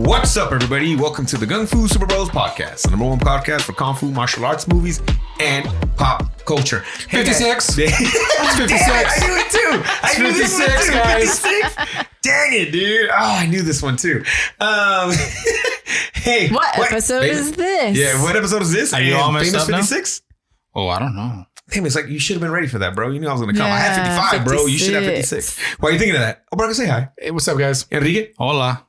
What's up, everybody? Welcome to the Gung-Fu Super Bros podcast, the number one podcast for Kung Fu martial arts movies and pop culture. Hey, 56. That's 56. Damn, I knew it too. I knew this one too. Guys. 56. Dang it, dude. Oh, I knew this one too. Hey, what episode is this? Yeah, what episode is this? Are you all messed Famous up now? 56? Oh, I don't know. Damn, it's like you should have been ready for that, bro. You knew I was going to come. Yeah, I had 55, bro. You should have 56. Why are you thinking of that? Oh, bro, say hi. Hey, what's up, guys? Enrique. Hola.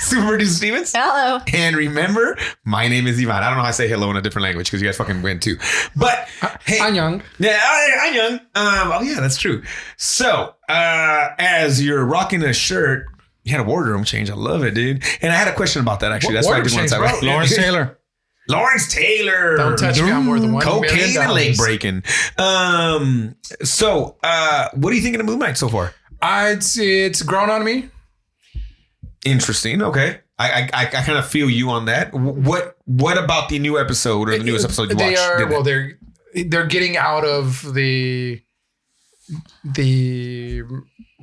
Super Producer Stevens. Hello. And remember, my name is Ivan. I don't know how I say hello in a different language because you guys fucking win too. But hey, I'm young. Yeah, I'm young. Oh yeah, that's true. So as you're rocking a shirt, you had a wardrobe change. I love it, dude. And I had a question about that actually. That's why I did want to talk about Lawrence Taylor. Lawrence Taylor. Don't touch me. I'm more than $1 million. Cocaine and leg breaking. So what do you think of the Moon Knight so far? I'd say it's grown on me. Interesting. Okay. I kind of feel you on that. What about the new episode or the newest episode you watched? They're getting out of the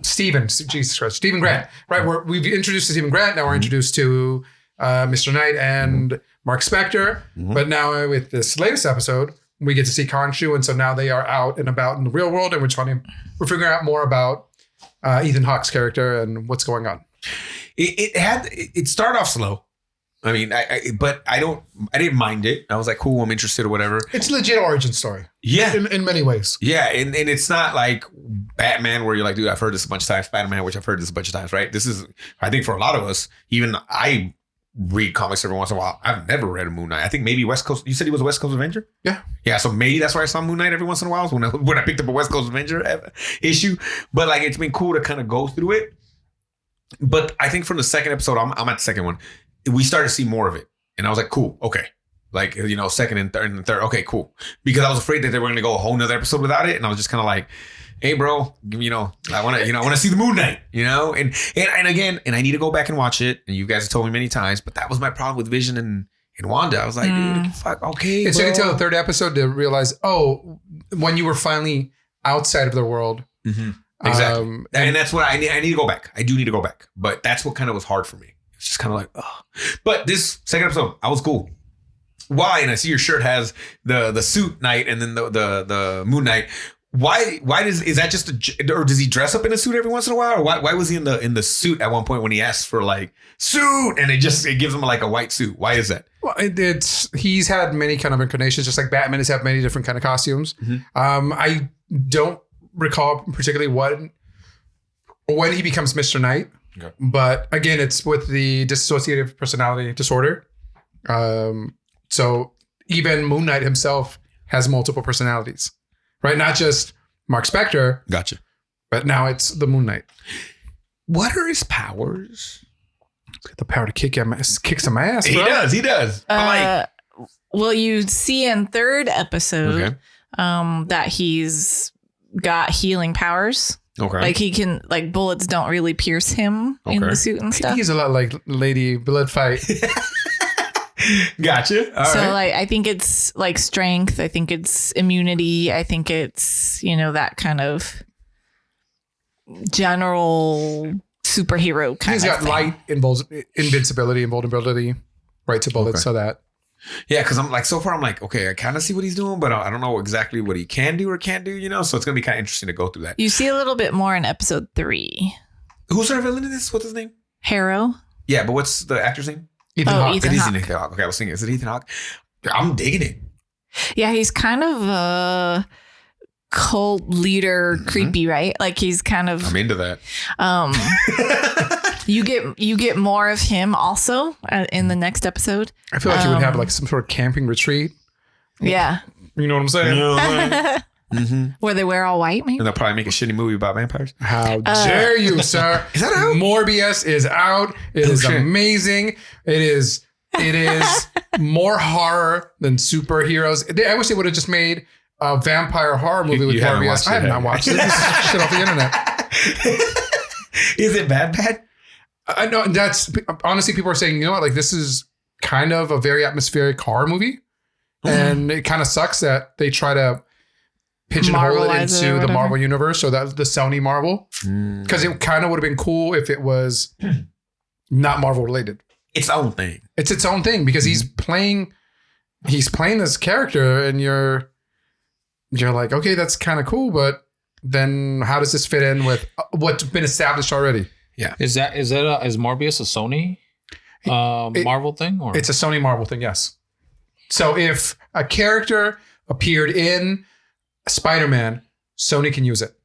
Stephen Grant, right? We've introduced to Stephen Grant. Now we're introduced to Mr. Knight and Mark Spector. Mm-hmm. But now with this latest episode, we get to see Khonshu. And so now they are out and about in the real world. And we're figuring out more about Ethan Hawke's character and what's going on. It started off slow. I mean, I didn't mind it. I was like, cool, I'm interested or whatever. It's a legit origin story. Yeah. In many ways. Yeah. And it's not like Batman where you're like, dude, I've heard this a bunch of times. Spider-Man, which I've heard this a bunch of times, right? This is, I think for a lot of us, even I read comics every once in a while. I've never read a Moon Knight. I think maybe West Coast, you said he was a West Coast Avenger? Yeah. Yeah. So maybe that's why I saw Moon Knight every once in a while when I picked up a West Coast Avenger issue. But like, it's been cool to kind of go through it. But I think from the second episode, I'm at the second one, we started to see more of it. And I was like, cool, okay. Like, second and third, okay, cool. Because I was afraid that they were going to go a whole nother episode without it. And I was just kind of like, hey, bro, I want to see the Moon Knight, And again, I need to go back and watch it. And you guys have told me many times, but that was my problem with Vision and Wanda. I was like, dude, fuck, okay. It's taken until the third episode to realize, when you were finally outside of the world. Mm-hmm. Exactly. And that's what I need to go back. I do need to go back. But that's what kind of was hard for me. It's just kind of like, oh. But this second episode, I was cool. Why? And I see your shirt has the suit Knight and then the Moon Knight. Why is that just or does he dress up in a suit every once in a while? Or why was he in the suit at one point when he asked for like suit and it gives him like a white suit? Why is that? Well, he's had many kind of incarnations, just like Batman has had many different kind of costumes. Mm-hmm. I don't recall particularly when he becomes Mr. Knight. Okay. But again, it's with the dissociative personality disorder. So even Moon Knight himself has multiple personalities, right? Not just Mark Spector. Gotcha. But now it's the Moon Knight. What are his powers? He's got the power to kick some ass, bro. He does. Well, you see in third episode that he's got healing powers. Okay. Like he can, like bullets don't really pierce him in the suit and stuff. He's a lot like Lady Blood Fight. Gotcha. All so right. like, I think it's like strength. I think it's immunity. I think it's, that kind of general superhero kind of thing. He's got light invincibility and vulnerability, right to bullets. Okay. So that. Yeah, because I'm like, so far I'm like, okay, I kind of see what he's doing, but I don't know exactly what he can do or can't do, So it's going to be kind of interesting to go through that. You see a little bit more in episode 3. Who's our villain in this? What's his name? Harrow. Yeah, but what's the actor's name? Ethan Hawke. Ethan Hawke. Okay, I was thinking, is it Ethan Hawke? I'm digging it. Yeah, he's kind of a cult leader, creepy, right? Like he's kind of. I'm into that. You get more of him also in the next episode. I feel like he would have like some sort of camping retreat. Yeah. You know what I'm saying? Mm-hmm. Where they wear all white, maybe? And they'll probably make a shitty movie about vampires. How dare you, sir? Is that out? Morbius is out. It is amazing. It is more horror than superheroes. I wish they would have just made a vampire horror movie with Morbius. I have not watched it. This is shit off the internet. Is it bad? I know that's honestly, people are saying, like this is kind of a very atmospheric horror movie. Mm-hmm. And it kind of sucks that they try to pigeonhole it into the Marvel universe. So that's the Sony Marvel. Because it kind of would have been cool if it was not Marvel related. its own thing. It's its own thing because he's playing this character, and you're like, okay, that's kind of cool, but then how does this fit in with what's been established already? Yeah. Is Morbius a Sony Marvel thing? Or it's a Sony Marvel thing, yes. So if a character appeared in Spider-Man, Sony can use it.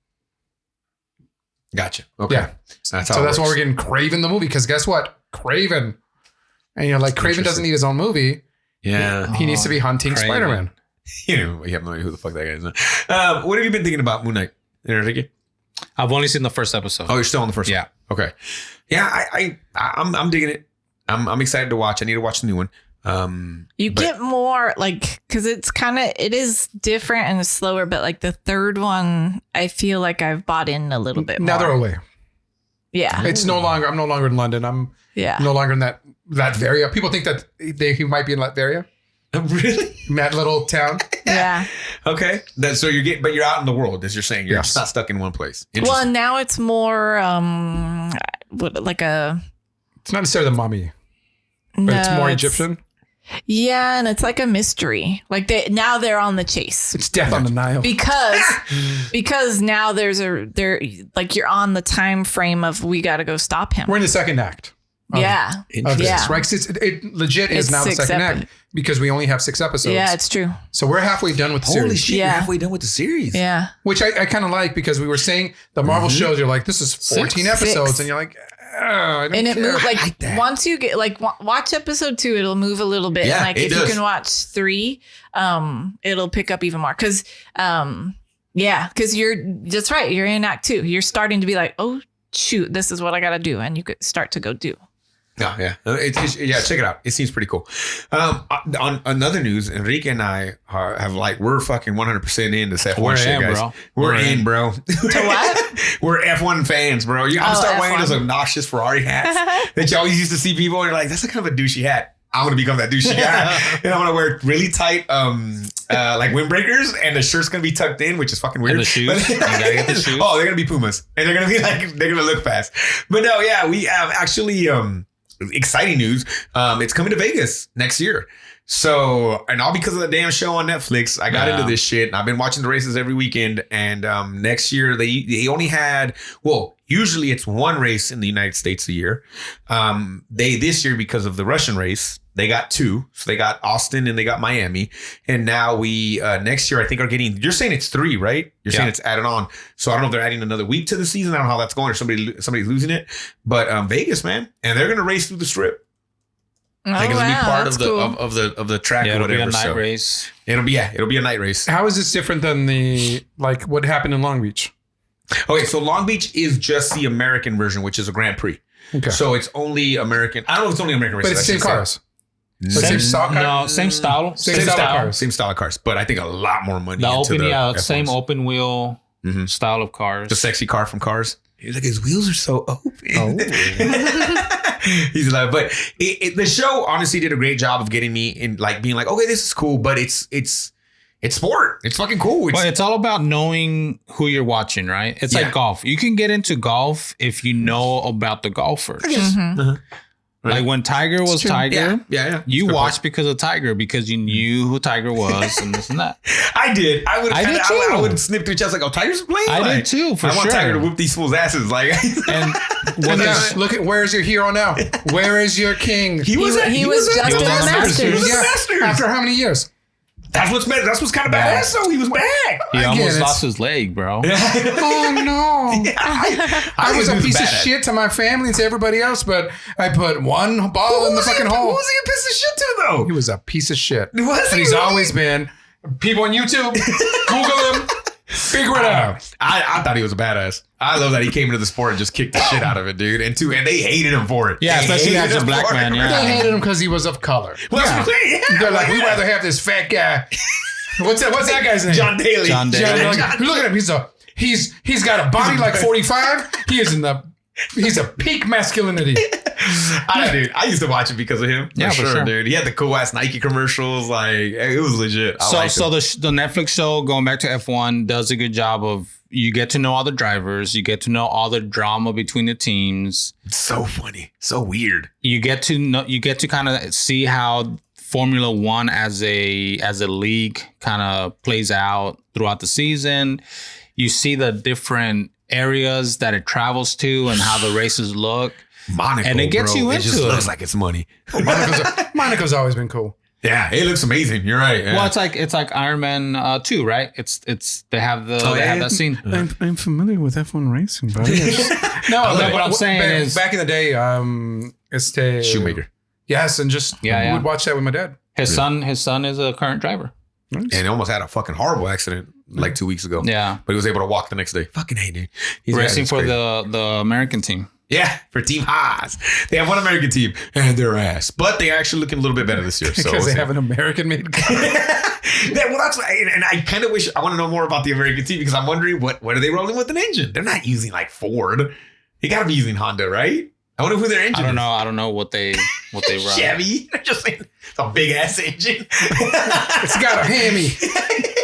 Gotcha. Okay. Yeah. That's why we're getting Kraven the movie, because guess what? Kraven. And you're like, Kraven doesn't need his own movie. Yeah. He needs to be hunting Kraven. Spider-Man. You have no idea who the fuck that guy is. What have you been thinking about Moon Knight, Enrique? I've only seen the first episode. Oh, you're still on the first one? Yeah. Okay. Yeah, I'm digging it. I'm excited to watch. I need to watch the new one. Get more like, because it is different and it's slower, but like the third one, I feel like I've bought in a little bit Now more. they're away. Yeah. I'm no longer in London. I'm no longer in that Latveria. People think that he might be in Latveria. Really? In that little town. Yeah. Okay. So you're out in the world, as you're saying. You're just not stuck in one place. Well, now it's more It's not necessarily the mummy, but it's more Egyptian. Yeah, and it's like a mystery. Like they're on the chase. It's Death on the Nile. Because now you're on the time frame of we got to go stop him. We're in the second act. Yeah. Of this, right? 'Cause it legit is now the second act because we only have 6 episodes. Yeah, it's true. So we're halfway done with the Holy series. shit, you're halfway done with the series. Yeah. Which I kind of like, because we were saying the Marvel shows, you're like, this is 14 episodes. And you're like, I don't care. It moves like once you get watch episode 2, it'll move a little bit. Yeah, and if you can watch 3, it'll pick up even more. Because that's right. You're in act 2. You're starting to be like, oh shoot, this is what I got to do, and you could start to go do. Yeah. Check it out. It seems pretty cool. On another news, Enrique and I we're fucking 100% in this F1 shit, guys. Bro. We're in, bro. To what? We're F1 fans, bro. I'm start wearing F1. those obnoxious Ferrari hats that you always used to see people, and you're like, that's a kind of a douchey hat. I'm gonna become that douchey hat, and I'm gonna wear really tight like windbreakers, and the shirt's gonna be tucked in, which is fucking weird. And the shoes. You gotta get the shoes. Oh, they're gonna be Pumas, and they're gonna look fast. But no, yeah, we have actually exciting news. It's coming to Vegas next year. So, and all because of the damn show on Netflix, I got into this shit, and I've been watching the races every weekend. And next year they only had, usually it's one race in the United States a year. This year, because of the Russian race, they got 2. So they got Austin and they got Miami. And now we next year I think are getting. You're saying it's 3, right? You're saying it's added on. So I don't know if they're adding another week to the season. I don't know how that's going, or somebody's losing it. But Vegas, man, and they're gonna race through the Strip. Like it's gonna be part of the track or whatever. It'll be a night race. It'll be a night race. How is this different than what happened in Long Beach? Okay, so Long Beach is just the American version, which is a Grand Prix. Okay. So it's only American. I don't know if it's only American races. But it's the same cars. Same style. Same style of cars. But I think a lot more money. Same open wheel style of cars. The sexy car from Cars. He's like, his wheels are so open. Oh. He's like, but the show honestly did a great job of getting me in, like being like, okay, this is cool, but it's sport. It's fucking cool. It's all about knowing who you're watching, right? It's like golf. You can get into golf if you know about the golfers. I guess. Mm-hmm. Right. Like when Tiger was Tiger, you watched because of Tiger, because you knew who Tiger was and this and that. I did. I I would snip through chest like, oh, Tiger's playing. I did too. I want Tiger to whoop these fools' asses. Like, and look at where's your hero now? Where is your king? He was just in the Masters. Yeah. After how many years? That's what's kind of badass. So he was back. He almost lost his leg, bro. Oh no! I was a piece of shit to my family and to everybody else, but I put one ball in the fucking hole. Who was he a piece of shit to though? He was a piece of shit. Was and he he's really? always been. People on YouTube, Google him, figure it out. I thought he was a badass. I love that he came into the sport and just kicked the shit out of it, dude. And they hated him for it. Yeah, especially as a black man. Yeah, they hated him because he was of color. Well, they're like, we'd rather have this fat guy. What's that guy's name? John Daly. John Daly. Look at him. He's got a body like 45. He's a peak masculinity. I used to watch it because of him. Yeah, for sure. Dude. He had the cool ass Nike commercials. Like, it was legit. So the Netflix show, going back to F1, does a good job of you get to know all the drivers. You get to know all the drama between the teams. It's so funny, so weird. You get to kind of see how Formula One as a league kind of plays out throughout the season. You see the different areas that it travels to and how the races look. Monaco, and it gets you it into just it. looks like it's money. Monaco's always been cool. Yeah, it looks amazing. You're right. Yeah. Well, it's like Iron Man 2, right? They have that scene. I'm familiar with F1 racing, but what I'm saying is back in the day, Shoemaker. Yes, and just we would watch that with my dad. His son is a current driver. Nice. And he almost had a fucking horrible accident like 2 weeks ago. Yeah, but he was able to walk the next day. Fucking hey, dude. He's racing for the American team. Yeah, for Team Haas. They have one American team and their ass. But they're actually looking a little bit better this year. Because they have an American-made car. Well, that's and I kind of wish I want to know more about the American team because I'm wondering what are they rolling with an engine? They're not using like Ford. They got to be using Honda, right? I wonder who their engine is. I don't know what they run. Chevy. They're just saying it's a big ass engine. It's got a hammy.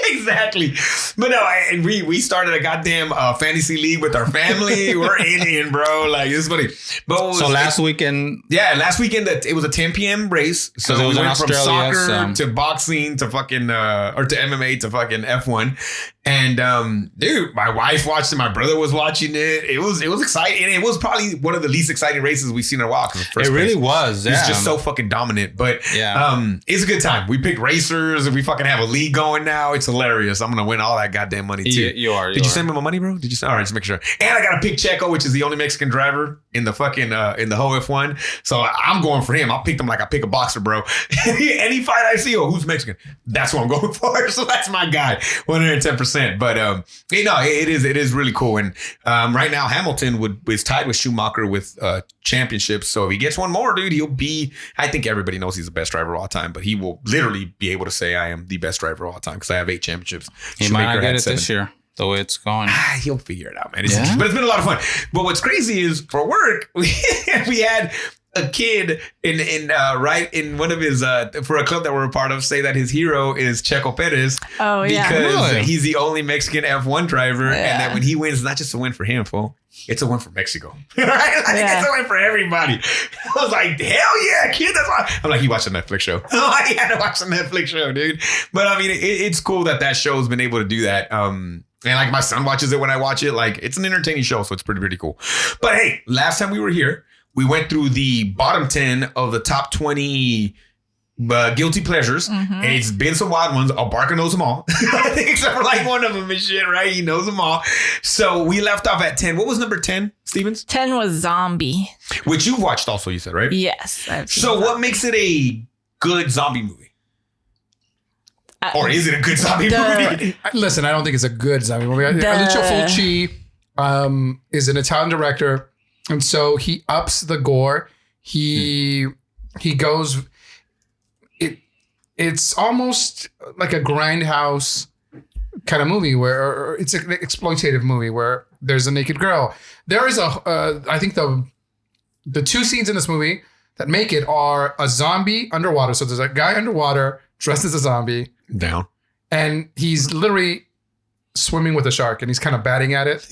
Exactly. But no, and we started a goddamn fantasy league with our family. We're in, bro. Like, it's funny. But last weekend. Yeah, last weekend it was a 10 p.m. race. So it was we went from Australia, soccer to boxing to fucking or to MMA to fucking F1. And dude, my wife watched it. My brother was watching it. It was exciting. And it was probably one of the least exciting races we've seen in a while. It really was. Yeah. It's just so fucking dominant. But it's a good time. We picked racers and we fucking have a league going now. It's hilarious. I'm gonna win all that goddamn money too. You are. Did you send me my money, bro? Did you? All right, just make sure. And I gotta pick Checo, which is the only Mexican driver in the fucking in the whole F1. So I'm going for him. I'll pick him like I pick a boxer, bro. Any fight I see, who's Mexican? That's what I'm going for. So that's my guy, 110%. But it is really cool. And right now Hamilton is tied with Schumacher with championships. So if he gets one more, dude, he'll be. I think everybody knows he's the best driver of all time, but he will literally be able to say I am the best driver of all time because I have 8 championships. He might not get it this year, the way it's going. He'll figure it out, man. But it's been a lot of fun. But what's crazy is for work, we had a kid in one of his for a club that we're a part of say that his hero is Checo Perez. Oh yeah, because he's the only Mexican F1 driver, and that when he wins, it's not just a win for him, fool. It's a win for Mexico, right? It's a win for everybody. I was like, hell yeah, kid. That's why. I'm like, you watch a Netflix show? I had to watch a Netflix show, dude. But I mean, it's cool that show's been able to do that. And like my son watches it when I watch it. Like it's an entertaining show, so it's pretty cool. But hey, last time we were here, we went through the bottom 10 of the top 20 guilty pleasures. Mm-hmm. And it's been some wild ones. Barker knows them all. I think except for like one of them and shit, right? He knows them all. So we left off at 10. What was number 10, Stevens? 10 was Zombie. Which you've watched also, you said, right? Yes. So what makes it a good zombie movie? Or is it a good zombie movie? Listen, I don't think it's a good zombie movie. Lucio Fulci is an Italian director. And so he ups the gore. He goes. It's almost like a grindhouse kind of movie or it's an exploitative movie where there's a naked girl. There is I think the 2 scenes in this movie that make it are a zombie underwater. So there's a guy underwater dressed as a zombie. Down. And he's literally swimming with a shark and he's kind of batting at it.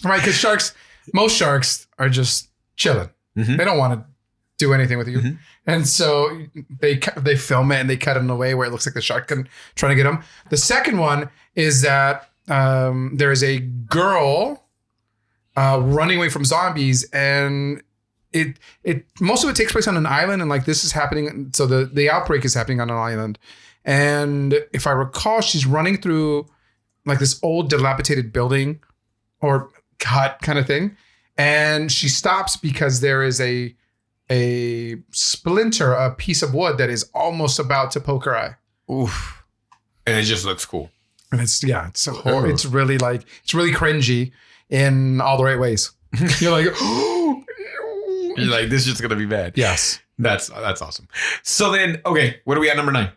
Right? Because most sharks are just chilling. Mm-hmm. They don't want to do anything with you. Mm-hmm. And so they film it and they cut it in a way where it looks like the shark trying to get him. The second one is that there is a girl running away from zombies, and it most of it takes place on an island, and like this is happening. So the outbreak is happening on an island, and if I recall, she's running through like this old dilapidated building or hut kind of thing, and she stops because there is a splinter, a piece of wood that is almost about to poke her eye. Oof. And it just looks cool. And it's really cringy in all the right ways. You're like, you're like, this is just gonna be bad. Yes. That's awesome. So then, okay, what are we at number 9?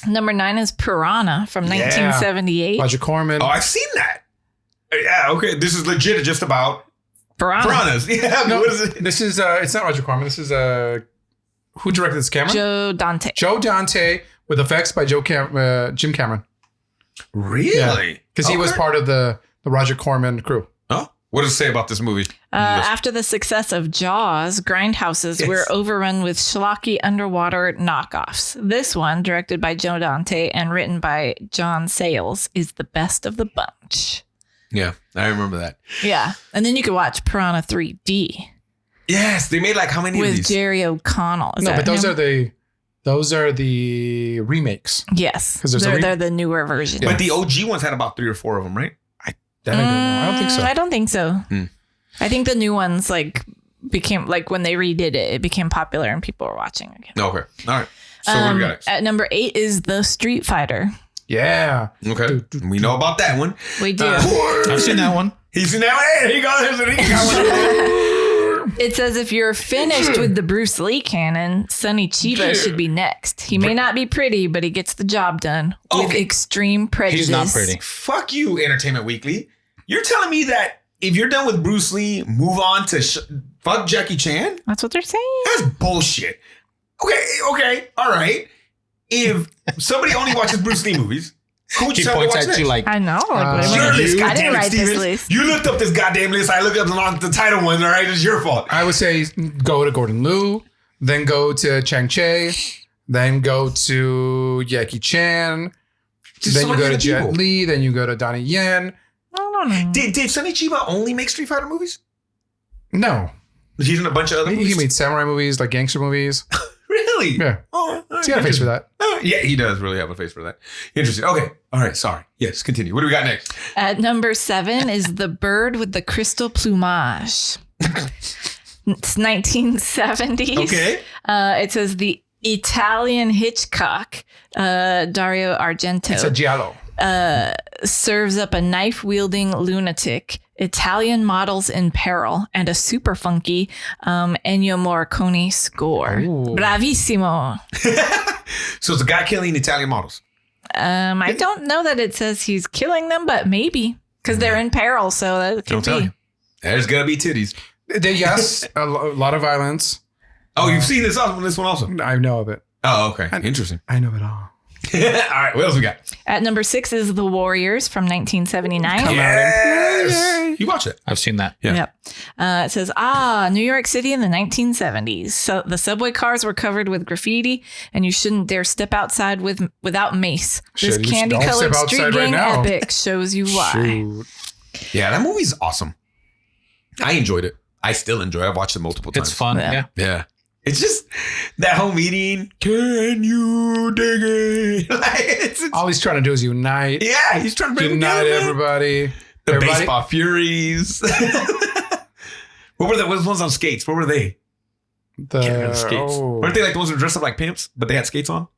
Number 9 is Piranha from 1978. Roger Corman. Oh, I've seen that. Yeah, okay. This is legit just about piranhas. Yeah. No, what is it? This is it's not Roger Corman. This is who directed this camera? Joe Dante. Joe Dante with effects by Jim Cameron. Really? Because he was part of the the Roger Corman crew. Oh, what does it say about this movie? After the success of Jaws, grindhouses were overrun with schlocky underwater knockoffs. This one, directed by Joe Dante and written by John Sayles, is the best of the bunch. Yeah, I remember that. Yeah. And then you could watch Piranha 3D. Yes, they made like how many of With these? Jerry O'Connell. Is No, that but those him? are the remakes. Yes. 'Cause there's They're the newer versions. But the OG ones had about 3 or 4 of them, right? That I don't know. I don't think so. I don't think so. I think the new ones like became like when they redid it, it became popular and people were watching again. Okay. All right. So what do we got next? At number 8 is The Street Fighter. Yeah. Okay. We know about that one. We do. I've seen that one. He's seen that one. Hey, he got one. It says if you're finished with the Bruce Lee canon, Sonny Chiba should be next. He may not be pretty, but he gets the job done with extreme prejudice. He's not pretty. Fuck you, Entertainment Weekly. You're telling me that if you're done with Bruce Lee, move on to fuck Jackie Chan? That's what they're saying. That's bullshit. Okay, all right. If somebody only watches Bruce Lee movies, who would you He tell me to points watch at next? you like, I know. Your list, I didn't goddammit, write this Stevens. list. You looked up this goddamn list. I looked up the title ones. All right, it's your fault. I would say go to Gordon Liu, then go to Chang Che, then go to Jackie Chan, Just then so you many go to other Jet people. Li, then you go to Donnie Yen. I don't know. Did Sonny Chiba only make Street Fighter movies? No, He's in a bunch of other he movies. made samurai movies, like gangster movies. Really? Yeah. Oh, all He's got a face for that. Yeah, he does really have a face for that. Interesting. Okay. All right. Sorry. Yes. Continue. What do we got next? At number 7 is The Bird with the Crystal Plumage. It's 1970s. Okay. It says the Italian Hitchcock, Dario Argento, It's a giallo. serves up a knife-wielding lunatic, Italian models in peril, and a super funky Ennio Morricone score. Ooh. Bravissimo. So it's a guy killing Italian models. I don't know that it says he's killing them, but maybe because they're in peril. So that could Don't tell be. you. There's gonna be titties. Yes, a lot of violence. Oh, you've seen this one also. I know of it. Oh, okay. Interesting. I know it all. All right. What else we got? At number 6 is The Warriors from 1979. Yes. You watch it. I've seen that. Yeah. Yep. It says, New York City in the 1970s. So the subway cars were covered with graffiti, and you shouldn't dare step outside without mace. Shit, This you don't candy-colored step street outside right gang now. epic shows you why. Shoot. Yeah, that movie's awesome. I enjoyed it. I still enjoy it. I've watched it multiple times. It's fun. Yeah. Yeah. Yeah. It's just that whole meeting. Can you dig it? Like, it's All he's trying to do is unite. yeah, he's trying to bring Unite together, man. everybody. The Everybody- baseball furies. What were the ones on skates? What were they? Can't remember the skates. Oh, Weren't they like the ones who dressed up like pimps, but they had skates on?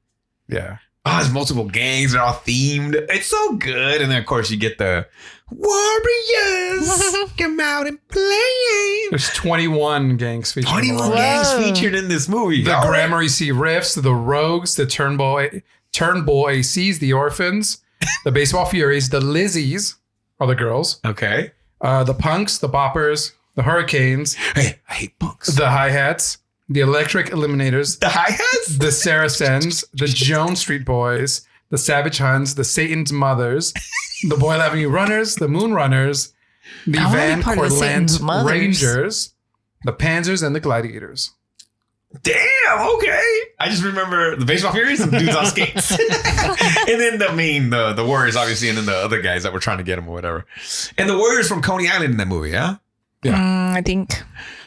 yeah. Oh, there's multiple gangs. They're all themed. It's so good. And then, of course, you get the Warriors come out and play. There's 21 gangs featured. in the 21 movie. gangs Whoa. featured in this movie. The All right. Grammar C Riffs, the Rogues, the Turnbull ACs, the Orphans, the Baseball Furies, the Lizzies are the girls, Okay. the Punks, the Boppers, the Hurricanes, Hey, I hate punks. the Hi-Hats, the Electric Eliminators, The hi-hats? the Saracens, the Jones Street Boys, the Savage Huns, the Satan's Mothers, the Boyle Avenue Runners, the Moon Runners, the I wanna be Van part of the Satan's Cortlandt Mothers. Rangers, the Panzers, and the Gladiators. Damn, okay. I just remember the baseball furies and dudes on skates. And then the Warriors, obviously, and then the other guys that were trying to get them or whatever. And the Warriors from Coney Island in that movie, yeah? I think.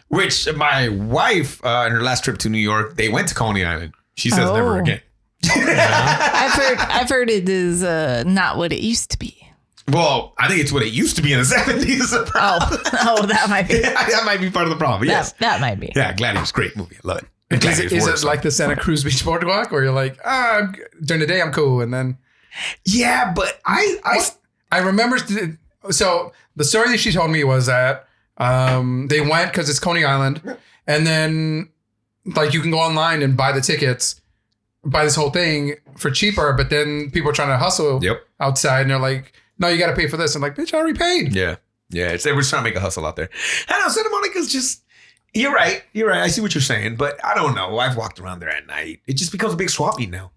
Which my wife, in her last trip to New York, they went to Coney Island. She says Oh. never again. I've heard it is not what it used to be. Well, I think it's what it used to be in the 70s. Oh, that might be. That might be part of the problem. Yes. That might be. Yeah, Gladiators, great movie. I love it. Is Gladiators it works. like the Santa Cruz Beach Boardwalk where you're like, during the day I'm cool, and then Yeah, but I remember. So the story that she told me was that they went because it's Coney Island, and then like you can go online and buy the tickets, buy this whole thing for cheaper, but then people are trying to hustle Yep. outside, and they're like, "No, you got to pay for this." I'm like, "Bitch, I already paid." Yeah. Yeah. They were just trying to make a hustle out there. I don't know. Santa Monica's just, you're right. I see what you're saying, but I don't know. I've walked around there at night. It just becomes a big swap meet now.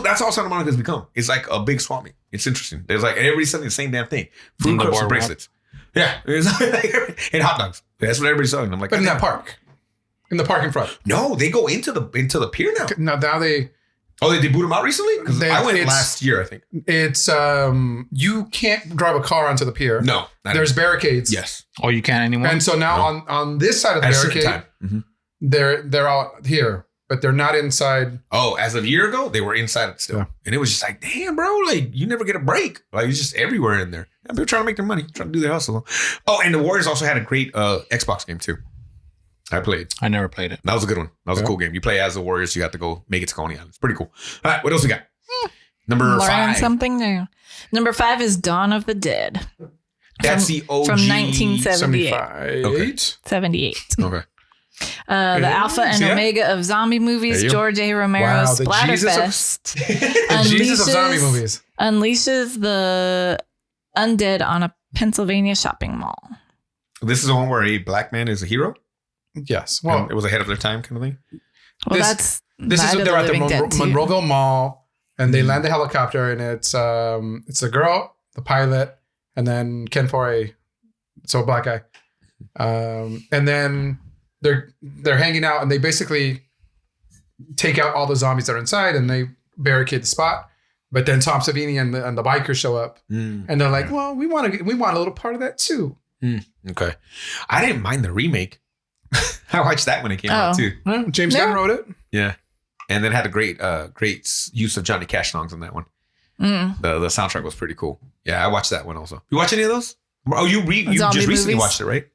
That's all Santa Monica's become. It's like a big swap meet. It's interesting. There's like everybody's selling the same damn thing. Food cups and bracelets. Yeah. And hot dogs. That's what everybody's selling. I'm like, but in that park. In the park in front. No, they go into the pier now. Now they. Oh, they boot them out recently? Because I went last year, I think. It's you can't drive a car onto the pier. No, there's barricades. Yes. Oh, you can't anymore. And so now on this side of the barricade, they're out here, but they're not inside. Oh, as of a year ago, they were inside it still, and it was just like, damn, bro, like you never get a break. Like it's just everywhere in there. And they're trying to make their money, trying to do their hustle. Oh, and the Warriors also had a great Xbox game too. I played. I never played it. That was a good one. That was a cool game. You play as the Warriors. You got to go make it to Coney Island. It's pretty cool. All right. What else we got? Number 5. Something new. Number 5 is Dawn of the Dead. That's the OG. From 1978. Okay. 78. Okay. The Alpha and Omega of zombie movies. George A. Romero's Splatterfest. The Jesus of zombie movies. Unleashes the undead on a Pennsylvania shopping mall. This is the one where a black man is a hero? Yes. Well, it was ahead of their time kind of thing? Well, this is they're at the Monroeville Mall, and they land the helicopter, and it's a girl, the pilot, and then Ken Foree, so a black guy, and then they're hanging out, and they basically take out all the zombies that are inside, and they barricade the spot. But then Tom Savini and the bikers show up, and they're like, "Well, we want a little part of that too." Okay, I didn't mind the remake. I watched that when it came out too. James Gunn wrote it. Yeah, and then had a great use of Johnny Cash songs on that one. The soundtrack was pretty cool. Yeah, I watched that one also. You watch any of those? Oh, you just recently watched it, right?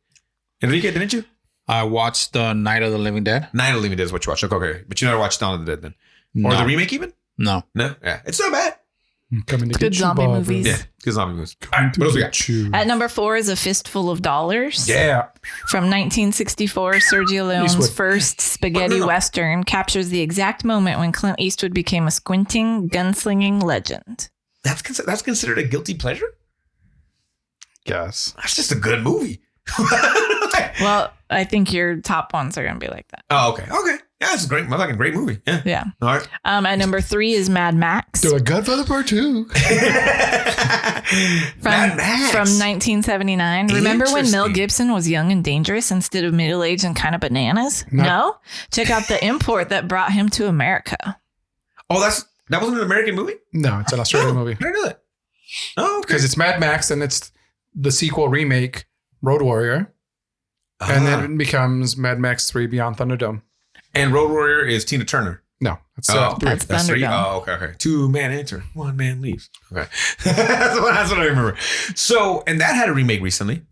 Enrique, didn't you? I watched Night of the Living Dead. Night of the Living Dead is what you watched. Okay, but you never watched Dawn of the Dead then, or the remake even? No. Yeah, it's not bad. Coming to good get zombie you, movies. Yeah, good zombie movies. All right, what else we got? At number 4 is A Fistful of Dollars. Yeah. From 1964, Sergio Leone's first spaghetti western captures the exact moment when Clint Eastwood became a squinting, gunslinging legend. That's considered a guilty pleasure? Yes. That's just a good movie. Well, I think your top ones are going to be like that. Oh, okay. Yeah, it's a great movie. Yeah. All right. At number 3 is Mad Max. Do a Godfather Part 2. Mad Max. From 1979. Remember when Mel Gibson was young and dangerous instead of middle-aged and kind of bananas? No? Check out the import that brought him to America. Oh, that wasn't an American movie? No, it's an Australian movie. I didn't know that. Oh, okay. Because it's Mad Max and it's the sequel remake, Road Warrior. And then it becomes Mad Max 3 Beyond Thunderdome. And Road Warrior is Tina Turner. No, that's 3. That's Thunderdome. 3? Oh, okay. 2 man enter, 1 man leaves. Okay. that's what I remember. So, and that had a remake recently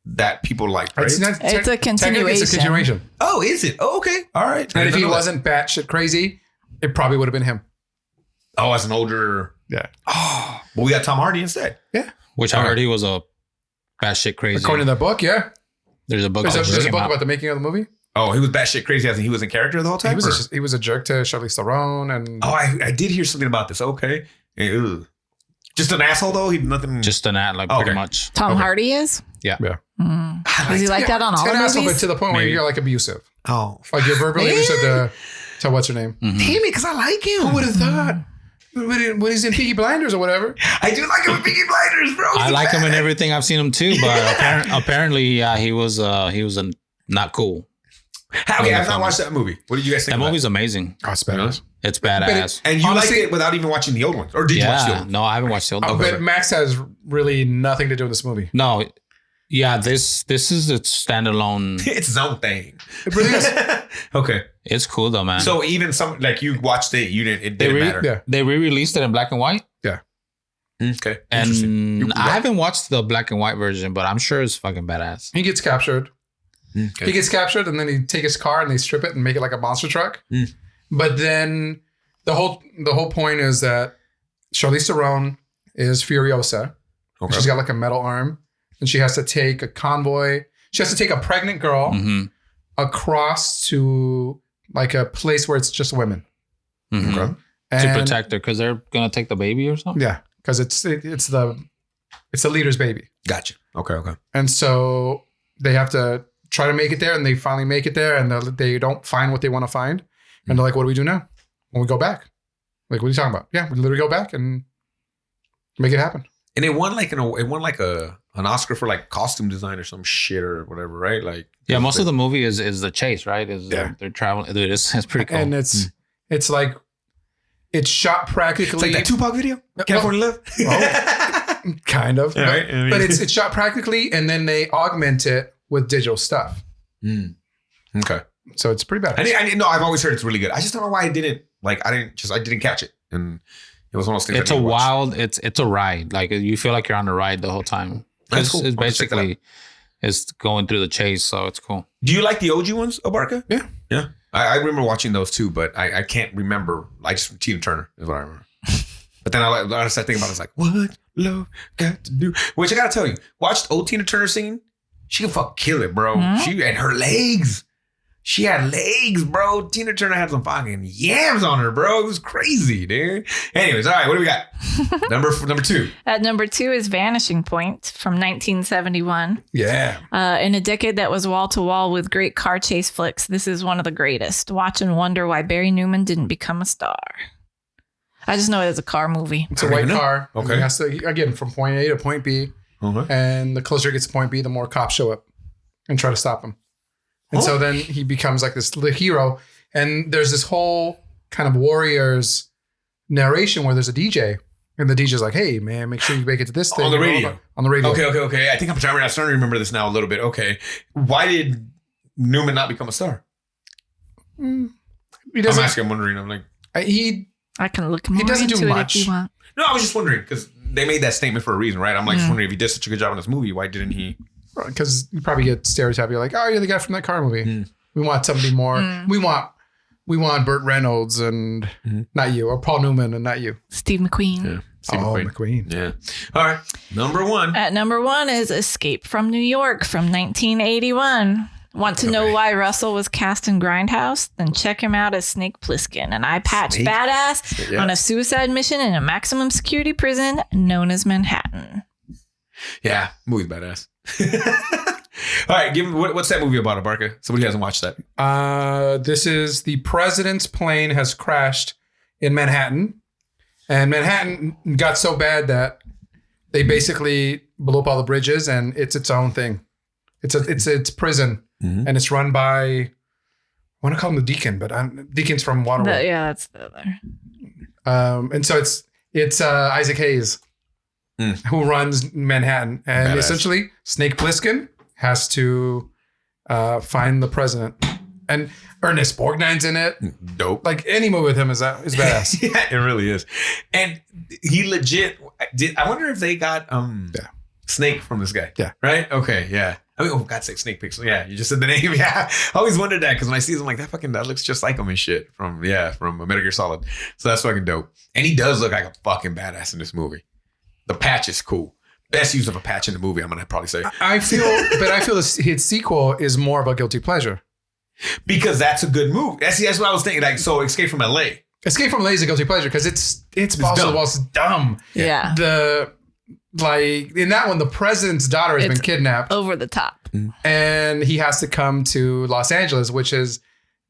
that people liked, right? It's a continuation. It's a continuation. Oh, is it? Oh, okay. All right. And if he wasn't batshit crazy, it probably would have been him. Oh, as an older. Yeah. Oh, well, we got Tom Hardy instead. Yeah. Which I heard he was a batshit crazy. According to the book, yeah. There's a book. There's a book about the making of the movie. Oh, he was batshit crazy as in he was in character the whole time? He was a jerk to Charlize Theron. And I did hear something about this. Okay. Ew. Just an asshole, though? He nothing. Just an at, pretty much. Tom Hardy is? Yeah. Is he like that on all the movies? Asshole, but to the point where you're like abusive. Oh. Like you're verbally abusive to what's her name? Damn it, because I like him. Who would have thought? When he's in Peaky Blinders or whatever. I do like him in Peaky Blinders, bro. I like him in everything I've seen him too, but apparently he was not cool. Okay, I've not watched that movie. What did you guys think? That movie's amazing. Oh, it's badass. It's badass. And you liked it without even watching the old ones, or did you watch the old ones? No, I haven't watched the old ones. But Max has really nothing to do with this movie. No, yeah, this is its standalone. It's its own thing. It really is. Okay, it's cool though, man. So even some like you watched it, it didn't matter. Yeah, they re-released it in black and white. Yeah. Okay. And I haven't watched the black and white version, but I'm sure it's fucking badass. He gets captured. Okay. He gets captured, and then they take his car and they strip it and make it like a monster truck. But then the whole point is that Charlize Theron is Furiosa. Okay. She's got like a metal arm, and she has to take a convoy. She has to take a pregnant girl across to like a place where it's just women. Okay. To protect her because they're gonna take the baby or something. Yeah, because it's the leader's baby. Gotcha. Okay. And so they have to try to make it there, and they finally make it there, and they don't find what they want to find. And they're like, what do we do now? When we go back, Like, what are you talking about? Yeah, we literally go back and make it happen. And it won like an Oscar for like costume design or some shit or whatever, right? Like most of the movie is the chase, right? They're traveling. It's pretty cool. And it's like it's shot practically. It's like that Tupac video, California Love. Kind of, right? But it's shot practically, and then they augment it with digital stuff. Okay, so it's pretty bad. I've always heard it's really good. I just don't know why I didn't catch it, and it was one of those things. It's it's a ride. Like you feel like you're on the ride the whole time. That's cool. It's basically it's going through the chase, so it's cool. Do you like the OG ones, Abarca? Yeah. I remember watching those too, but I can't remember. I just Tina Turner is what I remember. But then I started thinking about it. It's like, what love got to do? Which I gotta tell you, watched old Tina Turner singing. She can fucking kill it, bro. She and her legs. She had legs, bro. Tina Turner had some fucking yams on her, bro. It was crazy, dude. Anyways, all right, what do we got? number 2. At number 2 is Vanishing Point from 1971. Yeah. In a decade that was wall to wall with great car chase flicks, this is one of the greatest. Watch and wonder why Barry Newman didn't become a star. I just know it as a car movie. It's a white car. Okay. It has to, again, from point A to point B. And the closer it gets to point B, the more cops show up and try to stop him. And so then he becomes like this hero. And there's this whole kind of Warriors narration where there's a DJ. And the DJ's like, hey, man, make sure you make it to this thing. On the radio. On the radio. Okay. I think I'm starting to remember this now a little bit. Okay. Why did Newman not become a star? I'm wondering. I'm like... I can look more he doesn't into do it much. if you want. No, I was just wondering because they made that statement for a reason, right? I'm like just wondering if he did such a good job in this movie, why didn't he? Because you probably get stereotyped. You're like, oh, you're the guy from that car movie. We want somebody more. We want Burt Reynolds and not you, or Paul Newman and not you. Steve McQueen. Yeah. Steve McQueen. Yeah. All right. Number 1. At number 1 is Escape from New York from 1981. Want to know why Russell was cast in Grindhouse? Then check him out as Snake Plissken, an eye-patch badass on a suicide mission in a maximum security prison known as Manhattan. Yeah, movie's badass. All right, what's that movie about, Abarca? Somebody hasn't watched that. This is the president's plane has crashed in Manhattan, and Manhattan got so bad that they basically blew up all the bridges, and it's its own thing. It's prison. And it's run by, I want to call him the Deacon, but Deacon's from Waterworld. That's the other. And so it's Isaac Hayes who runs Manhattan. And essentially, Snake Plissken has to find the president. And Ernest Borgnine's in it. Dope. Like any movie with him is badass. Yeah, it really is. And he legit I wonder if they got Snake from this guy. Yeah. Right? Okay, yeah. I mean, oh, God's sake, Snake Pixel. Yeah, you just said the name. Yeah. I always wondered that because when I see him, I'm like, that looks just like him and shit from Metal Gear Solid. So that's fucking dope. And he does look like a fucking badass in this movie. The patch is cool. Best use of a patch in the movie, I'm going to probably say. I feel his sequel is more of a guilty pleasure. Because that's a good move. That's what I was thinking. Like, so Escape from LA. Escape from LA is a guilty pleasure because it's balls was dumb. Yeah. Like in that one, the president's daughter has been kidnapped. Over the top. And he has to come to Los Angeles, which is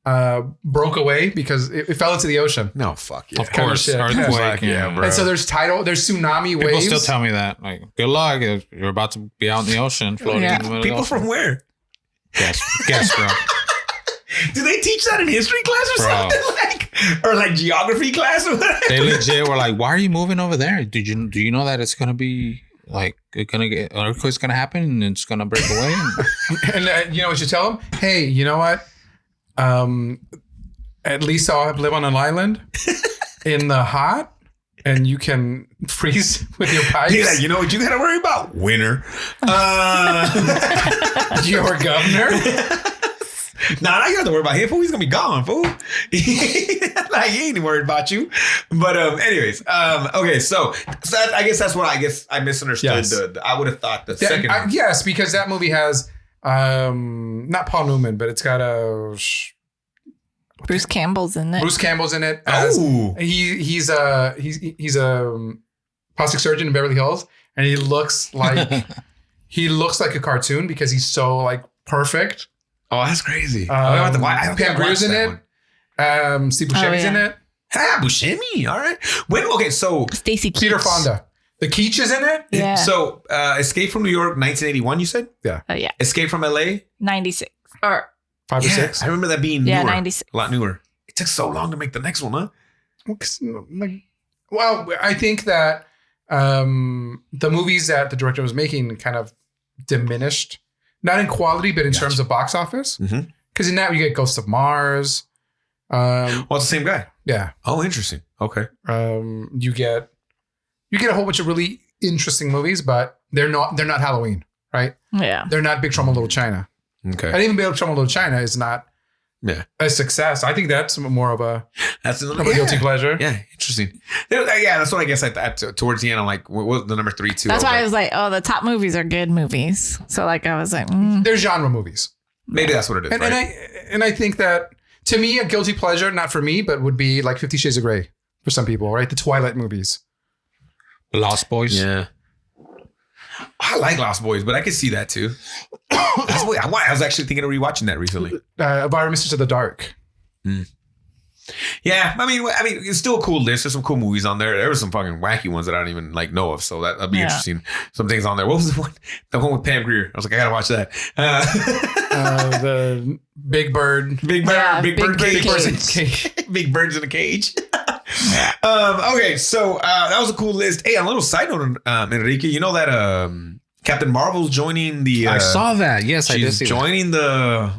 broke away because it fell into the ocean. No, fuck yeah. Of course. Earthquake. Yeah, bro. And so there's tsunami waves. People still tell me that. Like, good luck. You're about to be out in the ocean floating in the middle of the ocean. People from where? Guess, bro. Do they teach that in history class or something? Or like geography class or whatever? They legit were like, why are you moving over there? Do you know that it's gonna be like an earthquake's gonna happen and it's gonna break away? And you know what you tell them? Hey, you know what? At least I'll live on an island in the hot, and you can freeze with your pipes. Yeah, you know what you gotta worry about? Winter. Your governor. Nah, you have to worry about him, fool. He's gonna be gone, fool. Like, he ain't worried about you. But anyways, okay, so I guess that's what I misunderstood. Yes. I would have thought the second one. Yes, because that movie has not Paul Newman, but it's got Bruce Campbell's in it. Bruce Campbell's in it. Oh, he's a plastic surgeon in Beverly Hills, and he looks like a cartoon because he's so like perfect. Oh, that's crazy. Pam Grier's in it. Steve Buscemi's in it. Buscemi. All right. Okay, so Stacy Keach. Peter Fonda. The Keach is in it? Yeah. So Escape from New York, 1981, you said? Yeah. Oh, yeah. Escape from LA? 96. Or 5 or 6? I remember that being newer. 96. A lot newer. It took so long to make the next one, huh? Well, I think that the movies that the director was making kind of diminished, not in quality, but in terms of box office. Because in that you get Ghost of Mars. Well, it's the same guy. Yeah. Oh, interesting. Okay. You get a whole bunch of really interesting movies, but they're not Halloween, right? Yeah. They're not Big Trouble in Little China. Okay. And even Big Trouble in Little China is not a success. I think that's more of a guilty pleasure. Yeah, interesting. Yeah, that's what I guess I thought towards the end. I'm like, what was the number 3 too? That's why I was like, oh, the top movies are good movies. So like I was like, they're genre movies. Maybe that's what it is. And I think that to me, a guilty pleasure, not for me, but would be like 50 Shades of Grey for some people, right? The Twilight movies. Lost Boys. Yeah. I like Lost Boys, but I could see that too. I was actually thinking of rewatching that recently. Environments to the Dark. Yeah, I mean, it's still a cool list. There's some cool movies on there. There were some fucking wacky ones that I don't even like know of, so that'd be interesting. Some things on there. What was the one? The one with Pam Grier. I was like, I gotta watch that. The Big Bird. Big Bird Cage. Big Birds in a cage. Okay, so that was a cool list. Hey, a little side note, Enrique. You know that Captain Marvel's joining the. I saw that. Yes, I did see she's joining the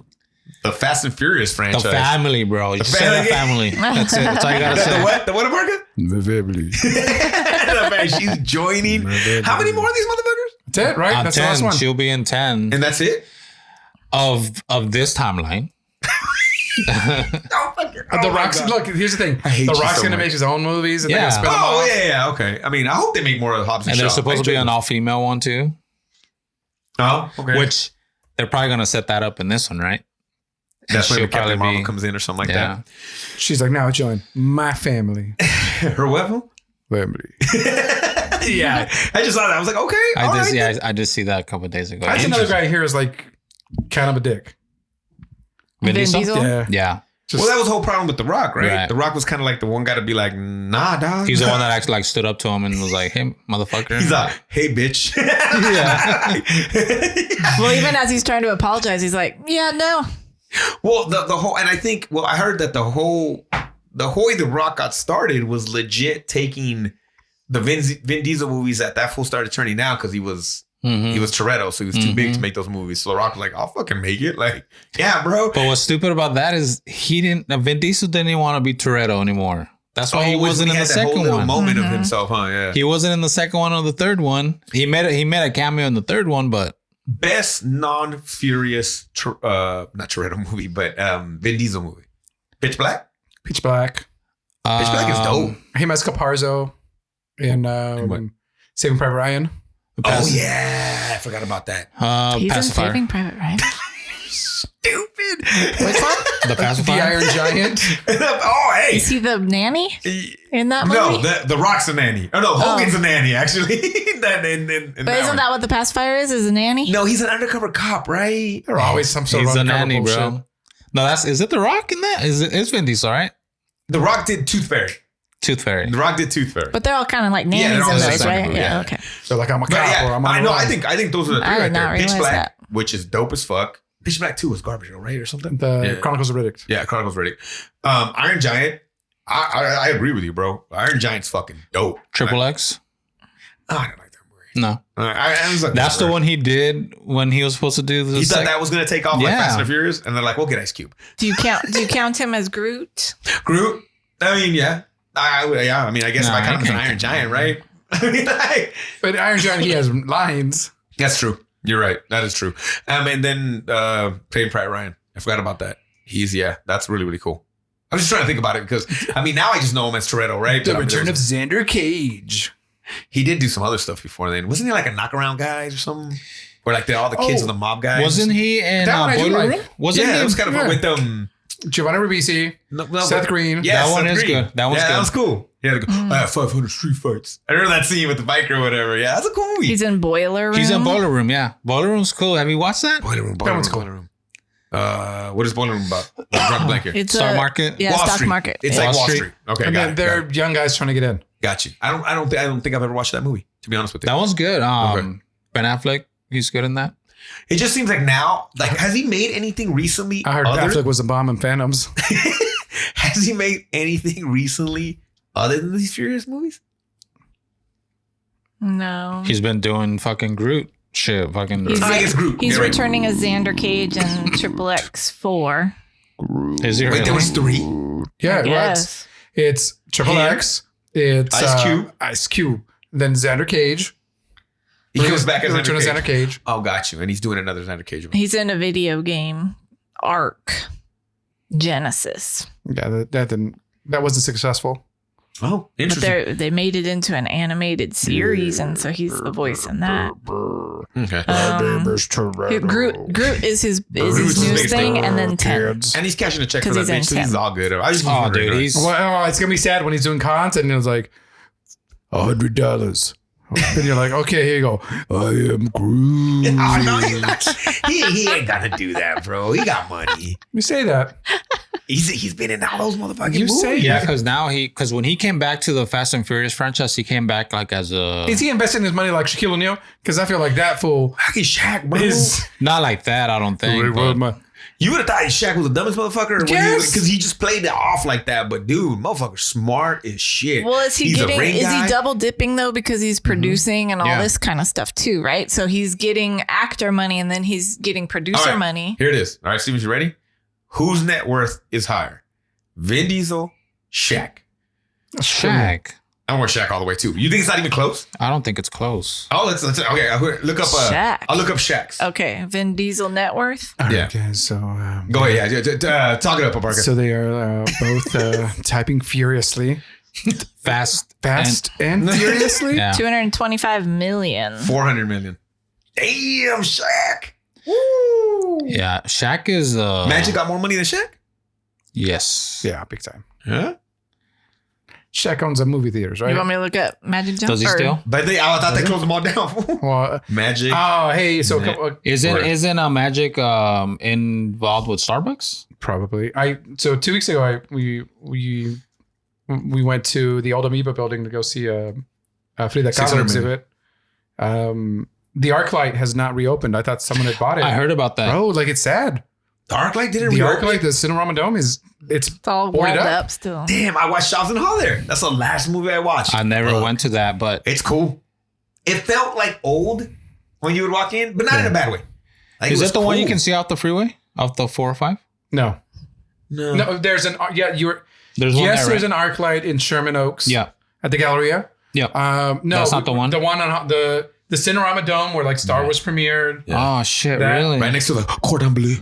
Fast and Furious franchise. The family, bro. You said the family. That's it. That's all you gotta say. The what? The what, America? The family. She's joining. How many more of these motherfuckers? That's it, right? That's 10. the last one. She'll be in 10 And that's it? of this timeline. The Rock's, look, here's the thing. The Rock's going to make his own movies and they're going to spin them off. Yeah, okay. I mean, I hope they make more of Hobbs and And Shaw. there's supposed to be an all-female one too. Oh, okay. Which they're probably going to set that up in this one, right? That's when she'll Captain probably Marvel comes in or something like that. She's like, now join my family. Her weapon? Family. Yeah. I just saw that. I was like, okay. I did see that a couple of days ago. I think another guy here is like kind of a dick. Vin Diesel? Yeah. Yeah. Well, that was the whole problem with The Rock, right? Right. The Rock was kind of like the one guy to be like, nah, dog. He's the one that actually like stood up to him and was like, hey, motherfucker. He's like, hey, bitch. Yeah. Well, even as he's trying to apologize, he's like, yeah, no. Well, the whole, and I think, I heard that the way The Rock got started was legit taking the Vin Diesel movies that fool started turning down because he was Toretto, so he was too big to make those movies. So The Rock was like, I'll fucking make it. Like, yeah, bro. But what's stupid about that is Vin Diesel didn't even want to be Toretto anymore. That's why he wasn't in the second one. Moment of himself, huh? Yeah. He wasn't in the second one or the third one. He made a cameo in the third one, but best non-furious, not Toretto movie, but Vin Diesel movie. Pitch Black. Pitch Black. Pitch Black is dope. Him as Caparzo in Saving Private Ryan. Oh yeah, I forgot about that. He's Pacifier. in Saving Private Ryan. Stupid. Which one? The Pacifier. The Iron Giant. Oh hey. Is he the nanny in that movie? No, the Rock's a nanny. Oh no, Hogan's a nanny actually. But isn't that what the pacifier is? Is a nanny? No, he's an undercover cop, right? They're always some sort He's of a nanny, bullshit. bro. No, is it The Rock in that? It's Vin Diesel, right? The Rock did Tooth Fairy. Tooth Fairy. The Rock did Tooth Fairy. But they're all kind of like nannies they're all in the those, same right? movie, Yeah, yeah. okay. So like I'm a But cop yeah, or I'm on I the know. run. I think those are the three I did right not there. Pitch realize Black, that. which is dope as fuck. Pitch Black 2 was garbage, right, or something. The Chronicles of Riddick. Yeah, Chronicles Riddick. Iron Giant. I agree with you, bro. Iron Giant's fucking dope. Triple X? I don't like that movie. No. I was like, That's the one he did when he was supposed to do the He thought that was gonna take off like Yeah. Fast and Furious, and they're like, "We'll get Ice Cube." Do you count him as Groot? Groot. I mean, yeah. I mean, I guess if I count him as an Iron Giant, right? I mean, like, But Iron Giant, he has lines. that's true. You're right. That is true. And then Saving Private Ryan. I forgot about that. That's really, really cool. I was just trying to think about it because, I mean, now I just know him as Toretto, right? The But, I mean, Return of Xander Cage. he did do some other stuff before then. Wasn't he like a Knockaround Guys or something? Where like all the kids of the mob guys? Wasn't he in That one I do Boiler like. Room? Wasn't Yeah, he? it was kind of Yeah. with Giovanni Ribisi. Seth Green. Yeah, That one Seth is Green. good. That one's That good. was cool. He had to go, I have 500 street fights. I remember that scene with the biker or whatever. Yeah, that's a cool movie. He's in Boiler Room. He's in Boiler Room, yeah. Boiler Room's cool. Have you watched that? Boiler Room. That one's cool. Boiler Room. What is Boiler Room about? Drop the blank here. It's Stock market? Yeah, Wall stock Street. market. It's Yeah. like Wall Street. Street. Okay, And got then it. they're young guys trying to get in. Got you. I don't think I've ever watched that movie, to be honest with you. That one's good. Okay. Ben Affleck, he's good in that. It just seems like now, like, has he made anything recently? I heard Affleck was a bomb in Phantoms. Has he made anything recently other than these Furious movies? No. He's been doing fucking Groot shit. Fucking. He's, I guess Groot. he's Yeah, right. returning as Xander Cage in Triple X 4. Is he Wait, really? there was 3? Yeah, well, Yes. it's Triple Him? X. It's Ice Cube. Ice Cube. Then Xander Cage. He comes back as Return of Xander Cage. Xander Cage. Oh, got you. And he's doing another Xander Cage movie. He's in a video game, Arc Genesis. Yeah, that wasn't successful. Oh, But interesting. they made it into an animated series, and so he's the voice in that. Okay. Groot is his Groot's his newest biggest thing, thing. and then 10. And he's cashing a check for 'Cause that he's bitch, so in he's 10. all good. I just Oh, dude, he's. Well, it's gonna be sad when he's doing content and it was like $100. And you're like, okay, here you go. I am Groot. Oh, no, he's not. He ain't gonna do that, bro. He got money. You say that. He's been in all those motherfucking You movies. say Yeah, because when he came back to the Fast and Furious franchise, he came back like as a Is he investing his money like Shaquille O'Neal? Because I feel like that fool Fucking Shaq, bro. is. not like that. I don't think. but- You would have thought Shaq was the dumbest motherfucker Yes. because he just played it off like that. But dude, motherfucker, smart as shit. Well, is he He's a getting? ring Is guy. he double dipping though because he's producing and all Yeah. this kind of stuff too, right? So he's getting actor money and then he's getting producer All right, money. Here it is. All right, Steven, you ready? Whose net worth is higher? Vin Diesel, Shaq. Shaq. I want Shaq all the way too. You think it's not even close? I don't think it's close. Oh, let's okay. I'll look up. Shaq. I'll look up Shaq's. Okay, Vin Diesel net worth. Yeah. Okay, so Go ahead. Yeah, talk it up, Parker. so they are both typing furiously, Fast and furiously. Yeah. 225 million. 400 million. Damn, Shaq. Woo. Yeah. Shaq is Magic got more money than Shaq? Yes. Yeah, big time. Huh? Shaq owns a movie theaters, right? You want me to look up Magic Johnson? Does he still? But I thought they closed them all down. Well, Magic. oh, hey, so Yeah. Isn't Magic involved with Starbucks? probably. So 2 weeks ago, we went to the old Amoeba building to go see a Frida 600 Kahlo million. exhibit. The ArcLight has not reopened. I thought someone had bought it. I heard about that. Bro, like it's sad. The ArcLight didn't The reopen? ArcLight, the Cinerama Dome it's It's all boarded walled up. up still. Damn, I watched Charles in Hall there. That's the last movie I watched. I never went to that, but It's cool. It felt like old when you would walk in, but not in a bad way. Like, is it was that the one you cool. can see off the freeway? Off the 405? No. No. No, there's an There's one yes, there, there's right? an ArcLight in Sherman Oaks. Yeah. At the Galleria. Yeah. No, That's not the one? The one on the Cinerama Dome where like Star Wars premiered. Yeah. Oh shit! That- Really? Right next to the Cordon Bleu.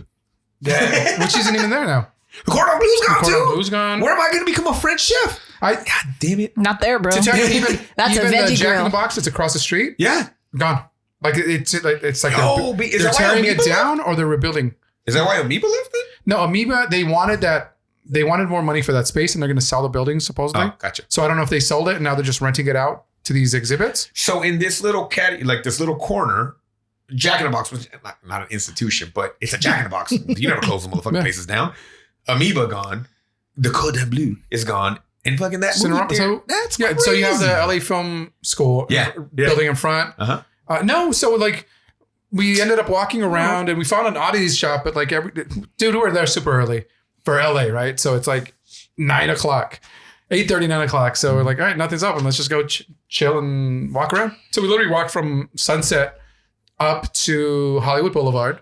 Yeah, which isn't even there now. The Cordon Bleu's gone Cordon too. Bleu's gone. Where am I going to become a French chef? God damn it. Not there, bro. To tell you, even That's even a the veggie Jack in grill. the Box that's across the street, Yeah. gone. Like it's like Yo, is they're that why tearing it Amoeba down or they're rebuilding. Is that why Amoeba left then? No, Amoeba, they wanted more money for that space and they're going to sell the building supposedly. Oh, gotcha. So I don't know if they sold it and now they're just renting it out to these exhibits. So in this little this little corner, Jack in the Box was not an institution, but it's a Jack in the Box. You never close the motherfucking Yeah. places down. Amoeba gone. The Cordon Bleu is gone. And fucking that movie Cinerama- theater, so- that's Yeah, so you have the crazy. LA Film School Yeah. building in front. Uh-huh. No, so like we ended up walking around and we found an oddities shop, but like dude, we're there super early for LA, right? So it's like 9 o'clock, 8:30, 9 o'clock. So we're like, all right, nothing's open. Let's just go chill and walk around. So we literally walked from Sunset up to Hollywood Boulevard.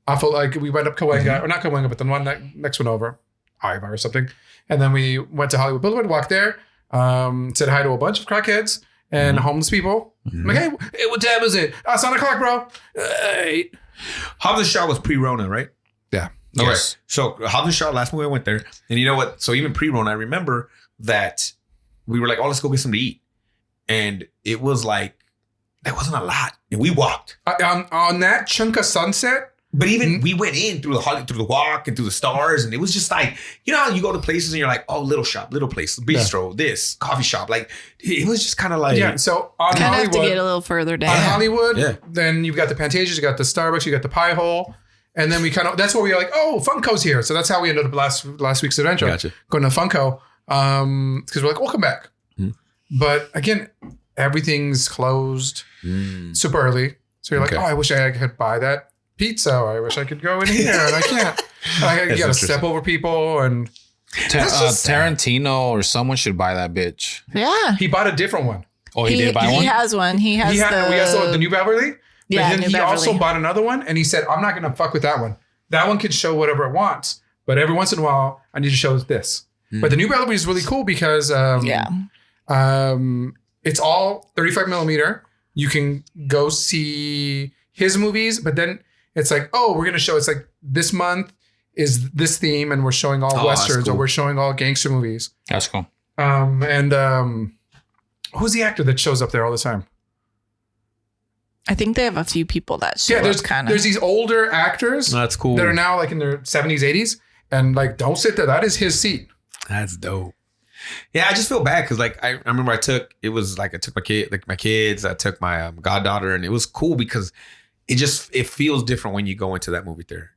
Off of like we went up Cahuenga, or not Cahuenga, but the one next one over, Iva or something. And then we went to Hollywood Boulevard, walked there, said hi to a bunch of crackheads and homeless people. I'm like, hey, what time is it? Oh, it's 9 o'clock, bro. 8. Hobbs and Shaw was pre-Rona, right? Yeah. Okay. Yes. So Hobbs and Shaw, last movie I went there. And you know what? So even pre-Rona, I remember that we were like, oh, let's go get something to eat. And it was like, that wasn't a lot. And we walked. On that chunk of Sunset, But even we went in through the walk and through the stars, and it was just like, you know how you go to places and you're like, oh, little shop, little place, bistro, this coffee shop. Like it was just kind of like, yeah. So on Kind of have to Hollywood, get a little further on down. Hollywood, Yeah. then you've got the Pantages, you got the Starbucks, you got the Pie Hole, And then we that's where we were like, oh, Funko's here. So that's how we ended up last week's adventure. Gotcha. Going to Funko. Because we're like, we'll come back. But again, everything's closed super early. So you're like, oh, I wish I could buy that pizza. Or I wish I could go in here and I can't. You got to step over people and Tarantino or someone should buy that bitch. Yeah. he bought a different one. Oh, he did buy one? He has one. We has the New Beverly. Yeah, But then he also bought another one and he said, I'm not going to fuck with that one. That one can show whatever it wants. But every once in a while, I need to show this. But the New Beverly is really cool because it's all 35 millimeter. You can go see his movies, but then it's like, oh, we're going to show, it's like this month is this theme and we're showing all Westerns or we're showing all gangster movies. That's cool. Who's the actor that shows up there all the time? I think they have a few people that show there's up kind of. There's these older actors That's cool. that are now like in their 70s, 80s and like, don't sit there. That is his seat. That's dope. Yeah, I just feel bad because like I remember I took my kids, I took my goddaughter, and it was cool because it feels different when you go into that movie theater.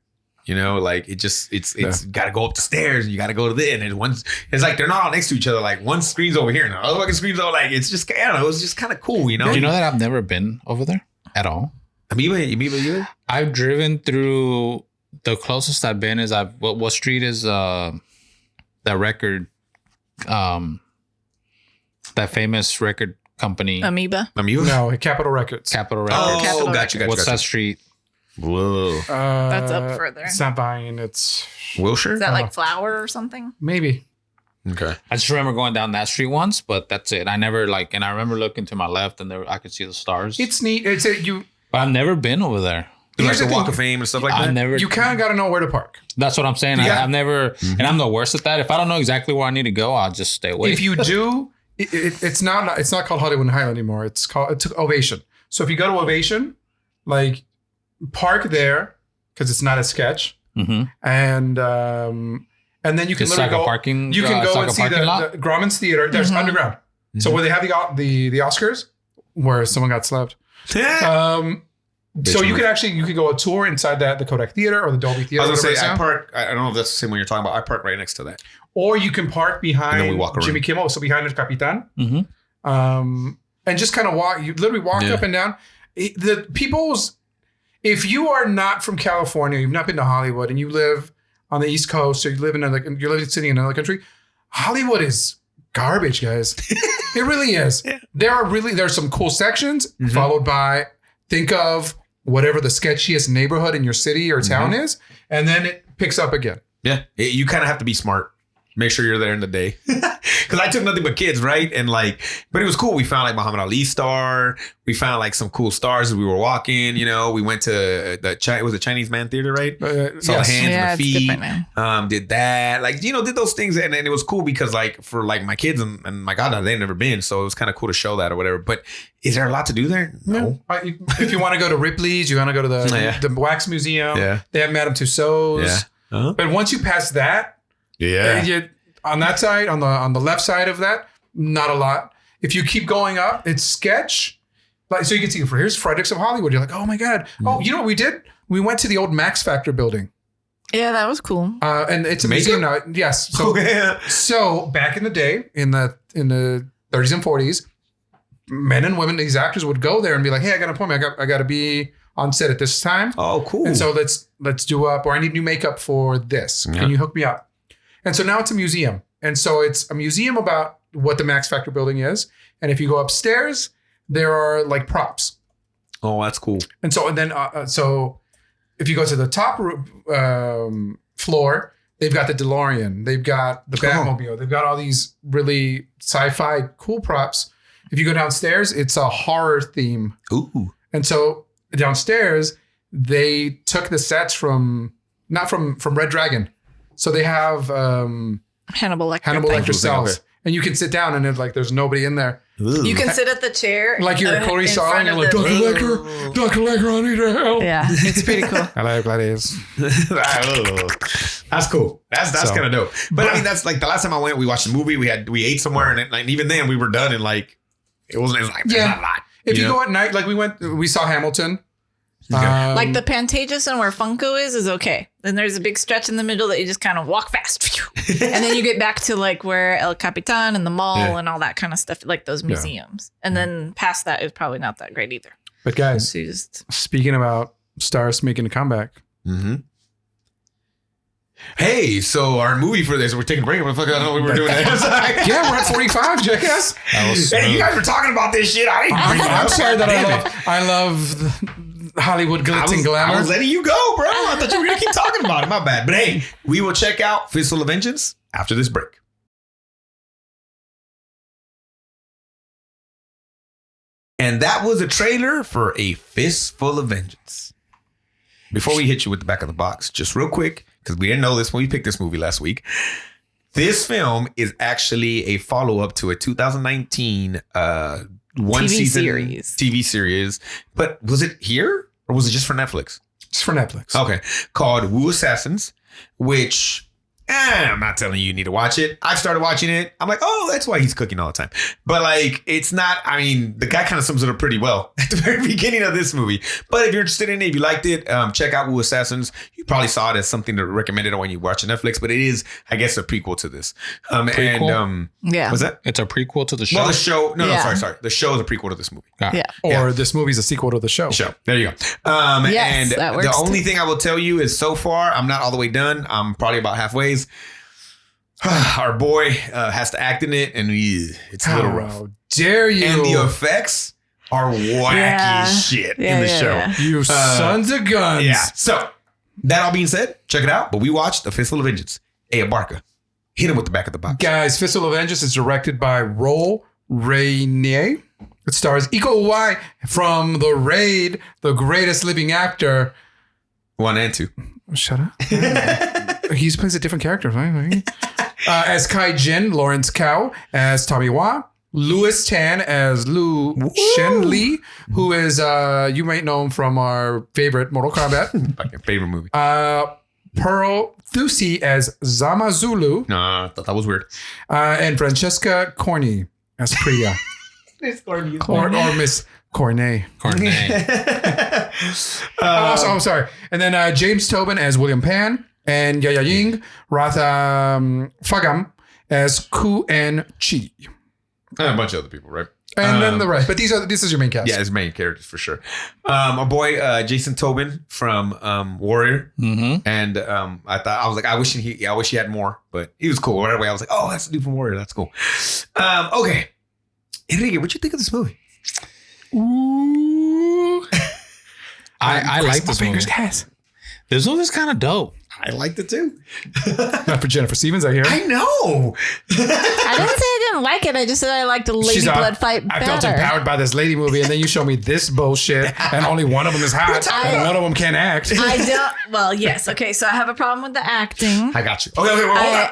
You know, like it's got to go up the stairs and you got to go to and then it's like they're not all next to each other. Like one screen's over here and the other fucking screen's over. Like it's just, I don't know, it was just kind of cool. You know, Do you know that I've never been over there at all? Amoeba, I've driven through. The closest I've been is what street is that record, that famous record company? Amoeba. No, Capitol Records. Capitol Records. Capitol gotcha. What's that street? Whoa. That's up further. It's not buying. It's Wilshire? Is that like Flower or something? maybe. Okay. I just remember going down that street once, but that's it. I never and I remember looking to my left and I could see the stars. It's neat. But I've never been over there. Like Here's the the Walk thing. of Fame and stuff like that? I've never. You kind of got to know where to park. That's what I'm saying. Yeah. I've never, and I'm the worst at that. If I don't know exactly where I need to go, I'll just stay away. If you do, it's not called Hollywood and Highland anymore. It's Ovation. So if you go to Ovation, like park there because it's not a sketch, and then you can It's literally like a go. parking. You can it's go like and a see parking lot? the Grauman's Theater. There's underground. So where they have the Oscars, where someone got slapped. So you could go a tour inside the Kodak Theater or the Dolby Theater. I was going to say, whatever it's I don't know if that's the same one you're talking about. I park right next to that. or you can park behind And then we walk around. Jimmy Kimmel, so behind El Capitan, Mhm. and just kind of walk. You literally walk up and down. If you are not from California, you've not been to Hollywood, and you live on the East Coast, or you're living sitting in another country, Hollywood is garbage, guys. It really is. Yeah. There's some cool sections, followed by think of whatever the sketchiest neighborhood in your city or town is, and then it picks up again. Yeah. You kind of have to be smart. Make sure you're there in the day. Because I took nothing but kids, right? And but it was cool. We found like Muhammad Ali's star. We found like some cool stars as we were walking. You know, we went to it was a Chinese Man Theater, right? Saw the hands and the feet. Did that. Did those things. And it was cool because for my kids and my goddaughter, they'd never been. So it was kind of cool to show that or whatever. But is there a lot to do there? No. If you want to go to Ripley's, you want to go to the Wax Museum. Yeah. They have Madame Tussauds. Yeah. Uh-huh. But once you pass that, on that side, on the left side of that, not a lot. If you keep going up, it's sketch. So you can see, here's Fredericks of Hollywood. You're like, oh my God. Oh, you know what we did? We went to the old Max Factor building. Yeah, that was cool. And it's a museum now. Yes. So, so back in the day, in the 30s and 40s, men and women, these actors would go there and be like, hey, I got an appointment. I got to be on set at this time. Oh, cool. And so let's do up, or I need new makeup for this. Yeah. Can you hook me up? And so now it's a museum. And so it's a museum about what the Max Factor building is. And if you go upstairs, there are like props. Oh, that's cool. And so, so if you go to the top floor, they've got the DeLorean, they've got the Batmobile, they've got all these really sci-fi cool props. If you go downstairs, it's a horror theme. Ooh. And so downstairs, they took the sets not from Red Dragon. So they have Hannibal Lecter cells. And you can sit down and there's nobody in there. Ooh. You can sit at the chair. Like you're Cody Shaw and you're like, Dr. Lecter, I need your help. Yeah, it's pretty cool. I like that is. That's cool. That's kind of dope. But I mean, that's like the last time I went, we watched a movie, we ate somewhere, and even then we were done and it wasn't not a lot. If you go at night, we saw Hamilton. Like the Pantages and where Funko is okay. Then there's a big stretch in the middle that you just kind of walk fast. And then you get back to like where El Capitan and the mall and all that kind of stuff, like those museums. And then past that is probably not that great either. But guys, So you just, speaking about stars making a comeback. Mm-hmm. Hey, so our movie for this, we're taking a break. I don't know what we were doing. Yeah, we're at 45, jackass. Hey, you guys were talking about this shit. I didn't bring it up. I'm sorry that I love the Hollywood glitz and glamour. I was letting you go, bro. I thought you were going to keep talking about it. My bad. But hey, we will check out Fistful of Vengeance after this break. And that was a trailer for A Fistful of Vengeance. Before we hit you with the back of the box, just real quick, because we didn't know this when we picked this movie last week. This film is actually a follow-up to a 2019 one season TV series. But was it here or was it just for Netflix? It's for Netflix. Okay. Called Wu Assassins, which I'm not telling you need to watch it. I started watching it. I'm like, oh, that's why he's cooking all the time. But like, it's not, I mean, the guy kind of sums it up pretty well at the very beginning of this movie. But if you're interested in it, if you liked it, check out Wu Assassins. You probably saw it as something to recommend it when you watch Netflix, but it is, I guess, a prequel to this. yeah. Was that? It's a prequel to the show. Well, the show, no, Yeah. sorry. The show is a prequel to this movie. Yeah. Or this movie's a sequel to the show. There you go. Yes, and that works the only too. thing I will tell you is so far, I'm not all the way done. I'm probably about halfway. Our boy has to act in it, and it's a little rough. How dare you? And the effects are wacky as shit in the show. Yeah. You sons of guns. Yeah. So, that all being said, check it out. But we watched A Fistful of Vengeance. Hey, Barca, hit him with the back of the box. Guys, Fistful of Vengeance is directed by Roel Rainier. It stars Iko Uwais from The Raid, the greatest living actor. 1 and 2. Shut up. He plays a different character, right? As Kai Jin, Lawrence Cao as Tommy Hua, Louis Tan as Lu Shen Li, who is, you might know him from our favorite Mortal Kombat. Fucking favorite movie. Pearl Thusi as Zama Zulu, No, I thought that was weird. and Francesca Corney as Priya. or Miss Cornet. Cornet. I'm sorry. And then James Tobin as William Pan, and Yaya Ying, Ratha Fagam as Ku and Chi. And a bunch of other people, right? And then the rest. But this is your main cast. Yeah, his main characters for sure. My boy Jason Tobin from Warrior, and I was like, I wish he had more, but he was cool. Right away, I was like, oh, that's the dude from Warrior. That's cool. Okay, Enrique, what'd you think of this movie? Ooh. I like this movie. Guys. This movie's kind of dope. I liked it too. Not for Jennifer Stevens, I hear. I know. I didn't say I didn't like it. I just said I liked a lady blood fight better. I felt empowered by this lady movie, and then you show me this bullshit, and only one of them is hot, and one of them can't act. I don't. Well, yes. Okay, so I have a problem with the acting. I got you. Okay,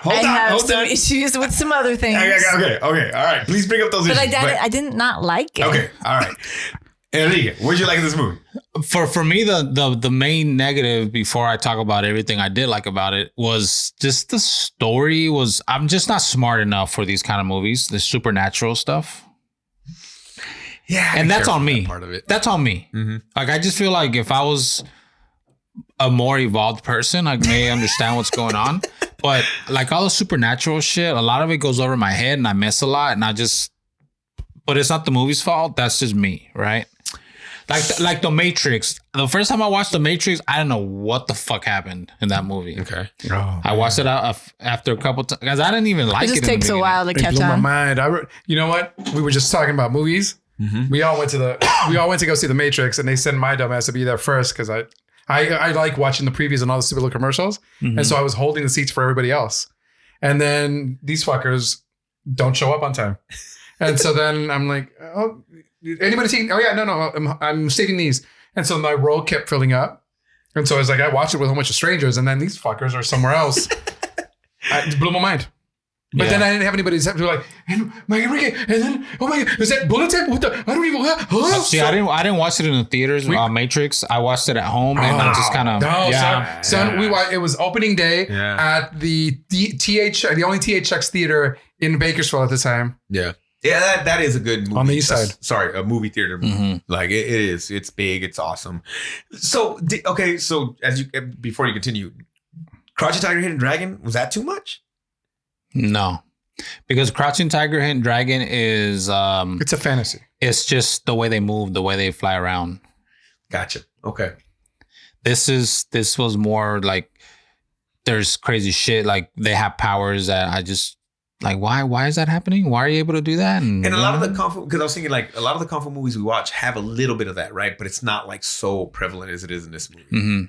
hold I on. have some issues with some other things. Okay. All right. Please bring up those But issues. I didn't not like it. Okay. All right. Enrique, what did you like in this movie? For me, the main negative before I talk about everything I did like about it was just the story was, I'm just not smart enough for these kind of movies, the supernatural stuff. Yeah. And that's on me. That part of it. That's on me. Mm-hmm. Like, I just feel like if I was a more evolved person, I may understand what's going on. But like all the supernatural shit, a lot of it goes over my head and I miss a lot. And but it's not the movie's fault. That's just me, right? Like the Matrix. The first time I watched the Matrix, I didn't know what the fuck happened in that movie. Okay. Oh, I watched it after a couple times because I didn't even like it. It just takes a while to it catch blew my on. mind. You know what? We were just talking about movies. Mm-hmm. We all went to go see The Matrix, and they sent my dumb ass to be there first because I like watching the previews and all the stupid little commercials, and so I was holding the seats for everybody else. And then these fuckers don't show up on time, and so then I'm like, oh. Anybody seen? Oh yeah, no, I'm saving these. And so my row kept filling up. And so I was like, I watched it with a bunch of strangers, and then these fuckers are somewhere else. It blew my mind. But then I didn't have anybody to like, my Enrique, and then oh my god, is that bullet tip? What the? I don't even. See, I didn't watch it in the theaters. Matrix. I watched it at home, and I just kind of son. We watched. It was opening day at the THX theater in Bakersfield at the time. Yeah. Yeah, that is a good movie. On the east side. Sorry, a movie theater movie. Mm-hmm. Like it is. It's big. It's awesome. So, so before you continue, Crouching Tiger, Hidden Dragon, was that too much? No. Because Crouching Tiger, Hidden Dragon is... it's a fantasy. It's just the way they move, the way they fly around. Gotcha. Okay. This was more like there's crazy shit. Like they have powers that I just... Like, why is that happening? Why are you able to do that? And a lot of the Kung Fu, because I was thinking like a lot of the Kung Fu movies we watch have a little bit of that, right? But it's not like so prevalent as it is in this movie. Mm-hmm.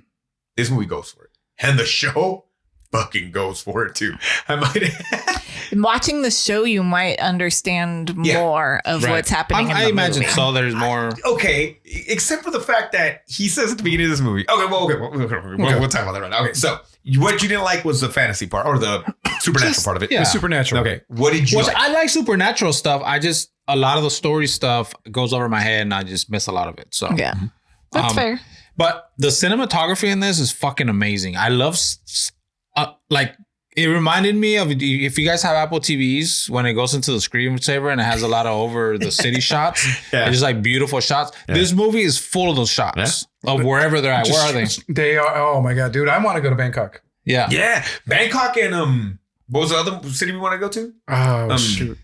This movie goes for it. And the show fucking goes for it too. I might Watching the show, you might understand more of what's happening in the I imagine movie. so. There's more. Okay, except for the fact that he says at the beginning of this movie. Okay, we'll talk about that right now. Okay, so what you didn't like was the fantasy part or the supernatural part of it. Yeah. The supernatural. Okay, what did you Which like? I like supernatural stuff. I just a lot of the story stuff goes over my head, and I just miss a lot of it. So Yeah, that's fair. But the cinematography in this is fucking amazing. I love like it reminded me of if you guys have Apple TVs when it goes into the screensaver and it has a lot of over the city shots. Yeah. It's just like beautiful shots. Yeah. This movie is full of those shots of wherever they're at. Where are they? They are. Oh my god, dude! I want to go to Bangkok. Yeah, Bangkok and what was the other city we want to go to? Oh shoot!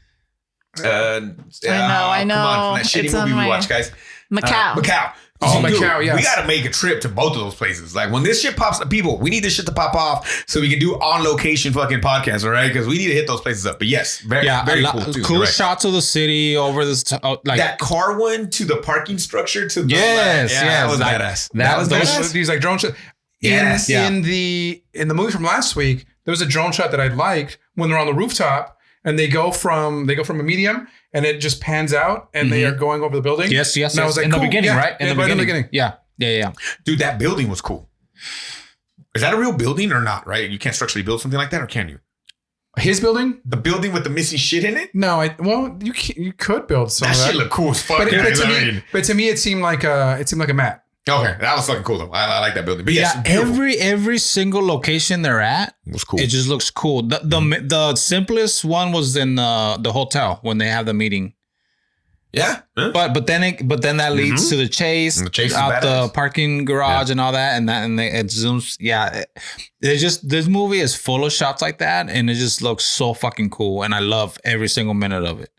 I know. Come on, from that shitty It's movie on we my- watched, guys. Macau. Macau. Oh, Dude, Macau, yes. We got to make a trip to both of those places. Like when this shit pops up, people, we need this shit to pop off so we can do on location fucking podcasts, all right? Because we need to hit those places up. But yes, very cool too. Cool right. shots of the city over this, like that car one to the parking structure to the yes, that was badass. That was badass. These like drone shots. Yes. In the movie from last week, there was a drone shot that I liked when they're on the rooftop and they go from a medium and it just pans out and they are going over the building. Yes. And I was like, in the cool, beginning, yeah, right? in the beginning. Yeah. Dude, that building was cool. Is that a real building or not? Right? You can't structurally build something like that, or can you? His building? The building with the missing shit in it? No, you could build some That of that. shit look cool as fuck. But to me, it seemed like a mat. Okay, that was fucking cool though. I like that building. But yes, every single location they're at was cool. It just looks cool. The simplest one was in the hotel when they have the meeting. Yeah, but then that leads to the chase, And the chase is out the badass. parking garage and all that, and it zooms. Yeah, it's just this movie is full of shots like that, and it just looks so fucking cool, and I love every single minute of it.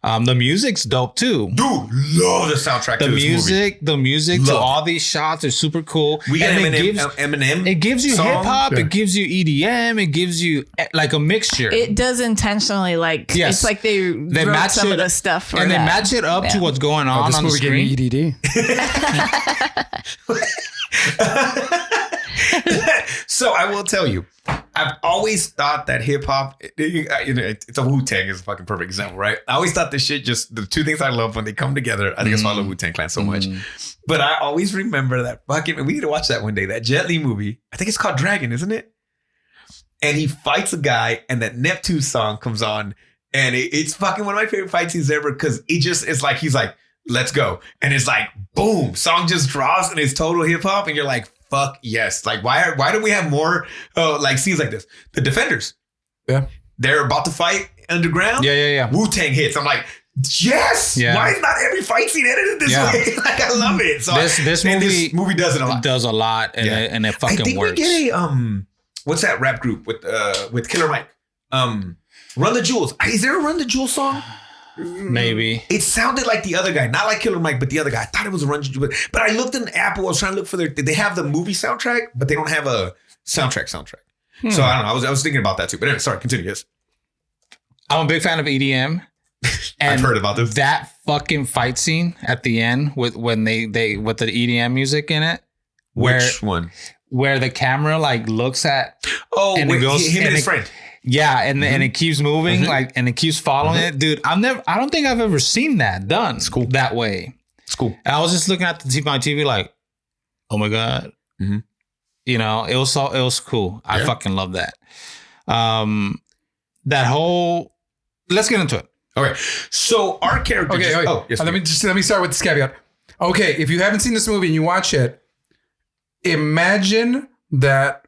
The music's dope too. Dude, love the soundtrack. The to this movie. music to all these shots is super cool. We got And Eminem. It gives you song. hip hop. Yeah. It gives you EDM. It gives you like a mixture. It does intentionally Yes. it's like they wrote match some it- of the stuff for and they that. match it up to what's going on This on the movie gave me screen. EDD. So I will tell you, I've always thought that hip hop, it's a Wu-Tang is a fucking perfect example, right? I always thought this shit just the two things I love when they come together. I think that's why I love Wu-Tang Clan so much. But I always remember that fucking, we need to watch that one day, that Jet Li movie. I think it's called Dragon, isn't it? And he fights a guy and that Neptune song comes on. And it's fucking one of my favorite fight scenes ever because it's like, he's like, let's go. And it's like, boom, song just drops and it's total hip hop. And you're like, fuck yes. Like, why don't we have more like scenes like this? The Defenders. Yeah. They're about to fight underground. Yeah. Wu-Tang hits. I'm like, yes. Yeah. Why is not every fight scene edited this way? Like, I love it. So This movie does it a lot. does a lot, and it fucking I think works. we get a what's that rap group with Killer Mike? Run the Jewels. Is there a Run the Jewels song? Maybe. It sounded like the other guy, not like Killer Mike, but the other guy. I thought it was a Run the Jewels. But I looked in Apple. I was trying to look for they have the movie soundtrack, but they don't have a soundtrack. So I don't know. I was thinking about that too. But anyway, sorry, continue. Yes. I'm a big fan of EDM. And I've heard about this. That fucking fight scene at the end with when they with the EDM music in it. Which one? Where the camera like looks at and it goes him and his friend. Yeah, and it keeps moving and it keeps following it, dude. I don't think I've ever seen that done that way. It's cool. And I was just looking at my TV like, oh my god, you know, it was cool. I fucking love that. That whole. Let's get into it. Okay, so our character. Okay, yes, let me start with this caveat. Okay, if you haven't seen this movie and you watch it, imagine that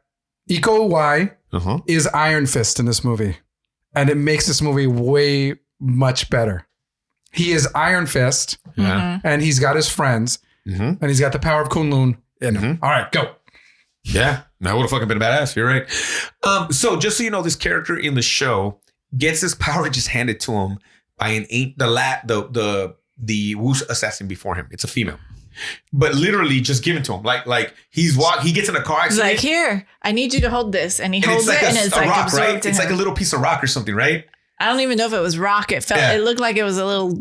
Iko Uwais is Iron Fist in this movie, and it makes this movie way much better. He is Iron Fist, and he's got his friends, and he's got the power of Kunlun in him. All right, go. Yeah, that would have fucking been badass. You're right. So just so you know, this character in the show gets his power just handed to him by the Wu assassin before him. It's a female, but literally just given to him. Like he gets in a car accident. He's like, here, I need you to hold this, and he holds it's like it, and it's a like rock, absorbed right? to It's him. like a little piece of rock or something, right? I don't even know if it was rock. It felt. Yeah. It looked like it was a little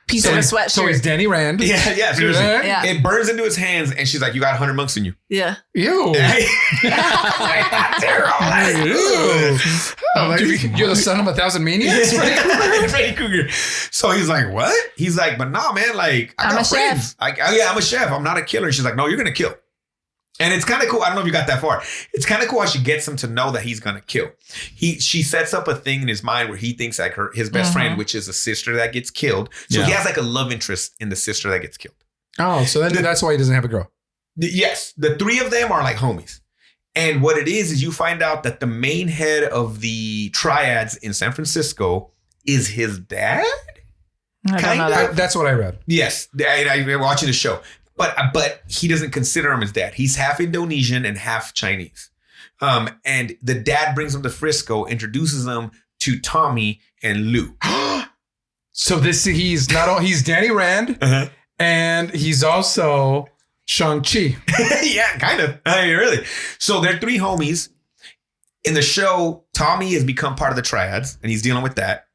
piece of a sweatshirt. So he's Danny Rand. Yeah, seriously. Yeah. It burns into his hands, and she's like, "You got 100 monks in you." Yeah. Ew. You're the son of 1,000 maniacs? Freddy Krueger. So he's like, "What?" He's like, "But nah, man. Like, I'm a friends. I'm a chef. I'm not a killer." She's like, "No, you're gonna kill." And it's kind of cool. I don't know if you got that far. It's kind of cool how she gets him to know that he's gonna kill. She sets up a thing in his mind where he thinks like his best friend, which is a sister that gets killed. So he has like a love interest in the sister that gets killed. Oh, so that's why he doesn't have a girl. Yes, the three of them are like homies. And what it is you find out that the main head of the triads in San Francisco is his dad. I don't know that. That's what I read. Yes, I'm watching the show. But he doesn't consider him his dad. He's half Indonesian and half Chinese. And the dad brings him to Frisco, introduces him to Tommy and Lou. So he's Danny Rand, and he's also Shang-Chi. Yeah, kind of. Really. So they're three homies. In the show, Tommy has become part of the triads, and he's dealing with that.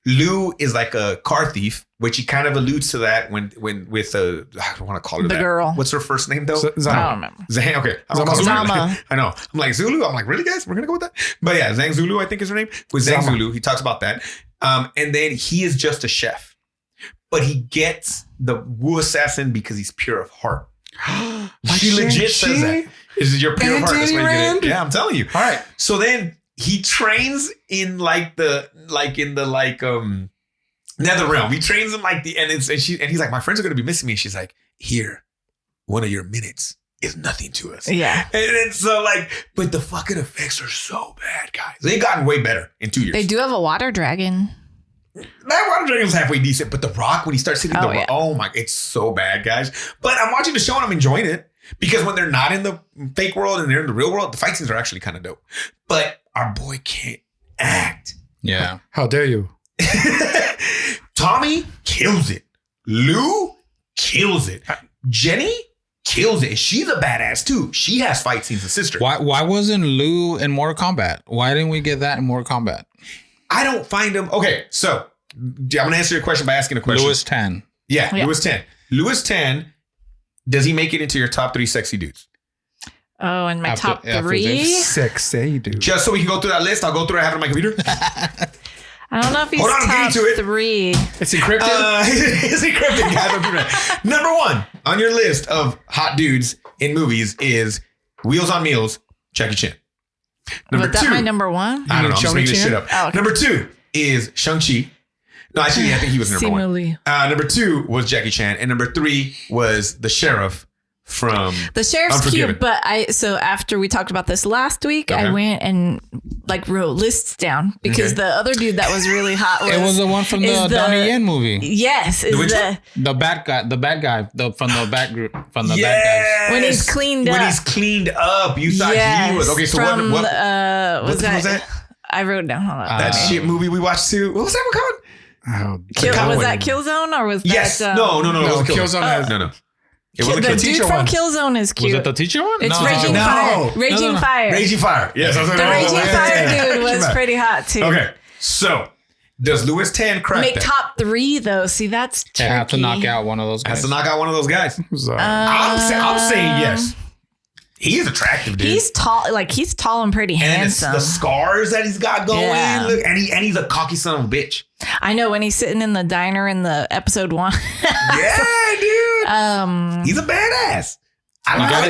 Lou is like a car thief, which he kind of alludes to that when with I don't want to call her The that. girl. What's her first name though? I don't remember. Zhang. Okay. Zama. I know. I'm like Zulu. I'm like, really, guys? We're gonna go with that? But yeah, Zhang Zulu, I think is her name. With Zhang Zulu, he talks about that. And then he is just a chef, but he gets the Wu assassin because he's pure of heart. She legit says that. Is you're pure of heart? That's why you get it. Yeah, I'm telling you. All right. So then he trains in nether realm. He trains in like and he's like, my friends are gonna be missing me. She's like, here, one of your minutes is nothing to us. Yeah. And it's so like, but the fucking effects are so bad, guys. They've gotten way better in 2 years. They do have a water dragon. That water dragon's halfway decent, but the rock when he starts hitting oh my, it's so bad, guys. But I'm watching the show and I'm enjoying it because when they're not in the fake world and they're in the real world, the fight scenes are actually kind of dope. But our boy can't act. Yeah. How dare you? Tommy kills it. Lou kills it. Jenny kills it. She's a badass too. She has fight scenes with sister. Why wasn't Lou in Mortal Kombat? Why didn't we get that in Mortal Kombat? I don't find him. Okay, so I'm gonna answer your question by asking a question. Louis 10. Yeah, Louis 10. Louis 10. Does he make it into your top 3 sexy dudes? Oh, and my top after 3? Sexy dude. Just so we can go through that list, I'll go through it. I have it on my computer. I don't know if he's Hold on, I'm top getting to it. 3. It's encrypted. It's encrypted, guys. Number 1 on your list of hot dudes in movies is Wheels on Meals, Jackie Chan. Number Was that 2. my number 1? I don't know. I'm just making this shit up. Oh, okay. Number 2 is Shang-Chi. No, actually, I think he was number 1. Simu Number 2 was Jackie Chan. And number 3 was the sheriff from The sheriff's Unforgiven. cute, but so after we talked about this last week, Okay. I went and like wrote lists down because the other dude that was really hot It was the one from the Donnie Yen movie. Yes, is which the The bad guy from the bad group from the bad Yes. when he's cleaned up. When he's cleaned up. You thought yes, he was. Okay, so from what was was that? that? I wrote down. Hold on. That shit movie we watched too. What was that one called? Was that Killzone or was Yes. that? No, it was Killzone has No. It wasn't the Killzone. dude from Killzone is Was cute. it the teacher one? It's No. Raging No. Fire. Raging No. Fire. Raging Fire. Yes. I was like, The Raging Fire yeah. dude was pretty hot too. Okay, so does Louis Tan crack Make that? top 3 though. See, that's They have to tricky. knock out one of those Has guys. to knock out one of those guys. Sorry. I'm saying yes. He is attractive, dude. He's tall, he's tall and pretty and handsome. the scars that he's got going. Yeah. Look, and he's a cocky son of a bitch. I know when he's sitting in the diner in the episode 1. Yeah, dude. He's a badass.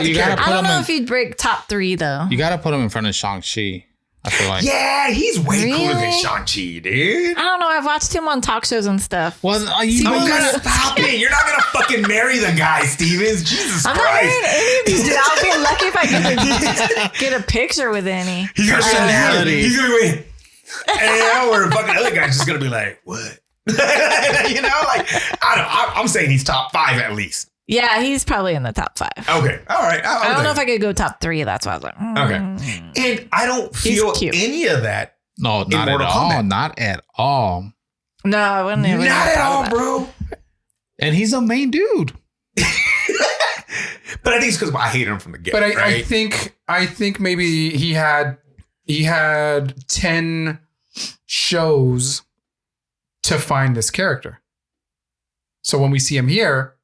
You gotta I put don't him know in. if he'd break top 3 though. You gotta put him in front of Shang-Chi. I feel like. Yeah, he's way cooler than Really? Shang-Chi, dude. I don't know. I've watched him on talk shows and stuff. Well, you I'm gonna stop it. You're not gonna fucking marry the guy, Stevens. Jesus I'm not Christ. marrying any of these dudes. I'll be lucky if I get a picture with any. He's gonna Personality. He's gonna wait an hour. Fucking other guy's just gonna be like, what? You know, like I'm saying he's top 5 at least. Yeah, he's probably in the top 5. Okay, all right. I don't know if I could go top 3. That's why I was like, okay. And I don't feel any of that. No, not at all. Not at all. No, I wouldn't even. Not at all, bro. And he's a main dude. But I think it's because I hate him from the get. But right? I think maybe he had 10 shows to find this character. So when we see him here,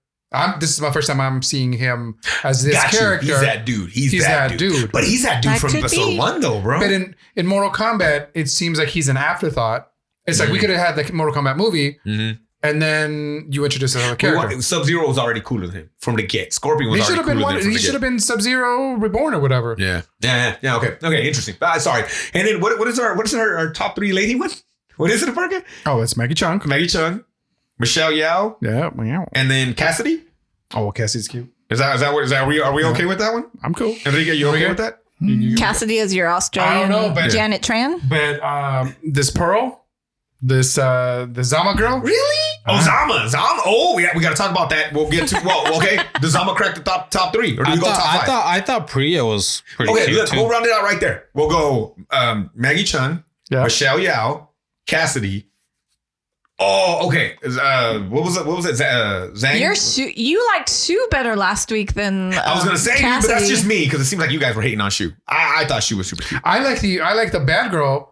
this is my first time I'm seeing him as this character. He's that dude. He's that dude. But he's that dude from episode 1, though, bro. But in Mortal Kombat, it seems like he's an afterthought. It's like we could have had the Mortal Kombat movie, and then you introduce another character. Sub-Zero was already cooler than him from the get. Scorpion was already cooler than him. He should have been Sub-Zero Reborn or whatever. Yeah. Okay. Interesting. Sorry. And then what is our top 3 lady one? What is it, Parker? Oh, it's Maggie Chung, Michelle Yao. Yeah. And then Cassidy. Oh, well, Cassidy's cute. Are we okay with that one? I'm cool. Enrique, you okay with that? Cassidy is your Australian. I don't know, but Janet Tran. But this Pearl. The Zama girl? Really? Oh, Zama. Oh, we got to talk about that. We'll get to, okay. Does Zama crack the top 3? Or do we go top 5? I thought Priya was pretty cute. Okay, we'll round it out right there. We'll go Maggie Chun, Michelle Yao, Cassidy. Oh, okay. What was it? Zhang? You liked Shu better last week than I was going to say, Cassidy. but that's just me because it seems like you guys were hating on Shu. I thought Shu was super cute. I like the bad girl.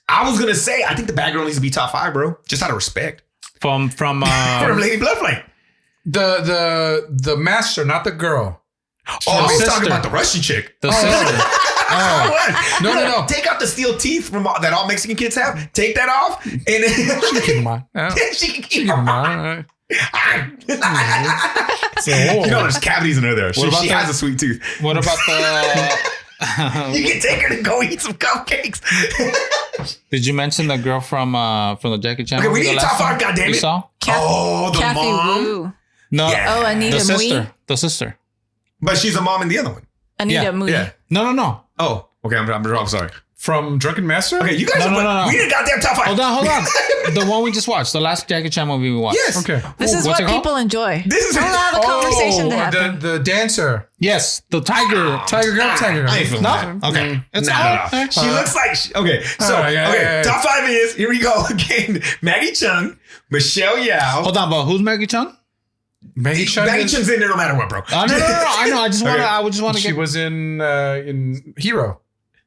I was gonna say, I think the bad girl needs to be top 5, bro. Just out of respect. From from Lady Bloodflame. The master, not the girl. I was talking about the Russian chick. The sister. Oh. No. Take out the steel teeth from that all Mexican kids have. Take that off, and then She can keep them on. she can keep them on. So, there's cavities in her there. She has a sweet tooth. What about the? You can take her to go eat some cupcakes. Did you mention the girl from the Jackie Chan? Okay, we need top 5. Goddamn it! You saw? The Kathy mom. Wu. No. Yeah. Oh, Anita Mui. The sister. But she's a mom in the other one. Anita Mui. Yeah. No. Oh, okay. I'm sorry. From Drunken Master? Okay, you guys No. We need a goddamn top 5. Hold on. The one we just watched, the last Jackie Chan movie we watched. Yes. Okay. This is What's what it called? people enjoy. This is We'll have a conversation to happen. The dancer. Yes, the tiger. Tiger girl. I ain't feeling that. No. Okay. It's No. all. She looks like okay. So yeah. top 5 is here we go again. Maggie Chung, Michelle Yao. Hold on, but who's Maggie Chung? Maggie Chung. Maggie Chung's in there no matter what, bro. No. I know. I just want to She get was in Hero.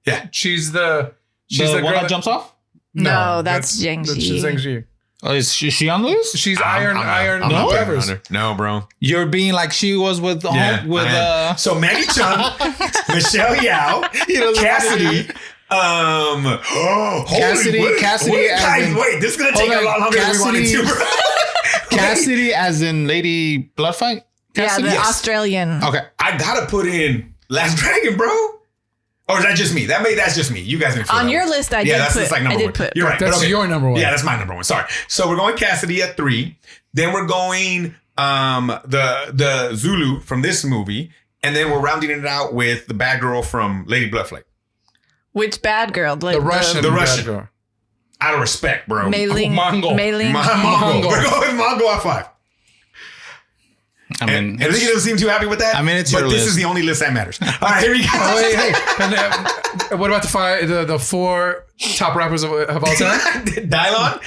Yeah. She's the the girl one that jumps off. No, that's Zhang Xi. She's Zhang Xi. Oh, is she on the list? She's Iron. I'm not whatever. No, bro. You're being like she was with So Maggie Chung, Michelle Yao, Cassidy. Cassidy. Wait, this is gonna take a lot longer than we wanted to, bro. Cassidy, as in Lady Bloodfight. Cassidy? Yeah, the Australian. Okay, I gotta put in Last Dragon, bro. Or is that just me? That's just me. You guys didn't feel On that your way. list, I did put. number I did 1. put. You're right. That's but okay. your number 1. Yeah, that's my number 1. Sorry. So we're going Cassidy at 3. Then we're going the Zulu from this movie, and then we're rounding it out with the bad girl from Lady Bloodflake. Which bad girl? Like The Russian. Russian. Girl. Out of respect, bro. Mei Ling. Mongol. Mei Ling. Mongol. We're going with Mongol at 5. I mean, and Enrique doesn't seem too happy with that. I mean, it's but your this list. is the only list that matters. All right, here we go. Oh, hey. And what about the 4 top rappers of all time? Dylon.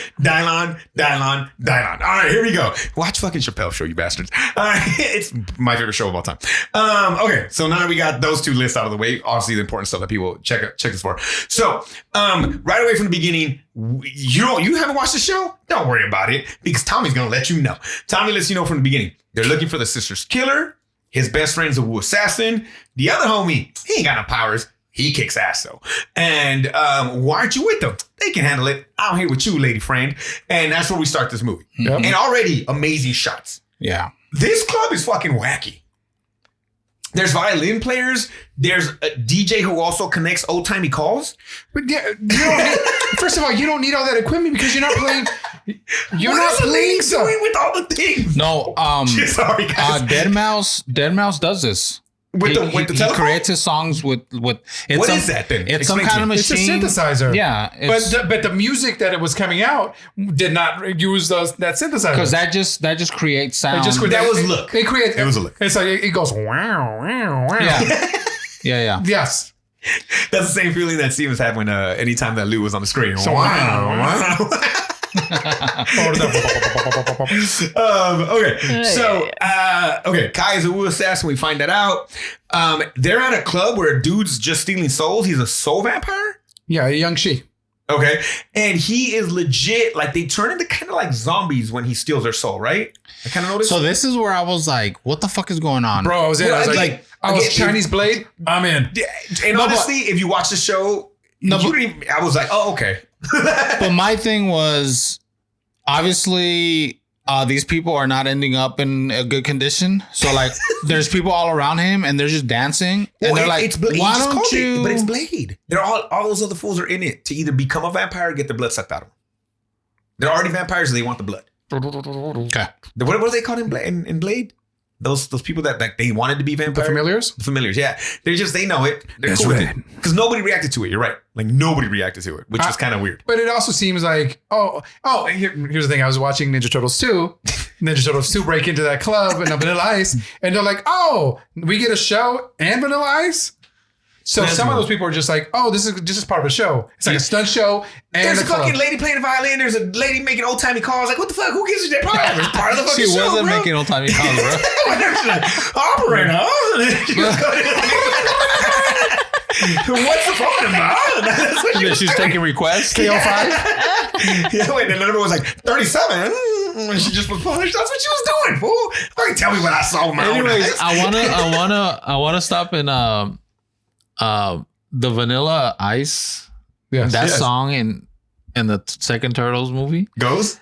All right, here we go. Watch fucking Chappelle Show, you bastards. All right, it's my favorite show of all time. Okay, so now that we got those 2 lists out of the way, obviously the important stuff that people check us for. So, right away from the beginning, you haven't watched the show? Don't worry about it because Tommy's gonna let you know. Tommy lets you know from the beginning. They're looking for the sister's killer. His best friend's a Wu assassin. The other homie, he ain't got no powers. He kicks ass though. And why aren't you with them? They can handle it. I'm here with you, lady friend. And that's where we start this movie. Yep. And already amazing shots. yeah. This club is fucking wacky. There's violin players. There's a DJ who also connects old timey calls. But yeah, you don't need, first of all, you don't need all that equipment because you're not playing. You're not playing doing with all the things. No. Sorry, guys. Dead Mouse does this. With the he telephone? creates his songs with What is that then? It's some Explain kind to of me. machine. It's a synthesizer. Yeah, But the music that it was coming out did not use that synthesizer. because that just creates sound. That was look. They create. It was a look. It's like it goes wow wow wow. yeah. Yes. That's the same feeling that Stevens had when anytime that Lou was on the screen. So Okay. So, Kai is a Wu assassin. We find that out. They're at a club where a dude's just stealing souls. He's a soul vampire. Yeah, young she. Okay. And he is legit. Like, they turn into kind of like zombies when he steals their soul, right? I kind of noticed. So this is where I was like, what the fuck is going on? Bro, I was in. Well, I was like, I was again, Chinese Blade. I'm in. And honestly, if you watch the show, I was like, oh, okay. But my thing was, obviously, these people are not ending up in a good condition. So like, there's people all around him, and they're just dancing, and they're like, "Why don't you?" But it's Blade. They're all those other fools are in it to either become a vampire or get their blood sucked out of them. They're already vampires, and they want the blood. Okay. What do they call in Blade? Those people that like they wanted to be vampires. The familiars? The familiars, yeah. They know it. They're That's cool with right. it. Because nobody reacted to it. You're right. Like nobody reacted to it, which is kind of weird. But it also seems like, here's the thing. I was watching Ninja Turtles 2. Ninja Turtles 2 break into that club and Vanilla Ice. And they're like, oh, we get a show and Vanilla Ice? So some of those people are just like, oh, this is part of a show. It's like a stunt show and There's a club. fucking lady playing the violin. There's a lady making old timey calls. Like, what the fuck? Who gives a shit? It's part of the fucking She show. wasn't bro. making old timey calls, bro. Operator. What's the phone number? That's what she was She's taking requests. KO5? Yeah, wait, the number was like 37. When she just was punished. That's what she was doing, fool. Fucking tell me what I saw with my own Anyways, eyes. I wanna stop in the Vanilla Ice. Yes. That song in the second Turtles movie goes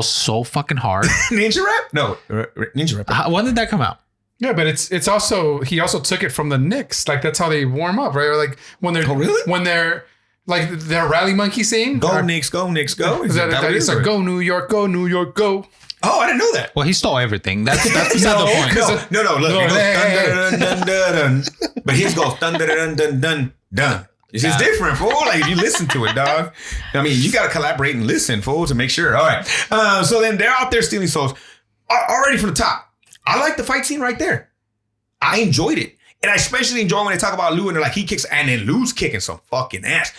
so fucking hard. Ninja Rap? No, Ninja Rap. When did that come out? Yeah, but it's also he also took it from the Knicks. Like that's how they warm up, right? Or like when they're when they're like their rally monkey scene. Go Knicks, go Knicks, go. Is that what it is? Like go New York, go New York, go. Oh, I didn't know that. Well, he stole everything. That's beside the point. No. Look, it goes dun dun dun dun dun, but his goes dun dun dun dun dun dun. It's just different, fool. Like if you listen to it, dog. I mean, you got to collaborate and listen, fool, to make sure. All right. So then they're out there stealing souls. Already from the top. I like the fight scene right there. I enjoyed it. And I especially enjoy when they talk about Lou and they're like, he kicks, and then Lou's kicking some fucking ass.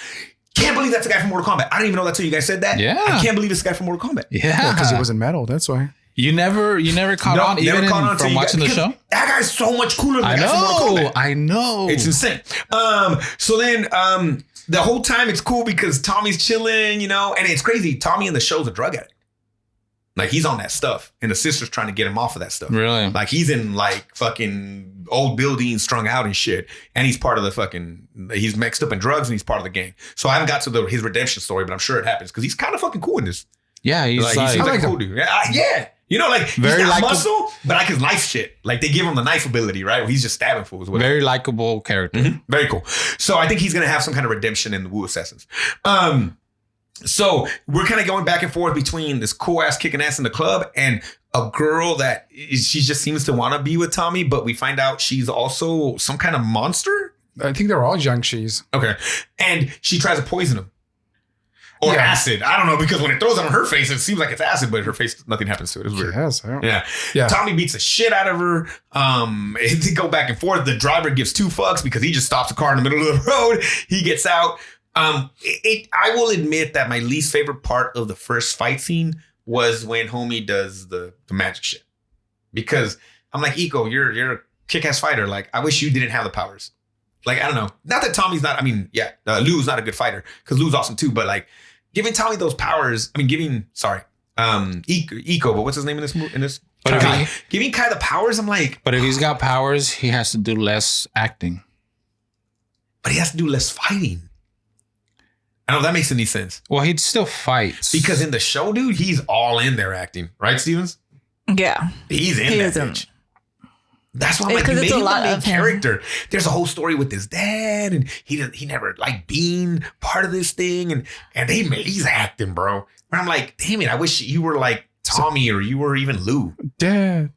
Can't believe that's the guy from Mortal Kombat. I didn't even know that till you guys said that. Yeah. I can't believe it's the guy from Mortal Kombat. Yeah. Because it was in metal, that's why. You never caught on even from watching the show? That guy's so much cooler than the guy from Mortal Kombat. I know. It's insane. So then the whole time it's cool because Tommy's chilling, you know, and it's crazy. Tommy in the show's a drug addict. Like he's on that stuff, and the sister's trying to get him off of that stuff. Really? Like he's in like fucking old buildings, strung out and shit, and he's part of the fucking. He's mixed up in drugs, and he's part of the gang. So I haven't got to his redemption story, but I'm sure it happens because he's kind of fucking cool in this. Yeah, he's Like, he seems like a cool dude. Yeah. You know, like Very he's got likable. muscle, but like his knife shit. Like they give him the knife ability, right? Where he's just stabbing fools. Whatever. very likable character. Mm-hmm. Very cool. So I think he's gonna have some kind of redemption in the Wu Assassins. So we're kind of going back and forth between this cool ass kicking ass in the club and a girl that she just seems to want to be with Tommy, but we find out she's also some kind of monster. I think they're all Jiangxis. Okay. And she tries to poison him. Or acid. I don't know, because when it throws it on her face, it seems like it's acid, but her face, nothing happens to it. It's weird. Yes, Yeah. Tommy beats the shit out of her. They go back and forth. The driver gives two fucks because he just stops the car in the middle of the road. He gets out. I will admit that my least favorite part of the first fight scene was when homie does the magic shit. Because I'm like, Iko, you're a kick-ass fighter. Like, I wish you didn't have the powers. Like, I don't know. Not that Tommy's not, Lou's not a good fighter, because Lou's awesome too, but like, giving Tommy those powers, Iko, but what's his name in this? But Kai. Giving Kai the powers, I'm like. But if he's got powers, he has to do less acting. But he has to do less fighting. I don't know if that makes any sense. Well, he'd still fight. Because in the show, dude, he's all in there acting. Right, Stevens? Yeah. He's in that bitch. That's why I'm like, you made him the main character. There's a whole story with his dad, and he never liked being part of this thing, and he's acting, bro. But I'm like, damn it, I wish you were like Tommy or you were even Lou. Dad.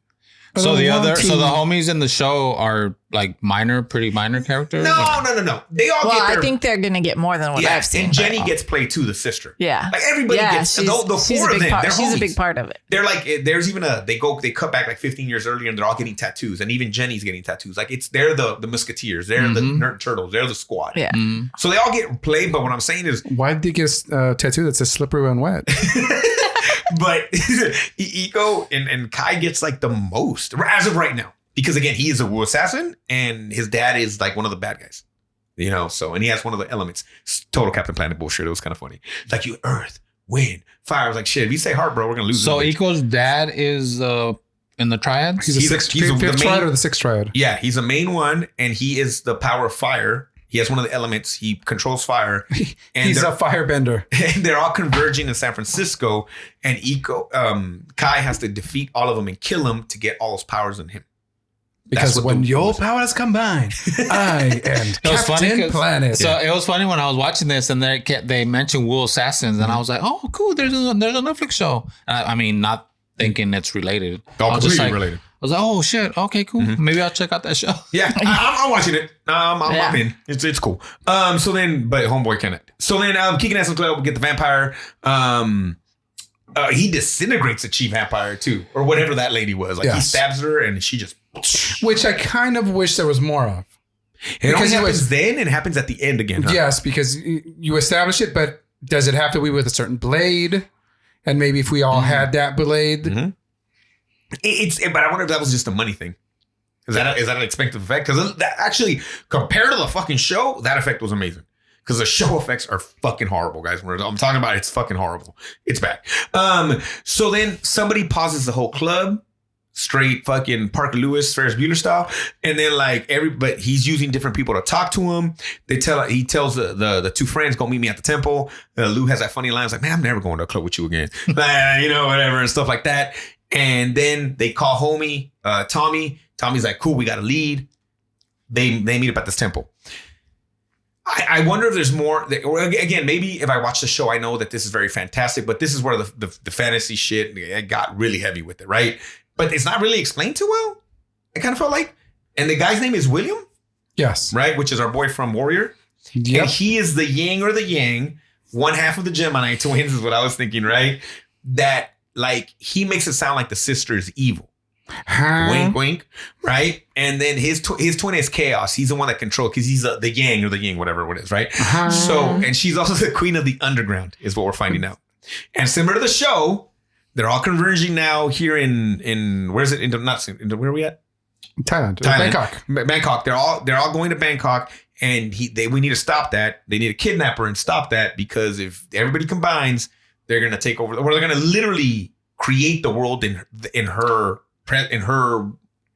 So the homies in the show are like pretty minor characters. No. They all Well, get I think they're gonna get more than what I've seen. And Jenny gets played too, the sister. Yeah, like everybody gets. The four of them, they're she's homies. a big part of it. They're like, there's even they cut back like 15 years earlier, and they're all getting tattoos, and even Jenny's getting tattoos. Like they're the Musketeers, they're the Nerd Turtles, they're the squad. Yeah. So they all get played, but what I'm saying is, why did they get a tattoo that says slippery when wet? But Iko and Kai gets like the most as of right now, because again, he is a Wu assassin, and his dad is like one of the bad guys. So and he has one of the elements. It's total Captain Planet bullshit. It was kind of funny. It's like you earth, wind, fire. I was like, shit, if you say heart, bro, we're gonna lose. So Iko's dad is in the triad? He's the fifth triad or the sixth triad? Yeah, he's the main one, and he is the power of fire. He has one of the elements. He controls fire. And he's a firebender. And they're all converging in San Francisco. And Kai has to defeat all of them and kill them to get all those powers in him. Because when your powers combine, I am Captain Planet. So it was funny when I was watching this, and they mentioned Wu Assassins, and I was like, oh, cool. There's a Netflix show. I mean, not thinking it's related. All completely related. I was like, oh shit, okay, cool. Maybe I'll check out that show. Yeah, I'm watching it. I'm in. It's cool. So then, but homeboy connect. So then, kicking ass in the club, we get the vampire. He disintegrates the chief vampire too, or whatever that lady was. Like he stabs her, and she just. Which I kind of wish there was more of. It only happens then, and happens at the end again. Huh? Yes, because you establish it, but does it have to be with a certain blade? And maybe if we all had that blade. But I wonder if that was just a money thing. Is that an expected effect? Because that actually, compared to the fucking show, that effect was amazing. Because the show effects are fucking horrible, guys. When I'm talking about it, it's fucking horrible. It's bad. So then somebody pauses the whole club, straight fucking Parker Lewis, Ferris Bueller style, and then but he's using different people to talk to him. He tells the two friends, go meet me at the temple. Lou has that funny line, it's like, man, I'm never going to a club with you again. Whatever and stuff like that. And then they call homie Tommy. Tommy's like, cool, we got a lead. They meet up at this temple. I wonder if there's more. Again, maybe if I watch the show, I know that this is very fantastic, but this is where the fantasy shit got really heavy with it, right? But it's not really explained too well. I kind of felt like. And the guy's name is William? Yes. Right? Which is our boy from Warrior. Yep. And he is the yin or the yang, one half of the Gemini twins is what I was thinking, right? That he makes it sound like the sister is evil. Wink, wink, right? And then his twin is Chaos. He's the one that controls, because he's the yang or the yin, whatever it is, right? So, and she's also the queen of the underground, is what we're finding out. And similar to the show, they're all converging now here in where is it? Where are we at? Thailand. Bangkok. They're all going to Bangkok, and we need to stop that. They need to kidnap her and stop that, because if everybody combines, they're gonna take over, or they're gonna literally create the world in her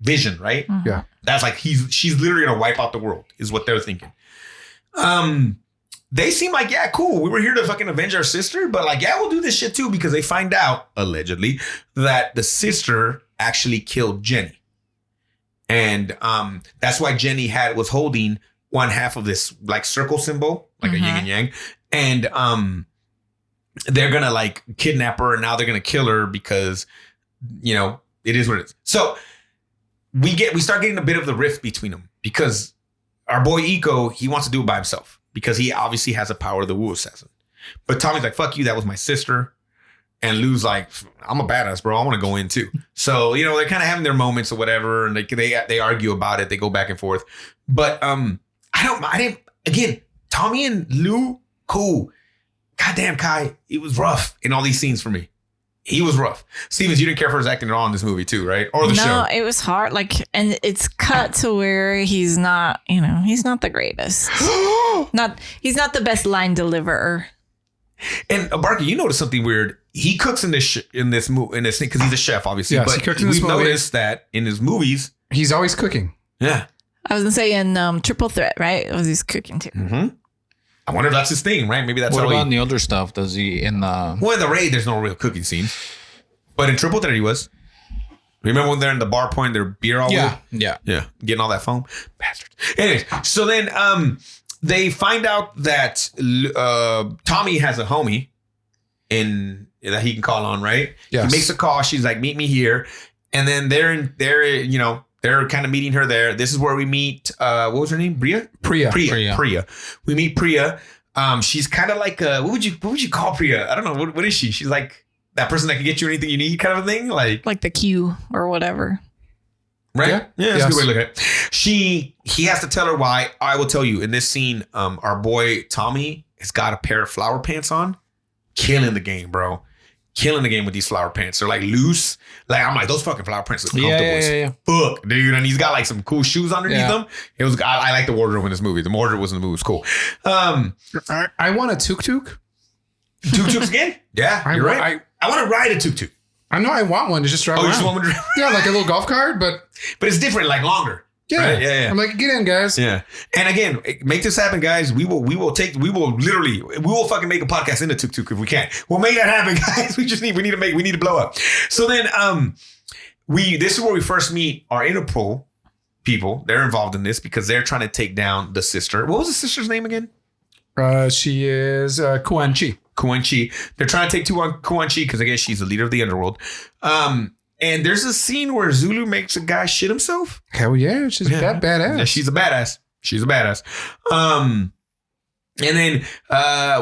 vision, right? Yeah. That's like she's literally gonna wipe out the world, is what they're thinking. They seem like, yeah, cool. We were here to fucking avenge our sister, but we'll do this shit too, because they find out, allegedly, that the sister actually killed Jenny. And that's why Jenny was holding one half of this circle symbol, a yin and yang. And they're gonna kidnap her, and now they're gonna kill her because, it is what it is. So we start getting a bit of the rift between them, because our boy Iko, he wants to do it by himself, because he obviously has the power of the Wu assassin. But Tommy's like, fuck you, that was my sister. And Lou's like, I'm a badass, bro. I want to go in too. So, they're kind of having their moments or whatever, and they argue about it. They go back and forth. But again, Tommy and Lou, cool. Goddamn, Kai, it was rough in all these scenes for me. He was rough. Stevens, you didn't care for his acting at all in this movie too, right? Or the show? No, it was hard. And it's cut to where he's not, he's not the greatest. He's not the best line deliverer. And Barker, you noticed something weird. He cooks in this thing because he's a chef, obviously. Yes, but he cooked in this we've movie. noticed that in his movies, he's always cooking. Yeah. I was gonna say in Triple Threat, right? It was he's cooking too. Mm-hmm. I wonder if that's his thing, right? Maybe that's what about in the other stuff? Does he in the? Well, in the Raid, there's no real cooking scenes, but in Triple Threat, he was. Remember when they're in the bar pouring their beer all yeah, weird? yeah, getting all that foam, bastards. Anyways, so then they find out that Tommy has a homie that he can call on, right? Yes. He makes a call. She's like, meet me here. And then they're kind of meeting her there. This is where we meet, what was her name? Priya. We meet Priya. She's kind of like, what would you call Priya? I don't know. What is she? She's like that person that can get you anything you need kind of a thing. Like the Q or whatever. Right? Yeah, that's a good way to look at it. He has to tell her why. I will tell you in this scene, our boy Tommy has got a pair of flower pants on. Killing the game, bro. Killing the game with these flower pants. They're like loose. Like I'm like, those fucking flower pants look comfortable as fuck, dude. And he's got like some cool shoes underneath them. It was I like the wardrobe in this movie. The wardrobe was in the movie. It was cool. I want a tuk-tuk. Tuk-tuks again? Yeah, you're right. I want to ride a tuk-tuk. I know I want one to just drive around. You just want one to drive? Yeah, like a little golf cart, but it's different, like longer. Yeah. Right? Yeah. I'm like, get in, guys. Yeah. And again, make this happen, guys. We will fucking make a podcast in the tuk-tuk if we can. We'll make that happen, guys. We need to blow up. So then this is where we first meet our Interpol people. They're involved in this because they're trying to take down the sister. What was the sister's name again? She is Quan Chi. Quan Chi. They're trying to take Quan Chi because I guess she's the leader of the underworld. And there's a scene where Zulu makes a guy shit himself. Hell yeah, she's that badass. Yeah, she's a badass. And then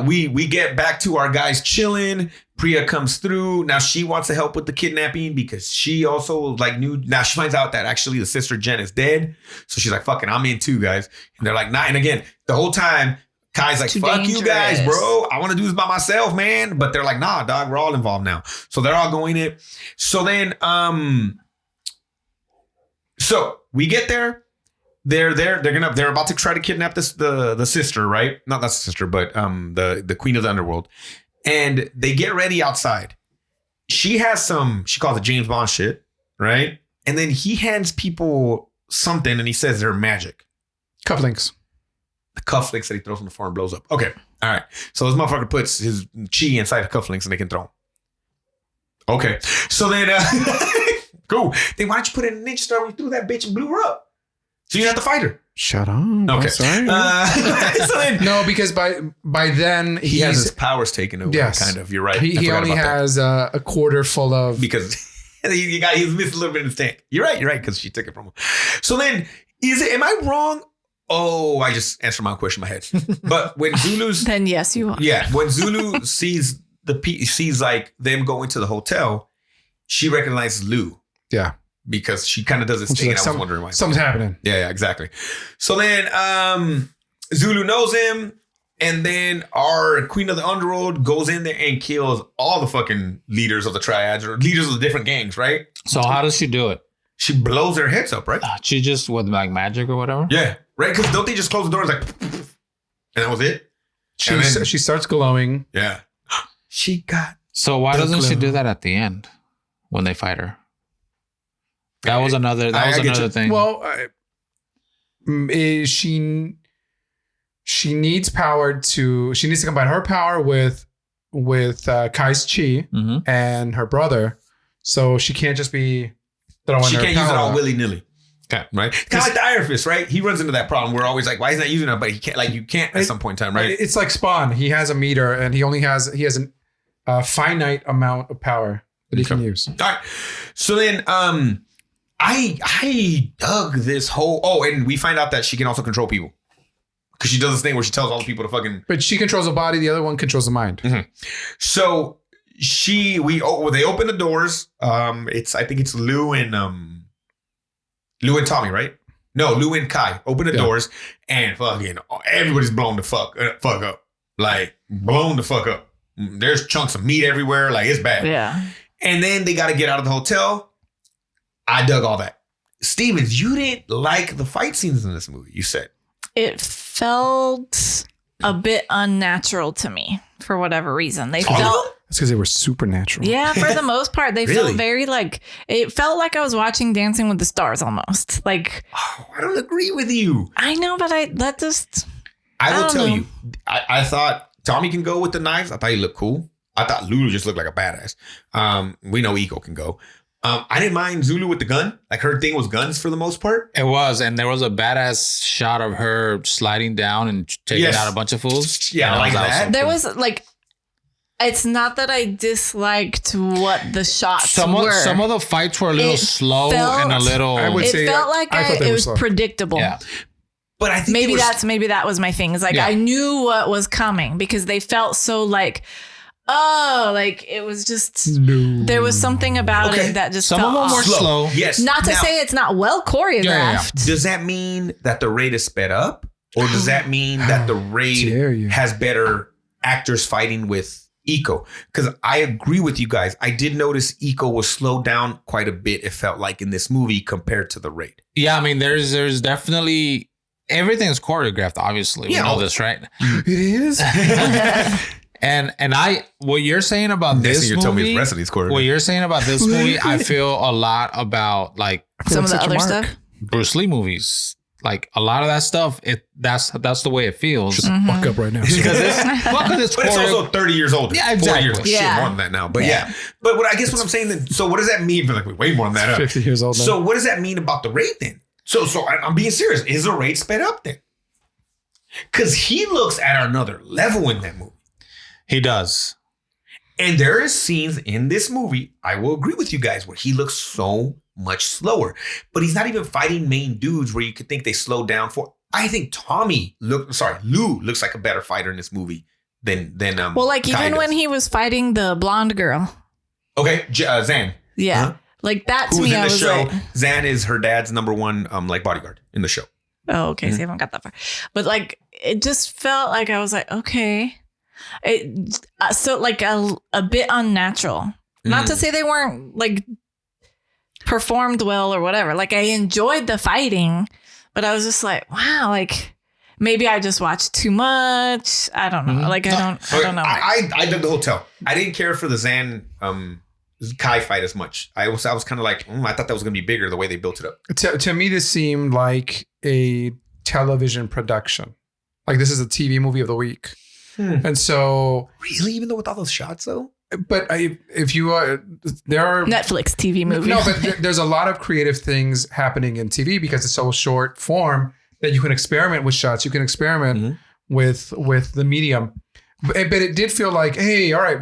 we get back to our guys chilling. Priya comes through. Now she wants to help with the kidnapping because she also knew. Now she finds out that actually the sister Jen is dead. So she's like, "Fucking, I'm in too, guys." And they're like, "Nah." And again, the whole time, Kai's like, "Fuck you guys, bro. I want to do this by myself, man." But they're like, "Nah, dog, we're all involved now." So they're all going in. So then, so we get there. They're about to try to kidnap the sister, right? Not the sister, but the queen of the underworld. And they get ready outside. She has she calls it James Bond shit, right? And then he hands people something and he says they're magic. Cufflinks. The cufflinks that he throws on the floor and blows up. Okay. All right. So this motherfucker puts his chi inside the cufflinks and they can throw them. Okay. So then, cool. Then why don't you put it in a ninja star when you threw that bitch and blew her up? So you don't have to fight her. Shut up. Okay. Sorry. So then, no, because by then he has his powers taken away. Yes. Kind of. You're right. He only has a quarter full of. Because he missed a little bit in his tank. You're right. Because she took it from him. So then, am I wrong? Oh, I just answered my question in my head. But when Zulu's then yes, you are. Yeah, when Zulu sees like them going to the hotel, she recognizes Lou. Yeah, because she kind of does this thing. Like, and I was wondering why something's happening. Yeah, exactly. So then Zulu knows him, and then our Queen of the Underworld goes in there and kills all the fucking leaders of the triads or leaders of the different gangs. Right. So how does she do it? She blows their heads up, right? She just with like magic or whatever. Yeah, right. Because don't they just close the doors like, and that was it? She starts glowing. Yeah, she got. So why doesn't she do that at the end when they fight her? That was another. That was another thing. Well, she needs power to. She needs to combine her power with Kai's chi and her brother, so she can't just be. She can't use it all willy-nilly. Okay, right? Kind of like the Iron Fist, right? He runs into that problem. We're always like, why is he not using it? But he can't, you can't at some point in time, right? It's like Spawn. He has a meter and he has a finite amount of power that he can use. All right. So then I dug this whole, and we find out that she can also control people. Because she does this thing where she tells all the people to fucking. But she controls the body, the other one controls the mind. Mm-hmm. So they open the doors. I think it's Lou and Tommy, right? No, Lou and Kai open the doors and fucking everybody's blown the fuck up. Like blown the fuck up. There's chunks of meat everywhere. Like it's bad. Yeah. And then they got to get out of the hotel. I dug all that. Stevens, you didn't like the fight scenes in this movie, you said. It felt a bit unnatural to me for whatever reason. They felt. That's because they were supernatural. Yeah, for the most part, they felt very it felt like I was watching Dancing with the Stars almost. Like, I don't agree with you. I know, but I will tell you, I thought Tommy can go with the knives. I thought he looked cool. I thought Lulu just looked like a badass. We know Iko can go. I didn't mind Zulu with the gun. Like her thing was guns for the most part. It was, and there was a badass shot of her sliding down and taking out a bunch of fools. Yeah, like that. There was It's not that I disliked what the shots were. Some of the fights were a little slow and a little. It felt like it was predictable. Yeah. But I think maybe that was my thing. It's like I knew what was coming because they felt so like, like it was just there was something about it that just some felt of them were slow. Yes. Not to say it's not well choreographed. Yeah. Does that mean that the raid is sped up, or does that mean that the raid has better actors fighting with Eco? Because I agree with you guys. I did notice Eco was slowed down quite a bit. It felt like in this movie compared to the raid. Yeah, I mean, there's definitely everything's choreographed. Obviously, we know this, right? It is. And what you're saying about this movie, what you're saying about this movie, I feel a lot about like some of the other stuff. Bruce Lee movies. Like a lot of that stuff, that's the way it feels. Just fuck up right now. Because it's also 30 years older. Yeah, exactly. 40 years, shit, more than that now. But but what I'm saying then, so what does that mean? Like way more than that. 50 years old now. So what does that mean about the raid then? So I'm being serious. Is the raid sped up then? Because he looks at another level in that movie. He does. And there is scenes in this movie, I will agree with you guys, where he looks so much slower. But he's not even fighting main dudes where you could think they slowed down for. I think Lou looks like a better fighter in this movie than well, like Kai even does. when he was fighting the blonde girl. Okay, Zan. Yeah. Uh-huh. Like that to Who's me, in I the was show? like, Zan is her dad's number one like bodyguard in the show. oh, okay. So I haven't got that far. But like it just felt like I was like, okay. So like a bit unnatural. Not to say they weren't like performed well or whatever. Like I enjoyed the fighting, but I was just like, wow, like maybe I just watched too much. I don't know. Like I don't know. I did the hotel. I didn't care for the Zan Kai fight as much. I was kind of like, I thought that was gonna be bigger the way they built it up. To me, this seemed like a television production. Like this is a TV movie of the week. And so, really, even though with all those shots, though. But if you there are Netflix TV movie. No, but there's a lot of creative things happening in TV because it's so short form that you can experiment with shots. You can experiment with the medium. But it did feel like, hey, all right,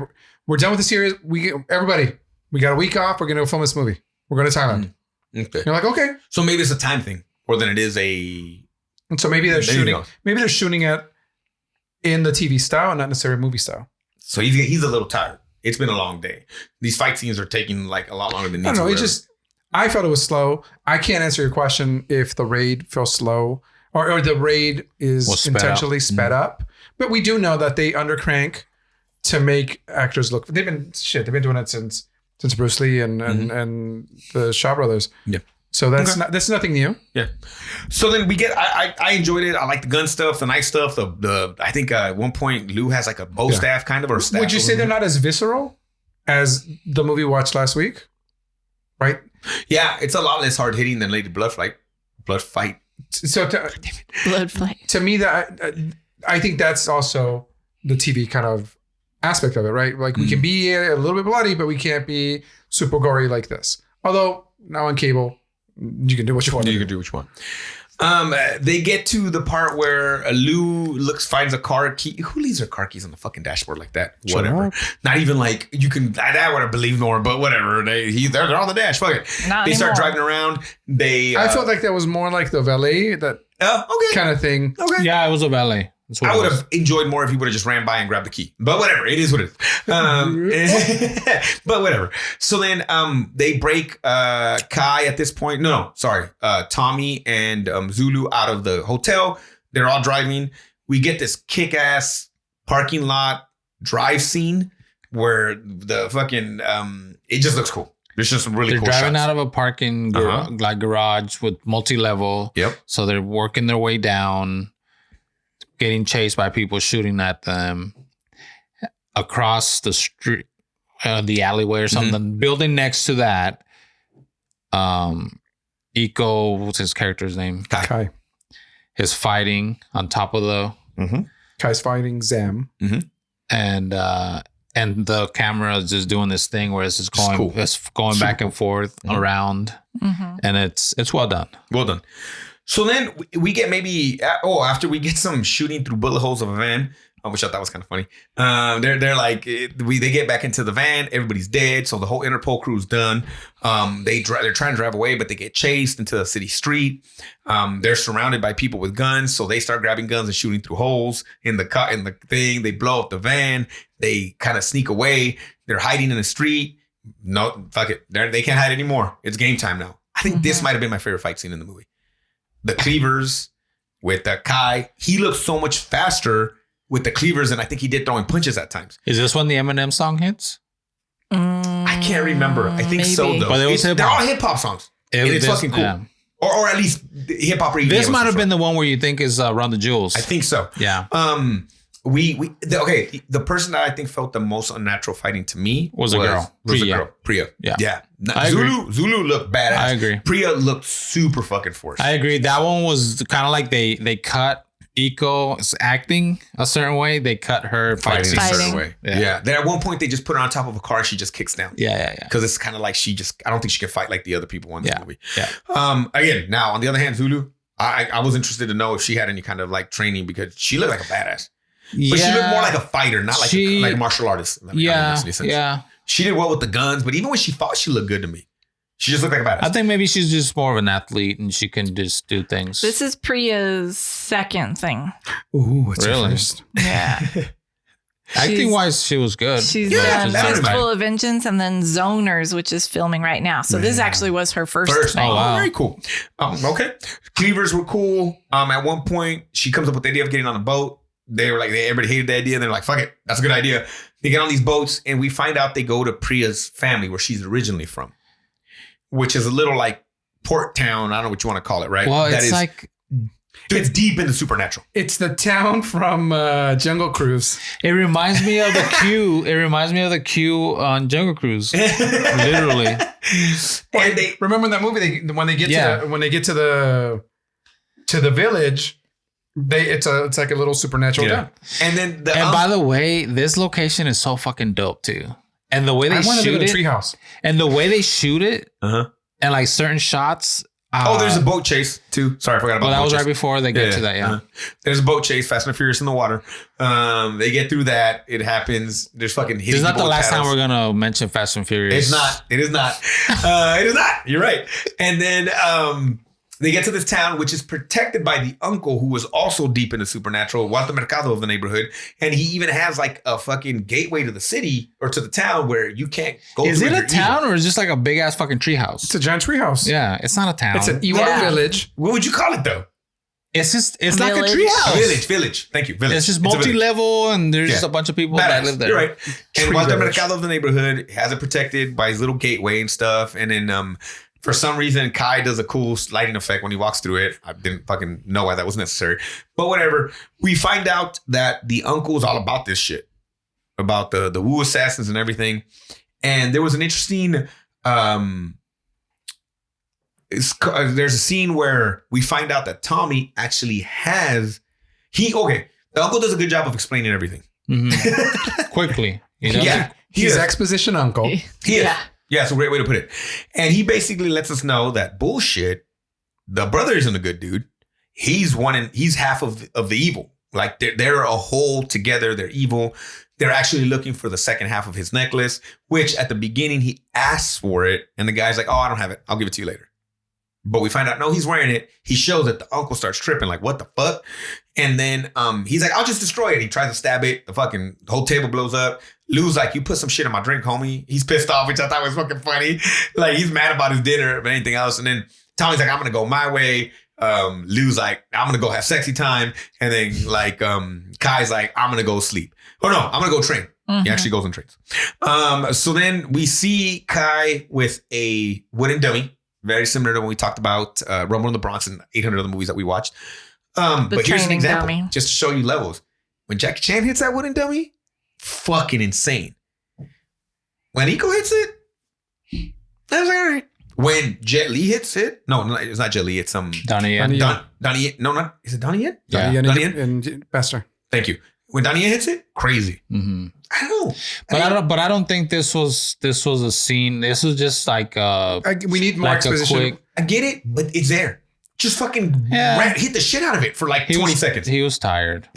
we're done with the series. Everybody, we got a week off. We're going to go film this movie. We're going to Thailand. Okay. You're like, okay. So maybe it's a time thing more than it is a. And so maybe they're shooting. Maybe they're shooting it in the TV style and not necessarily movie style. So he's a little tired. It's been a long day. These fight scenes are taking like a lot longer than. I don't know. I felt it was slow. I can't answer your question if the raid feels slow or the raid is intentionally sped up. But we do know that they undercrank to make actors look. They've been doing it since Bruce Lee and the Shaw Brothers. Yeah. So that's nothing new. Yeah. So then we get. I enjoyed it. I like the gun stuff, the knife stuff. The I think at one point Lou has like a bow staff kind of or staff. Would you say they're not as visceral as the movie we watched last week? Right. Yeah, it's a lot less hard hitting than Lady Blood Fight. So Blood Fight. To me, that I think that's also the TV kind of aspect of it, right? Like we can be a little bit bloody, but we can't be super gory like this. Although now on cable, you can do what you want. You can do what you want. They get to the part where Lou finds a car key. Who leaves their car keys on the fucking dashboard like that? Whatever. Not even like you can. I would have believed more, but whatever. They're on the dash. Fuck it. They start driving around. I felt like that was more like the valet kind of thing. Okay. Yeah, it was a valet. I would have enjoyed more if he would have just ran by and grabbed the key. But whatever. It is what it is. But whatever. So then they break Kai at this point. No, sorry. Tommy and Zulu out of the hotel. They're all driving. We get this kick-ass parking lot drive scene where the fucking... it just looks cool. There's just some really cool shots. They're driving out of a parking garage with multi-level. Yep. So they're working their way down, getting chased by people shooting at them across the street, the alleyway or something. Building next to that, Eco, what's his character's name? Kai. Is fighting on top of the... Kai's fighting Zam. And the camera is just doing this thing where it's just going, it's going back and forth around. And it's well done. Well done. So then we get maybe after we get some shooting through bullet holes of a van, which I thought was kind of funny. They're like they get back into the van, everybody's dead, so the whole Interpol crew's done. They're trying to drive away, but they get chased into the city street. They're surrounded by people with guns, so they start grabbing guns and shooting through holes in the thing. They blow up the van. They kind of sneak away. They're hiding in the street. No, fuck it. They can't hide anymore. It's game time now. I think this might have been my favorite fight scene in the movie. The cleavers with the Kai. He looks so much faster with the cleavers, and I think he did throwing punches at times. Is this when the Eminem song hits? I can't remember. I think so, though. But they're all hip-hop songs. It's fucking cool. Yeah. Or at least hip-hop. This might have been the one where you think is Run the Jewels. I think so. Yeah. The person that I think felt the most unnatural fighting to me was a girl. Priya. Yeah. Zulu looked badass. I agree. Priya looked super fucking forced. I agree. That one was kind of like they cut Iko's acting a certain way. They cut her fighting a certain way. Yeah. Then at one point they just put her on top of a car and she just kicks down. Yeah. Because it's kind of like I don't think she can fight like the other people in the movie. Yeah. Again, now on the other hand, Zulu, I was interested to know if she had any kind of like training because she looked like a badass. But she looked more like a fighter, not like a martial artist. Yeah. She did well with the guns, but even when she fought, she looked good to me. She just looked like a badass. I think maybe she's just more of an athlete and she can just do things. This is Priya's second thing. Ooh, what's really? First? Yeah. Acting wise, she was good. She's done Fistful of Vengeance and then Zoners, which is filming right now. So this actually was her first thing. Oh, wow. Very cool. Okay. Cleavers were cool. At one point, she comes up with the idea of getting on a boat. They were like, everybody hated the idea. And they're like, fuck it. That's a good idea. They get on these boats and we find out they go to Priya's family where she's originally from, which is a little like port town. I don't know what you want to call it, right? Well, it's deep in the supernatural. It's the town from Jungle Cruise. It reminds me of the queue. It reminds me of the queue on Jungle Cruise. Literally. And they remember in that movie when they get to the village. It's like a little supernatural town. And then by the way, this location is so fucking dope too. And the way they shoot it, treehouse. And the way they shoot it, and like certain shots. There's a boat chase too. Sorry, I forgot about that. That was right before they get to that. Yeah, there's a boat chase, Fast and Furious in the water. They get through that. It happens. There's fucking. This is not the last time we're gonna mention Fast and Furious. It's not. It is not. It is not. You're right. And then they get to this town, which is protected by the uncle, who was also deep in the supernatural, Walter Mercado of the neighborhood. And he even has like a fucking gateway to the city or to the town where you can't go. Is it a town or is it just like a big ass fucking treehouse? It's a giant treehouse. Yeah, it's not a town. It's an Ewok village. What would you call it though? It's like a treehouse. Village. Thank you. Village. It's just multi-level and there's just a bunch of people that live there. You're right. And Walter Mercado of the neighborhood has it protected by his little gateway and stuff. And then for some reason, Kai does a cool sliding effect when he walks through it. I didn't fucking know why that was necessary. But whatever. We find out that the uncle is all about this shit. About the Wu assassins and everything. And there was an interesting... there's a scene where we find out that Tommy actually has... The uncle does a good job of explaining everything. Mm-hmm. Quickly. He's exposition uncle. Yeah, it's a great way to put it. And he basically lets us know that bullshit, the brother isn't a good dude. He's half of the evil. Like they're a whole together. They're evil. They're actually looking for the second half of his necklace, which at the beginning he asks for it. And the guy's like, oh, I don't have it. I'll give it to you later. But we find out, no, he's wearing it. He shows that the uncle starts tripping, like, what the fuck? And then he's like, I'll just destroy it. He tries to stab it. The whole table blows up. Lou's like, you put some shit in my drink, homie. He's pissed off, which I thought was fucking funny. Like, he's mad about his dinner, but anything else. And then Tommy's like, I'm going to go my way. Lou's like, I'm going to go have sexy time. And then, like, Kai's like, I'm going to go sleep. Oh, no, I'm going to go train. Mm-hmm. He actually goes and trains. So then we see Kai with a wooden dummy. Very similar to when we talked about Rumble in the Bronx and 800 other movies that we watched. But here's an example, just to show you levels. When Jackie Chan hits that wooden dummy, fucking insane. When Iko hits it, that's all right. When Jet Li hits it, no, it's not Jet Li. It's Donnie Yen. Donnie Yen. No, not is it Donnie Yen? Yeah, Donnie Yen and Bester. Thank you. When Donnie Yen hits it, crazy. Mm-hmm. I don't know. But I don't think this was a scene. This was just like we need more exposition. I get it, but it's there. just fucking hit the shit out of it for like 20 seconds. He was tired.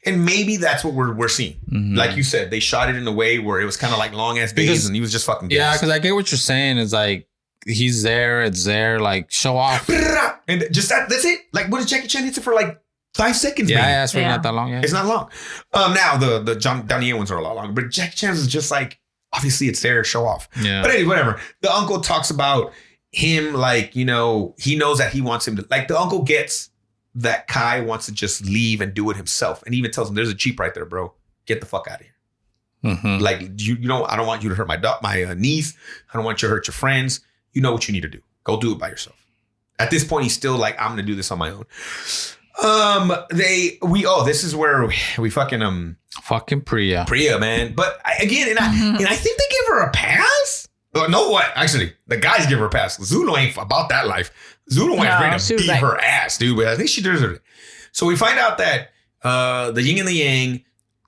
and maybe that's what we're seeing. Mm-hmm. Like you said, they shot it in a way where it was kind of like long ass days and he was just fucking dead. Yeah, because I get what you're saying. Is like he's there, it's there, like show off. And just that's it. Like what did Jackie Chan hit it for like 5 seconds? Yeah, it's really not that long. Yeah. It's not long. Now the Donnie Yen ones are a lot longer, but Jackie Chan's is just like obviously it's there, show off. Yeah. But anyway, whatever. The uncle talks about him like, you know, he knows that he wants him to, like the uncle gets that Kai wants to just leave and do it himself. And he even tells him there's a Jeep right there, bro. Get the fuck out of here. Mm-hmm. Like, you know, I don't want you to hurt my niece. I don't want you to hurt your friends. You know what you need to do. Go do it by yourself. At this point, he's still like, I'm going to do this on my own. This is where we fucking Priya, man. But I think they give her a pass. No, what? Actually, the guys give her a pass. Zulu ain't about that life. Zulu ain't ready to beat her ass, dude. But I think she deserves it. So we find out that the yin and the yang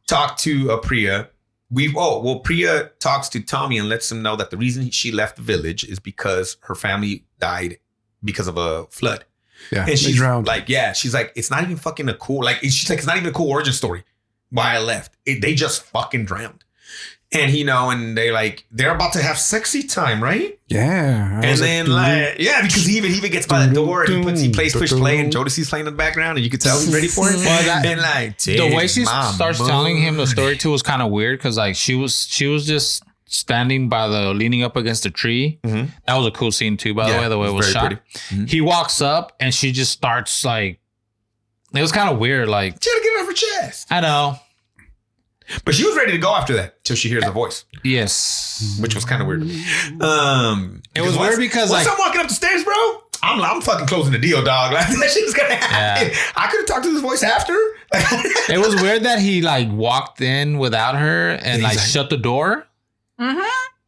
talk to Priya. Priya talks to Tommy and lets him know that the reason she left the village is because her family died because of a flood. Yeah, and she's drowned. Like, she's like, it's not even fucking a cool, like, she's like, it's not even a cool origin story why I left. They just fucking drowned. And and they're about to have sexy time, right? Yeah. And then because he even gets by the door and he plays push play and Jodeci's playing in the background and you can tell he's ready for it. The way she starts telling him the story too was kind of weird because like she was just standing by leaning up against the tree. Mm-hmm. That was a cool scene too, by the way it was shot. Mm-hmm. He walks up and she just starts like, it was kind of weird. Like, she had to get it off her chest. I know. But she was ready to go after that till she hears a voice. Yes. Which was kind of weird. It was weird because once I'm walking up the stairs, bro, I'm fucking closing the deal, dog. Like that shit's gonna happen. Yeah. I could have talked to this voice after. It was weird that he like walked in without her and like shut the door. Mm-hmm.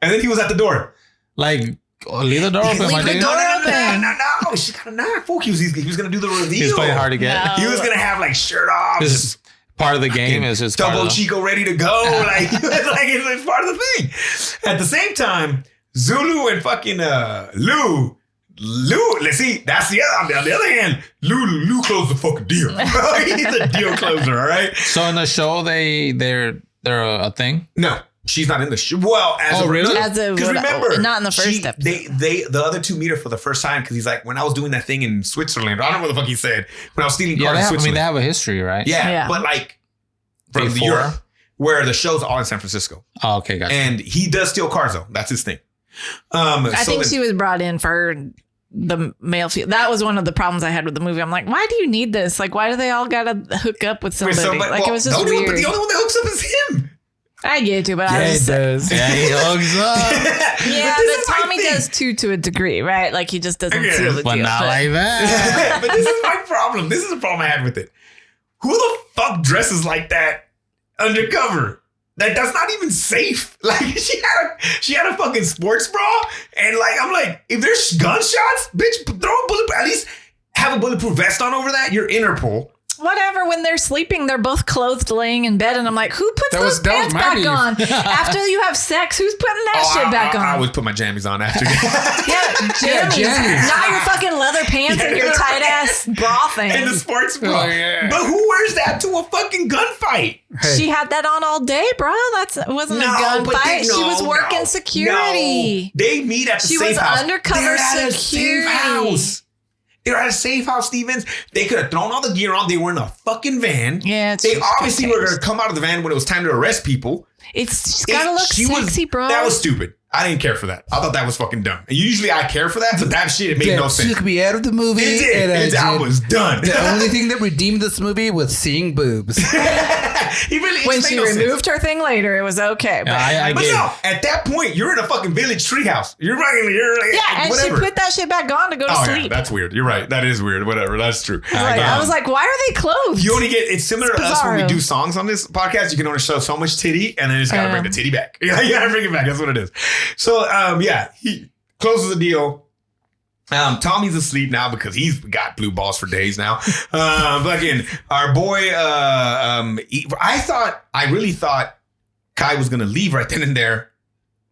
And then he was at the door. Like, leave the door open, my dude. No. She got a knife. He was gonna do the reveal. He's playing hard to get. No. He was gonna have like shirt off. Part of the game is just double Chico ready to go. Like it's part of the thing. At the same time, Zulu and fucking Lou. Let's see. That's the other. On the other hand, Lou closed the fucking deal. He's a deal closer. All right. So in the show, they're a thing. No. She's not in the show. Well, really? Because remember, not in the first episode. The other two meet her for the first time because he's like, when I was doing that thing in Switzerland, I don't know what the fuck he said. When I was stealing cars in Switzerland. They have a history, right? Yeah. But like from Europe, where the show's all in San Francisco. Oh, okay, gotcha. And he does steal cars though. That's his thing. I think she was brought in for the male field. That was one of the problems I had with the movie. I'm like, why do you need this? Like, why do they all gotta hook up with somebody? Like, it was just weird. But the only one that hooks up is him. I get it too, but I just does. Yeah, he hugs up. Yeah, but Tommy does too to a degree, right? Like he just doesn't seal the deal. But not like that. But this is my problem. This is the problem I had with it. Who the fuck dresses like that undercover? That's not even safe. Like she had a fucking sports bra, and like I'm like, if there's gunshots, bitch, throw a bulletproof. At least have a bulletproof vest on over that. You're Interpol. Whatever, when they're sleeping, they're both clothed laying in bed. And I'm like, who puts those pants back on? After you have sex, who's putting that shit back on? I always put my jammies on after. jammies. Not your fucking leather pants and your tight ass bra thing. And the sports bra. But who wears that to a fucking gunfight? Hey. She had that on all day, bro. That wasn't a gunfight. She was working security. No. They meet at the safe house. She was undercover security. They were at a safe house, Stevens. They could have thrown all the gear on. They were in a fucking van. Yeah, they obviously were going to come out of the van when it was time to arrest people. It's got to look sexy, bro. That was stupid. I didn't care for that. I thought that was fuking dumb. And usually I care for that, but that shit, it made no sense. It took me out of the movie. It did. I was done. The only thing that redeemed this movie was seeing boobs. When she removed her thing later, it was okay. But, but no, at that point, you're in a fucking village treehouse. You're like, and whatever. She put that shit back on to go to sleep. Yeah, that's weird. You're right. That is weird. Whatever. That's true. I was like, why are they clothed? You only get, it's similar to us when we do songs on this podcast. You can only show so much titty, and then you just gotta bring the titty back. You gotta bring it back. That's what it is. So, he closes the deal. Tommy's asleep now because he's got blue balls for days now. Fucking our boy. I really thought Kai was gonna leave right then and there.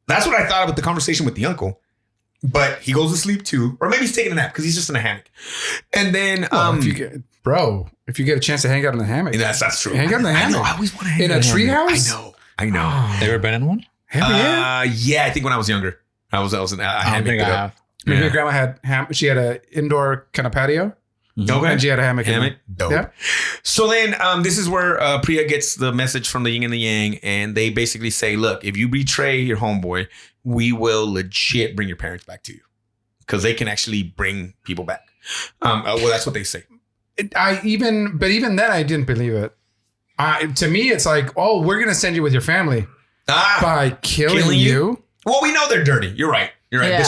That's what I thought about the conversation with the uncle. But he goes to sleep too, or maybe he's taking a nap because he's just in a hammock. And then, if you get a chance to hang out in the hammock, that's true. Hang out in the hammock. I always want to hang in out a treehouse. I know. Have you ever been in one? Yeah, I think when I was younger, I was in a hammock. I don't think I have. Your grandma had she had an indoor kind of patio. Okay. And she had a hammock. Dope. Yeah. So then this is where Priya gets the message from the yin and the yang. And they basically say, look, if you betray your homeboy, we will legit bring your parents back to you. Because they can actually bring people back. Well, that's what they say. Even then, I didn't believe it. To me, it's like, oh, we're going to send you with your family by killing you. Well, we know they're dirty. You're right. Yeah.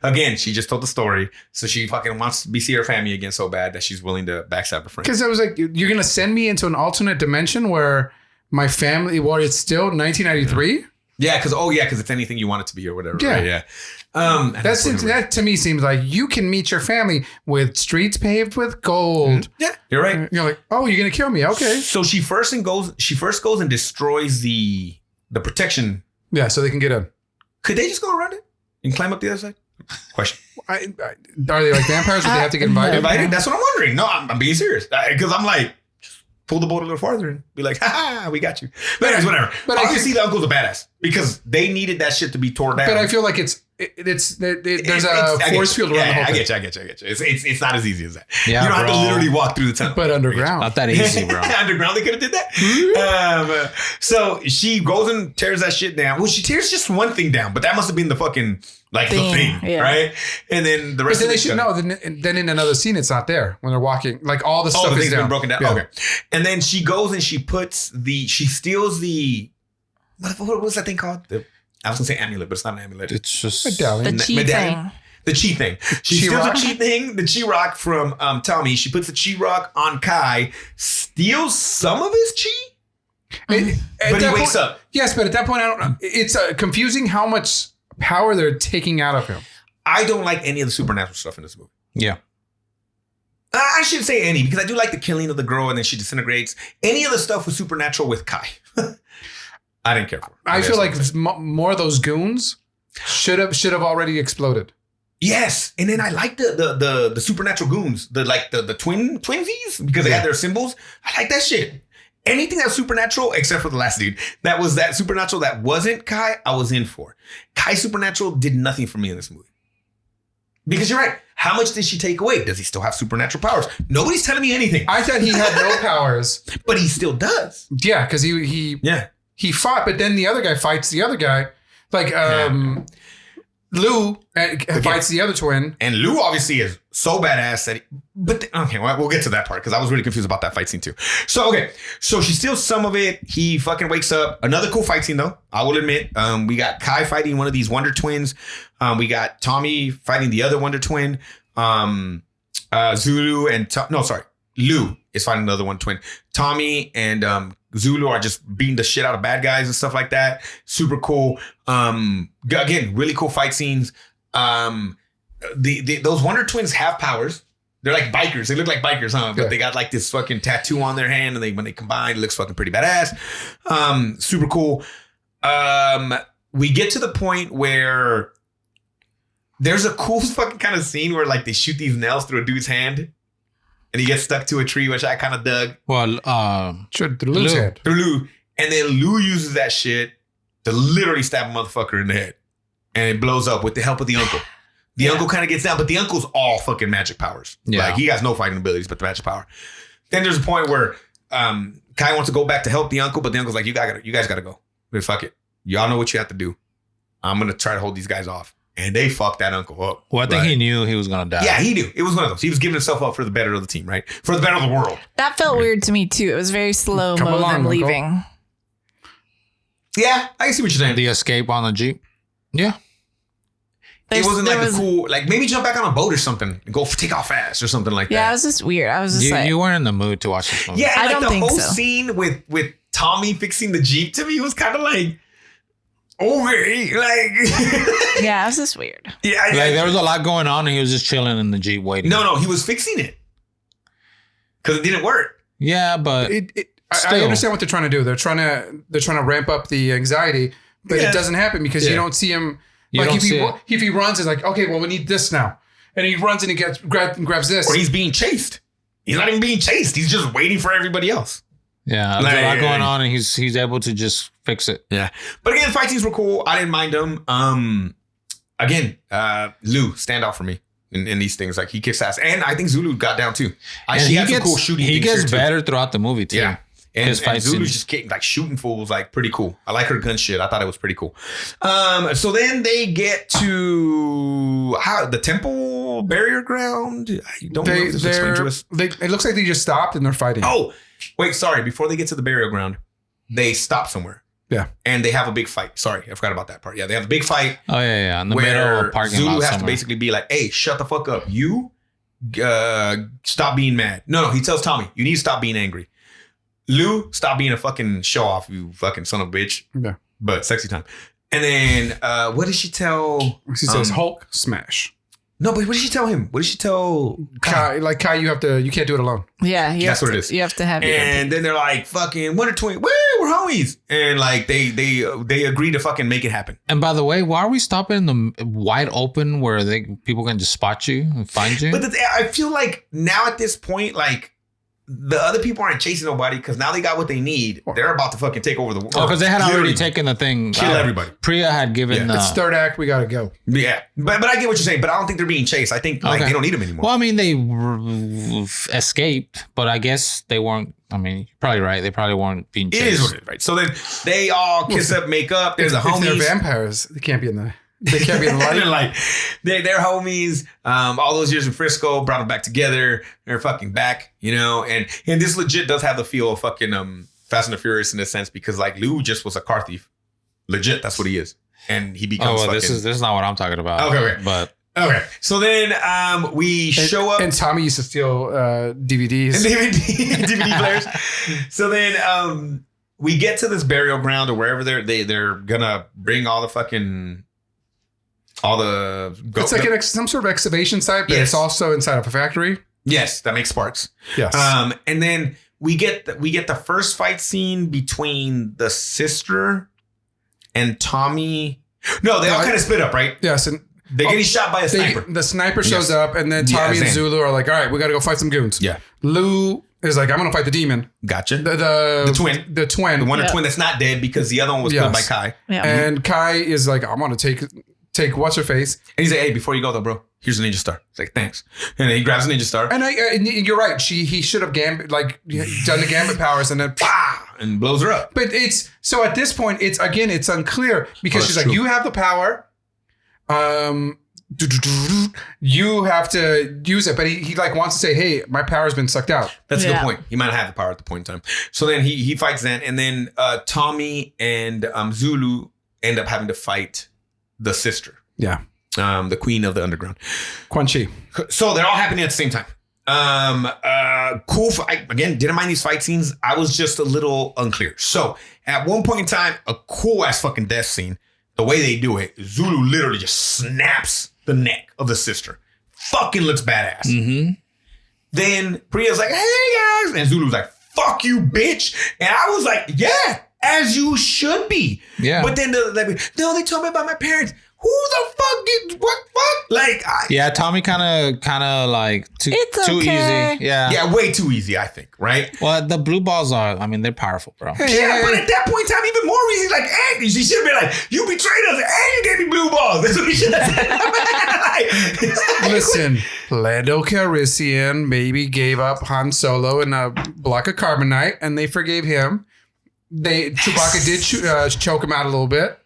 But she just told the story. So she fucking wants to see her family again so bad that she's willing to backstab her friend. Because I was like, you're going to send me into an alternate dimension where my family, it's still 1993? Yeah, because it's anything you want it to be or whatever. Yeah. Right? Yeah. That to me seems like you can meet your family with streets paved with gold. Mm-hmm. Yeah, you're right. You're like, oh, you're going to kill me. Okay. So she first goes and destroys the protection. Yeah, so they can get in. Could they just go around it and climb up the other side? Question. Are they like vampires or do they have to get invited? Invited? That's what I'm wondering. No, I'm being serious. Because I'm like, just pull the boat a little farther and be like, ha, we got you. But anyways, whatever. But obviously the uncle's a badass because they needed that shit to be torn down. But I feel like there's a force field around the whole thing. I get you. It's not as easy as that. Yeah, you don't have to literally walk through the tunnel. But underground. Not that easy, bro. Underground, they could have did that. So she goes and tears that shit down. Well, she tears just one thing down, but that must have been the fucking the thing, right? And then the rest. But then they should know. Then in another scene, it's not there when they're walking. Like all the stuff is been broken down. Yeah. Okay. And then she goes and she steals the what was that thing called? I was gonna say amulet, but it's not an amulet. It's just medallion. The chi thing. The chi thing. She steals the chi thing, the chi rock from Tommy. She puts the chi rock on Kai, steals some of his chi, but he wakes up. Yes, but at that point, I don't know. It's confusing how much power they're taking out of him. I don't like any of the supernatural stuff in this movie. Yeah. I shouldn't say any because I do like the killing of the girl and then she disintegrates. Any of the stuff was supernatural with Kai. I didn't care for it. I feel like more of those goons should have already exploded. Yes, and then I like the supernatural goons, the twinsies because they had their symbols. I like that shit. Anything that's supernatural, except for the last dude, that supernatural that wasn't Kai, I was in for. Kai supernatural did nothing for me in this movie. Because you're right. How much did she take away? Does he still have supernatural powers? Nobody's telling me anything. I thought he had no powers, but he still does. Yeah, because he fought, but then the other guy fights the other guy. Like Lou fights the other twin. And Lou obviously is so badass that we'll get to that part because I was really confused about that fight scene too. So she steals some of it. He fucking wakes up. Another cool fight scene though, I will admit. We got Kai fighting one of these Wonder Twins. We got Tommy fighting the other Wonder Twin. Zulu and Lou is fighting another one twin. Tommy and Zulu are just beating the shit out of bad guys and stuff like that. Super cool. Again, really cool fight scenes. Those Wonder Twins have powers. They're like bikers. They look like bikers, huh? But they got like this fucking tattoo on their hand, and when they combine, it looks fucking pretty badass. Super cool. We get to the point where there's a cool fucking kind of scene where like they shoot these nails through a dude's hand. And he gets stuck to a tree, which I kind of dug. Well, through Lou's head. Through Lou. And then Lou uses that shit to literally stab a motherfucker in the head. And it blows up with the help of the uncle. The uncle kind of gets down, but the uncle's all fucking magic powers. Yeah. Like, he has no fighting abilities, but the magic power. Then there's a point where Kai wants to go back to help the uncle, but the uncle's like, you guys got to go. But fuck it. Y'all know what you have to do. I'm going to try to hold these guys off. And they fucked that uncle up. Well, I think he knew he was going to die. Yeah, he knew. It was one of those. He was giving himself up for the better of the team, right? For the better of the world. That felt weird to me, too. It was very slow-mo them leaving. Yeah, I see what you're saying. The escape on the Jeep. Yeah. It wasn't like a cool, like maybe jump back on a boat or something and go take off fast or something like that. Yeah, it was just weird. I was just you weren't in the mood to watch this movie. Yeah, and I don't think so. The whole scene with Tommy fixing the Jeep to me was kind of like, okay, like. Yeah, it was just weird. Yeah, there was a lot going on and he was just chilling in the Jeep waiting. No, he was fixing it because it didn't work. Yeah, but I understand what they're trying to do. They're trying to ramp up the anxiety, but it doesn't happen because you don't see him. You don't see it. If he runs, it's like, okay, well, we need this now. And he runs and he grabs this. Or he's being chased. He's not even being chased. He's just waiting for everybody else. Yeah, there's a lot going on, and he's able to just fix it. Yeah, but again, the fight scenes were cool. I didn't mind them. Again, Lou stand out for me in these things. Like he kicks ass, and I think Zulu got down too. She had some cool shooting. He gets better throughout the movie too. Yeah. And Zulu's just getting like shooting fools, like pretty cool. I like her gun shit. I thought it was pretty cool. So then they get to the temple barrier ground. I don't know if this explained to us. It looks like they just stopped and they're fighting. Oh, wait, sorry. Before they get to the burial ground, they stop somewhere. Yeah. And they have a big fight. Sorry, I forgot about that part. Yeah, they have a big fight. Oh, yeah. In the middle of parking Zulu lot has to basically be like, hey, shut the fuck up. You stop being mad. No, he tells Tommy, you need to stop being angry. Lou, stop being a fucking show off, you fucking son of a bitch. Yeah. But sexy time. And then what did she tell? She says Hulk smash. No, but what did she tell him? What did she tell Kai? Like Kai, you can't do it alone. Yeah, that's what it is. You have to have it. And then they're like, fucking Wonder Twin, we're homies. And like they agree to fucking make it happen. And by the way, why are we stopping in the wide open where people can just spot you and find you? But I feel like now at this point, like the other people aren't chasing nobody because now they got what they need. They're about to fucking take over the world. Oh, because they had already taken the thing. Kill everybody. Priya had given it's third act. We got to go. Yeah. But I get what you're saying, but I don't think they're being chased. I think like they don't need them anymore. Well, I mean, they escaped, but I guess they weren't. I mean, you're probably right. They probably weren't being chased. It is what it is, right? So then they all kiss up, make up. There's a homies. If they're vampires, they can't be in the light. they're homies. All those years in Frisco brought them back together. They're fucking back, you know. And this legit does have the feel of fucking Fast and the Furious in a sense because like Lou just was a car thief. Legit, that's what he is. And he becomes. Oh, well, this is not what I'm talking about. Okay. But okay. So then we show up. And Tommy used to steal DVDs. And DVD players. So then we get to this burial ground or wherever they're gonna bring all the fucking. It's like some sort of excavation site, but it's also inside of a factory. Yes, that makes sparks. Yes. And then we get the first fight scene between the sister and Tommy. No, they all kind of split up, right? Yes, and they're getting shot by a sniper. The sniper shows up, and then Tommy and Zulu are like, "All right, we got to go fight some goons." Yeah. Lou is like, "I'm gonna fight the demon." Gotcha. The twin. The Wonder Twin that's not dead because the other one was killed by Kai. Yeah. And Kai is like, "I want to take what's her face." And he's like, "Hey, before you go though, bro, here's a ninja star." He's like, "Thanks." And then he grabs a ninja star. And you're right. He should have done the gambit powers and then and blows her up. But so at this point, it's unclear because she's like, true. "You have the power. You have to use it." But he like wants to say, "Hey, my power's been sucked out." That's a good point. He might not have the power at the point in time. So then he fights then, and then Tommy and Zulu end up having to fight the sister. Yeah. The queen of the underground. Quan Chi. So they're all happening at the same time. Cool. Again, didn't mind these fight scenes. I was just a little unclear. So at one point in time, a cool ass fucking death scene. The way they do it, Zulu literally just snaps the neck of the sister. Fucking looks badass. Mm-hmm. Then Priya's like, "Hey guys," and Zulu's like, "Fuck you, bitch." And I was like, "Yeah, as you should be." Yeah. But then they told me about my parents. Who the fuck did what? Like, Tommy kind of like too easy. Yeah, way too easy. I think, right? Well, the blue balls are. I mean, they're powerful, bro. Yeah, but at that point in time, even more easy. Like, hey, she should have been like, "You betrayed us, and you gave me blue balls." That's what he should have said. Listen, Lando Calrissian maybe gave up Han Solo in a block of carbonite, and they forgave him. Chewbacca did choke him out a little bit.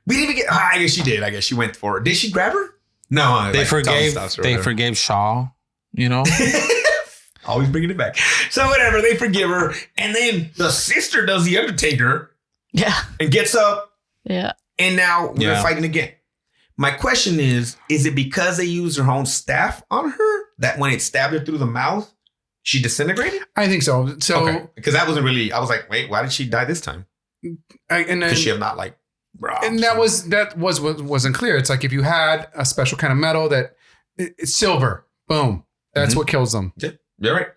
We didn't even get. I guess she did. I guess she went for it. Did she grab her? No, they forgave. They forgave Shaw. You know, always bringing it back. So whatever, they forgive her, and then the sister does the Undertaker. Yeah, and gets up. Yeah, and now we're fighting again. My question is it because they used her own staff on her that when it stabbed her through the mouth, she disintegrated? I think so. So because that wasn't really. I was like, wait, why did she die this time? Because she have not like. And that wasn't clear. It's like if you had a special kind of metal that it's silver, boom, that's what kills them. Yeah, you're right.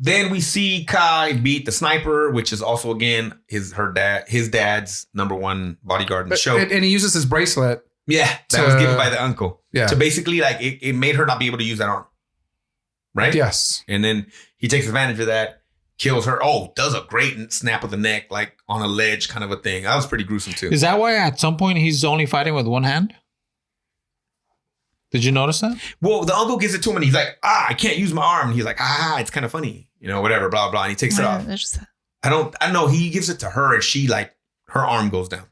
Then we see Kai beat the sniper, which is also again his dad's number one bodyguard in the show. And he uses his bracelet. Yeah, that was given by the uncle. Yeah. So basically, like it made her not be able to use that arm. Right? Yes. And then he takes advantage of that, kills her. Oh, does a great snap of the neck, like on a ledge kind of a thing. That was pretty gruesome too. Is that why at some point he's only fighting with one hand? Did you notice that? Well, the uncle gives it to him and he's like, I can't use my arm. And he's like, it's kind of funny. Whatever, blah, blah. And he takes it off. I don't know. He gives it to her and she like, her arm goes down.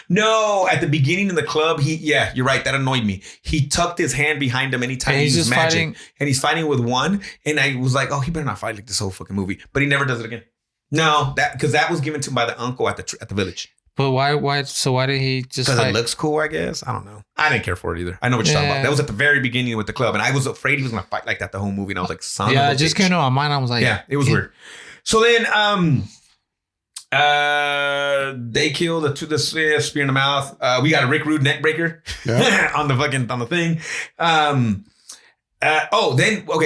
No, at the beginning of the club, you're right. That annoyed me. He tucked his hand behind him anytime he used magic. And he's fighting with one. And I was like, he better not fight like this whole fucking movie. But he never does it again. No, because that was given to him by the uncle at the village. But why? So why did he just? Because it looks cool, I guess. I don't know. I didn't care for it either. I know what you're talking about. That was at the very beginning with the club, and I was afraid he was gonna fight like that the whole movie. And I was like, son. Yeah, it just came to my mind. I was like, it was weird. So then, they kill the spear in the mouth. We got a Rick Rude neck breaker on the thing.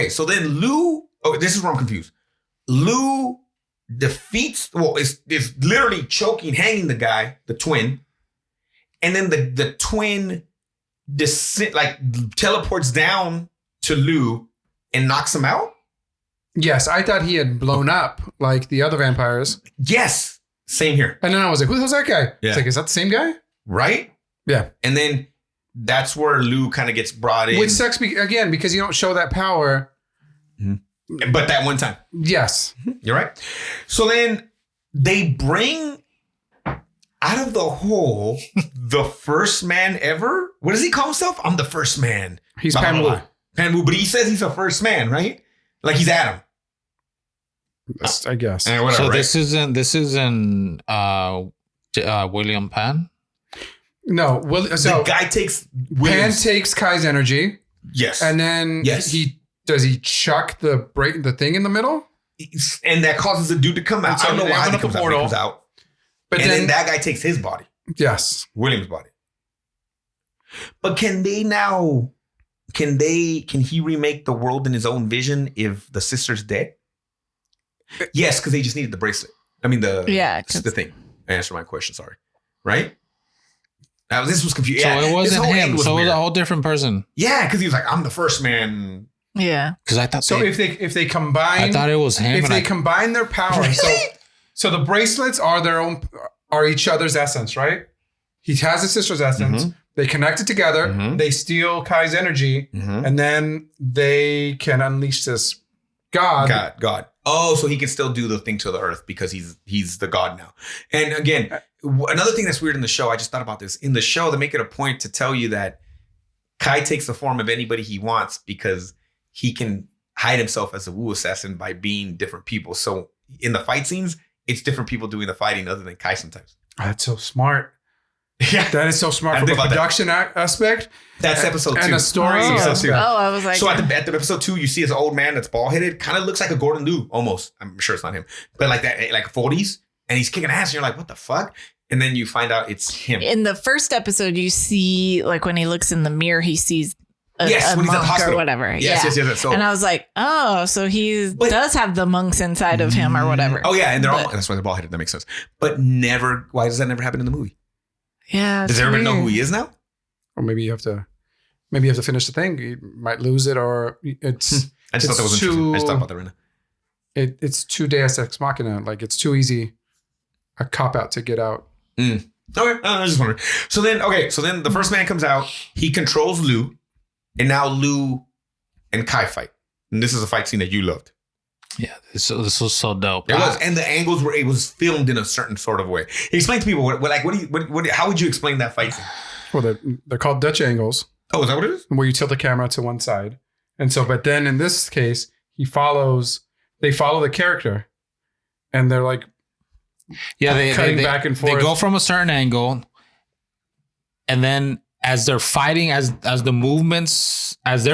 So then Lou. Oh, this is where I'm confused. Lou defeats, is literally choking, hanging the guy, the twin, and then the twin teleports down to Lou and knocks him out. Yes, I thought he had blown up like the other vampires. Yes, same here. And then I was like, who the hell's that guy? Yeah. It's like, is that the same guy? Right? Yeah. And then that's where Lou kind of gets brought in. Which sucks again because you don't show that power. Mm-hmm. But that one time. Yes. You're right. So then they bring out of the hole the first man ever. What does he call himself? I'm the first man. He's Pan Wu. Pan Wu, but he says he's the first man, right? Like he's Adam. I guess. Whatever, so right? This isn't William Pan? No. The guy takes Pan takes Kai's energy. Yes. And then he chuck the thing in the middle? And that causes the dude to come out. I don't know why he comes out. But then that guy takes his body. Yes. William's body. But can he remake the world in his own vision if the sister's dead? Yes, because they just needed the bracelet. I mean the thing. I answered my question, sorry. Right? Now this was confusing. So it wasn't him. So it was a whole different person. Yeah, because he was like, I'm the first man. Yeah. Because I thought if they combine, I thought it was him. If they combine their power, so the bracelets are each other's essence, right? He has his sister's essence. Mm-hmm. They connect it together. Mm-hmm. They steal Kai's energy, and then they can unleash this God. Oh, so he can still do the thing to the earth because he's the God now. And again, another thing that's weird in the show, I just thought about this. In the show, they make it a point to tell you that Kai takes the form of anybody he wants because he can hide himself as a Wu assassin by being different people. So in the fight scenes, it's different people doing the fighting other than Kai sometimes. Oh, that's so smart. Yeah. That is so smart from a production aspect. That's episode 2. And a story. I was like... So at the episode 2, you see this old man that's bald-headed. Kind of looks like a Gordon Liu, almost. I'm sure it's not him. But like that, like 40s. And he's kicking ass. And you're like, what the fuck? And then you find out it's him. In the first episode, you see, like when he looks in the mirror, he sees a when he's at the monk hospital. or whatever. Yes. So, and I was like, so he does have the monks inside of him or whatever. Oh, yeah. And that's why they're bald-headed. That makes sense. But why does that never happen in the movie? Yeah. Does everybody know who he is now? Or maybe you have to finish the thing. You might lose it, or it's. I just thought that was interesting. I just thought about that right now. It's too Deus Ex Machina. Like it's too easy a cop out to get out. Okay, I was just wondering. So then the first man comes out. He controls Lou, and now Lou and Kai fight. And this is a fight scene that you loved. Yeah, this was so dope. It was, and the angles it was filmed in a certain sort of way. Explain to people how would you explain that fight scene? Well, they're called Dutch angles. Oh, is that what it is? Where you tilt the camera to one side, and so, but then in this case, they follow the character, and they're like, they cutting back and forth. They go from a certain angle, and then as they're fighting, as they're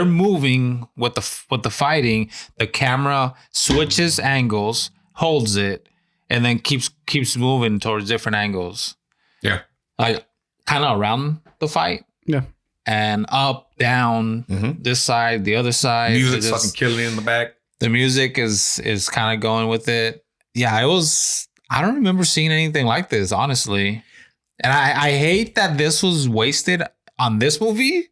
moving with the fighting, the camera switches angles, holds it, and then keeps moving towards different angles. Yeah, like kind of around the fight. Yeah, and up, down, this side, the other side. Music's fucking killing in the back. The music is kind of going with it. Yeah, I don't remember seeing anything like this, honestly. And I hate that this was wasted on this movie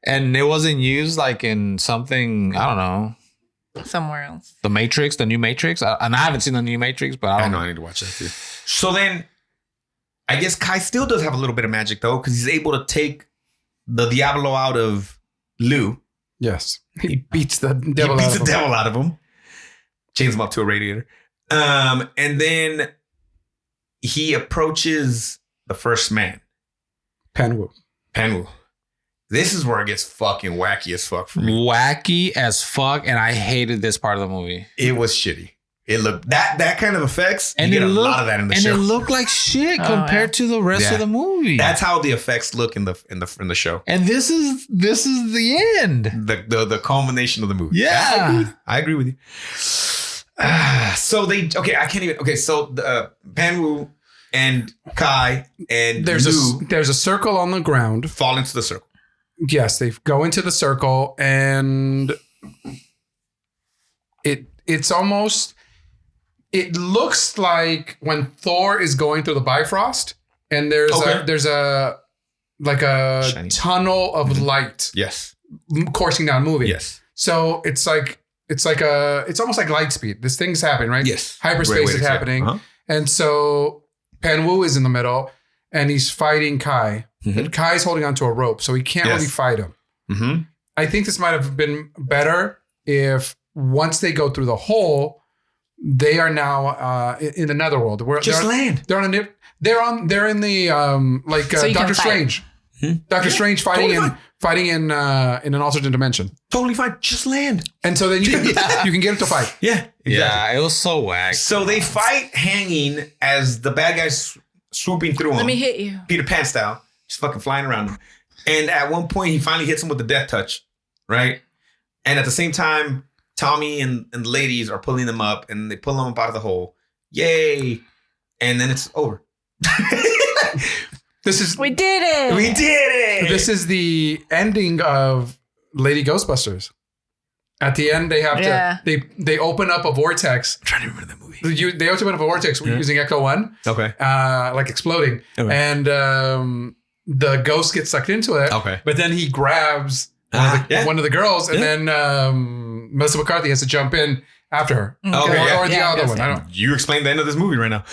and it wasn't used like in something, I don't know. Somewhere else. The Matrix, the new Matrix. And I haven't seen the new Matrix, but I don't know. I need to watch that too. So then I guess Kai still does have a little bit of magic though, because he's able to take the Diablo out of Lou. Yes. He beats the devil out of him. Chains him up to a radiator. And then he approaches the first man. Panwu. This is where it gets fucking wacky as fuck for me. Wacky as fuck, and I hated this part of the movie. It was shitty. It looked that kind of effects, and you get a lot of that in the show. And it looked like shit compared to the rest of the movie. That's how the effects look in the show. And this is the end. The culmination of the movie. Yeah. I agree with you. So the Panwu and Kai and there's Lou a circle on the ground. fall into the circle. Yes, they go into the circle, and it's almost. It looks like when Thor is going through the Bifrost, and there's a shiny tunnel of light. Yes, coursing down, moving. Yes. So it's almost like light speed. This thing's happening, right? Yes. Hyperspace is happening, and so Panwu is in the middle, and he's fighting Kai. And Kai's holding onto a rope, so he can't really fight him. Mm-hmm. I think this might have been better if once they go through the hole, they are now in the netherworld. Land. They're in the So Doctor Strange. Doctor Strange fighting in an alternate dimension. Totally fine. Just land. And so then you can get it to fight. Yeah. Exactly. Yeah, it was so whack. So they fight hanging as the bad guys swooping through him. Let me hit you. Peter Pan style. Just fucking flying around him. And at one point, he finally hits him with the death touch, right? And at the same time, Tommy and the ladies are pulling them up, and they pull them up out of the hole. Yay! And then it's over. We did it. We did it. This is the ending of Lady Ghostbusters. At the end, they have to they open up a vortex. I'm trying to remember that movie. They open up a vortex using Echo 1. Okay. Like exploding. Okay. And the ghost gets sucked into it. Okay. But then he grabs one of the girls, and then Melissa McCarthy has to jump in after her. Okay. Or the other one. I don't. You explained the end of this movie right now.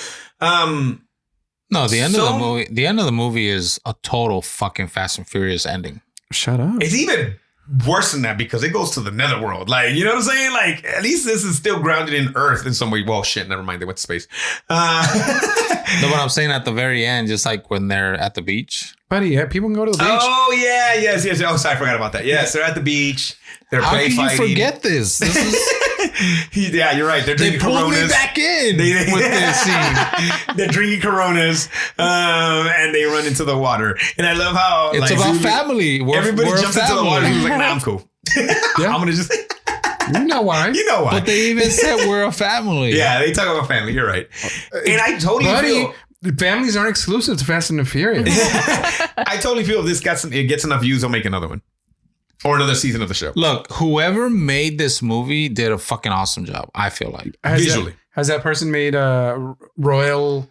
No, the end of the movie. The end of the movie is a total fucking Fast and Furious ending. Shut up. It's even worse than that because it goes to the netherworld. Like, you know what I'm saying? Like, at least this is still grounded in Earth in some way. Well, shit, never mind. They went to space. No, but I'm saying at the very end, just like when they're at the beach. Buddy, people can go to the beach. Oh, yeah. Yes. Oh, sorry. I forgot about that. Yes, they're at the beach. They're play fighting. How can you forget this? This is... Yeah, you're right. They're drinking Coronas. Coronas. Me back in with this scene. They're drinking Coronas, and they run into the water. And I love how it's about family. Everybody jumps into the water. He's like, "Nah, I'm cool. Yeah. I'm gonna just." You know why? But they even said we're a family. Yeah, they talk about family. You're right. And I totally feel families aren't exclusive to Fast and the Furious. I totally feel if this gets enough views, I'll make another one. Or another season of the show. Look, whoever made this movie did a fucking awesome job, I feel like. Visually. Has that person made Royal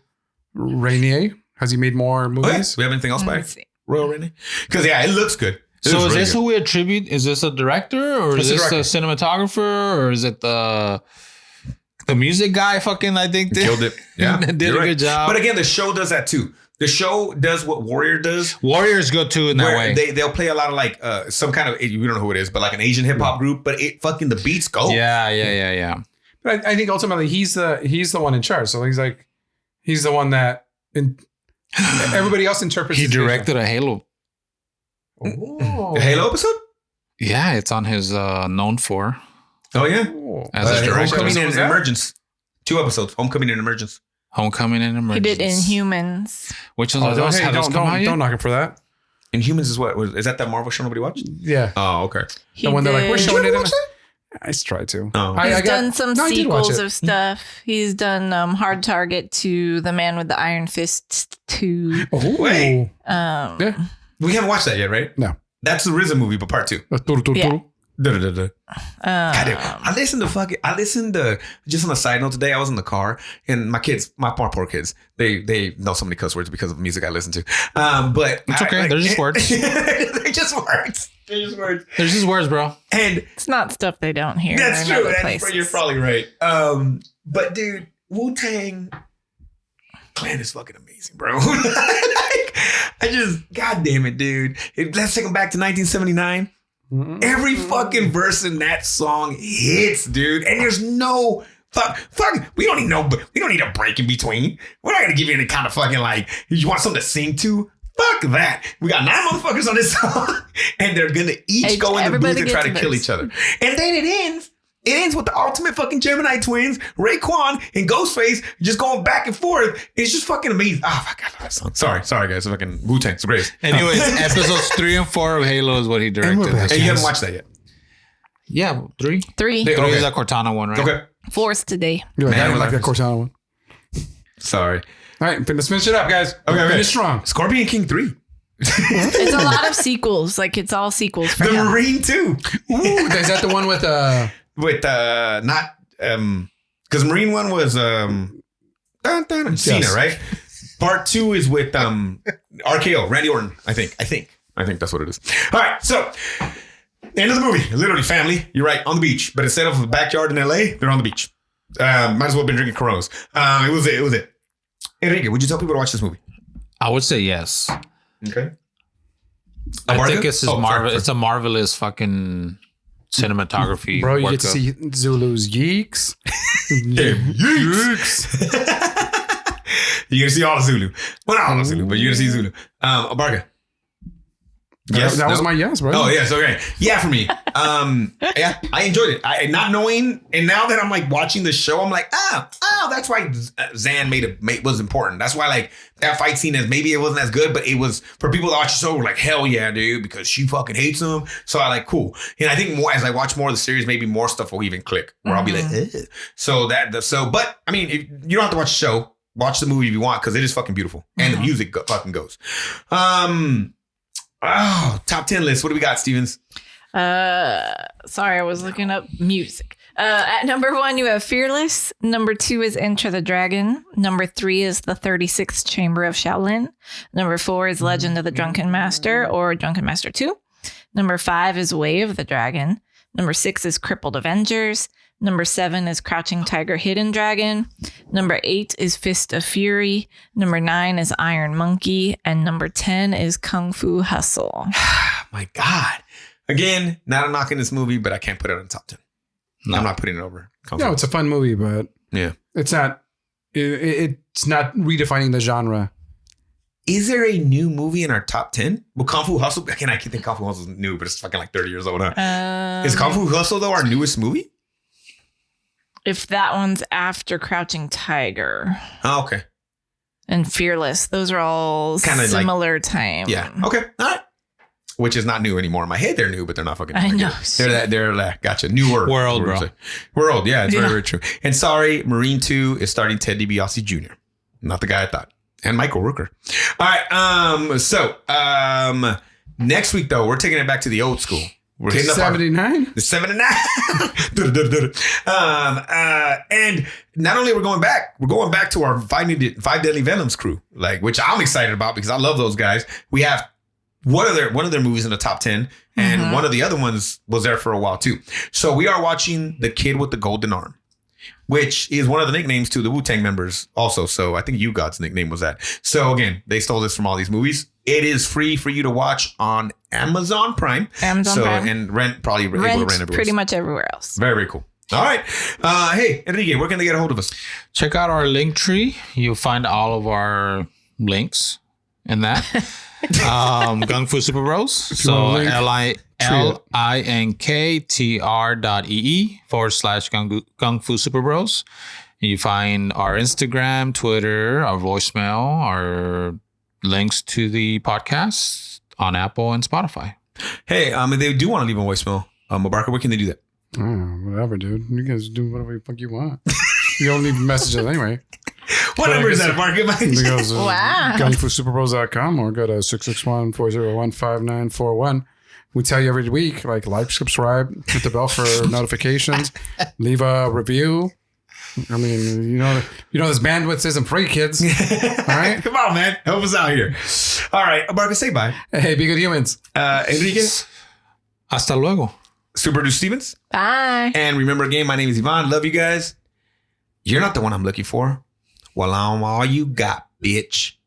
Rainier? Has he made more movies? Oh, yeah. We have anything else by Royal Rainier? Because, it looks good. So is this who we attribute? Is this a director? Or is this a cinematographer? Or is it the music guy I think killed it. Yeah. did a good job. But again, the show does that too. The show does what Warrior does. Warrior's good too in that way. They'll play a lot of like some kind of, we don't know who it is, but like an Asian hip hop group, but the beats go. Yeah. But I think ultimately he's the one in charge. So he's the one that everybody else interprets. He directed a Halo. A Halo episode? Yeah, it's on his known for. Oh yeah. As a director. Homecoming and Emergence. 2 episodes. Homecoming and Emergence. Homecoming and Emergence. He did Inhumans. Which ones are those? Don't knock him for that. Inhumans is what? Is that Marvel show nobody watched? Yeah. Oh, okay. The one they're like, we're showing it. I tried to. Oh. He's done some sequels of stuff. He's done Hard Target to The Man with the Iron Fist 2. Oh. Wait. Yeah. We haven't watched that yet, right? No. That's the RZA movie, but part 2. Yeah. Goddamn. I listened to just on a side note today, I was in the car and my poor kids, they know so many cuss words because of the music I listen to. But it's okay. They're just words. They're just words. They're just words, bro. And it's not stuff they don't hear. That's true. Places. You're probably right. But dude, Wu-Tang Clan is fucking amazing, bro. God damn it, dude. Let's take them back to 1979. Every fucking verse in that song hits, dude. And there's no fuck. We don't need a break in between. We're not gonna give you any kind of fucking like you want something to sing to. Fuck that. We got 9 motherfuckers on this song, and they're gonna each go in the booth and try to kill each other. And then it ends. It ends with the ultimate fucking Gemini twins, Raekwon and Ghostface, just going back and forth. It's just fucking amazing. Oh, fuck, I love that song. Sorry, guys. Fucking Wu-Tang's the greatest. Anyways, episodes 3 and 4 of Halo is what he directed. And you haven't watched that yet? Yeah, 3. 3 is that Cortana one, right? Okay. 4's today. I didn't like that Cortana one. Sorry. All right, let's finish it up, guys. Okay. Finish strong. Scorpion King 3. It's a lot of sequels. Like it's all sequels for The him. Marine 2. Ooh, is that the one with not because Marine 1 was Cena, right? Part 2 is with RKO, Randy Orton, I think that's what it is. All right, so end of the movie, literally family, you're right, on the beach, but instead of a backyard in LA, they're on the beach. Might as well have been drinking Coronas. It was it. Enrique, would you tell people to watch this movie? I would say yes. Okay. I think it's it's a marvelous fucking cinematography. Bro, you get to see Zulu's yeeks. Yeeks. You're going to see all the Zulu. Well, not all the Zulu, but you're going to see Zulu. Abarca. Yes, that was my yes, bro. Oh, yes. Okay. Yeah, for me. Yeah, I enjoyed it. I not knowing, and now that I'm like watching the show, I'm like, that's why Zan was important. That's why like that fight scene maybe it wasn't as good, but it was for people that watch the show were like, hell yeah, dude, because she fucking hates him. So I like cool. And I think more as I watch more of the series, maybe more stuff will even click where I'll be like, ugh. But I mean, if you don't have to watch the show. Watch the movie if you want because it is fucking beautiful and the music fucking goes. Top 10 list. What do we got, Stevens? Sorry, I was looking up music. At number 1, you have Fearless. Number 2 is Enter the Dragon. Number 3 is The 36th Chamber of Shaolin. Number 4 is Legend of the Drunken Master or Drunken Master 2. Number 5 is Way of the Dragon. Number 6 is Crippled Avengers. Number 7 is Crouching Tiger, Hidden Dragon. Number 8 is Fist of Fury. Number 9 is Iron Monkey. And number 10 is Kung Fu Hustle. My God. Again, not a knock in this movie, but I can't put it on top 10. No. I'm not putting it over. No, it's a fun movie, but yeah, it's not. It's not redefining the genre. Is there a new movie in our top 10? Well, Kung Fu Hustle. Again, I can't think Kung Fu Hustle is new, but it's fucking like 30 years old. Huh? Is Kung Fu Hustle though our newest movie? If that one's after Crouching Tiger. Oh, okay. And Fearless. Those are all kinda similar time. Yeah. Okay. All right. Which is not new anymore. In my head, they're new, but they're not fucking new. I know. They're gotcha. Newer. World, bro. World. Yeah, it's very, very true. And sorry, Marine 2 is starting Ted DiBiase Jr. Not the guy I thought. And Michael Rooker. All right. So next week, though, we're taking it back to the old school. We're hitting 79? The 79. And not only we're going back to our Five Deadly Venoms crew, like which I'm excited about because I love those guys. We have one of their movies in the top 10, and one of the other ones was there for a while too. So we are watching The Kid with the Golden Arm, which is one of the nicknames to the Wu-Tang members also. So I think You God's nickname was that. So again, they stole this from all these movies. It is free for you to watch on Amazon Prime. Prime. And rent able to rent everywhere. Pretty much everywhere else. Very, very cool. All right. Hey, Enrique, where can they get a hold of us? Check out our link tree. You'll find all of our links in that. Gung-Fu Super Bros. So linktr.ee/Gung-Fu Super Bros. You find our Instagram, Twitter, our voicemail, our links to the podcast on Apple and Spotify. Hey, if they do want to leave a voicemail, Mubaraka, where can they do that? Whatever, dude. You guys do whatever the fuck you want. You don't leave messages anyway. What number is that, Market? Because wow. GungFuSuperBros.com or go to 661-401-5941. We tell you every week, like subscribe, hit the bell for notifications, leave a review. I mean, you know, this bandwidth isn't free, kids. All right, come on, man, help us out here. All right, Marcus, say bye. Hey, be good humans. Enrique, hasta luego. Super Dude Stevens. Bye. And remember again, my name is Ivan. Love you guys. You're not the one I'm looking for. Well, I'm all you got, bitch.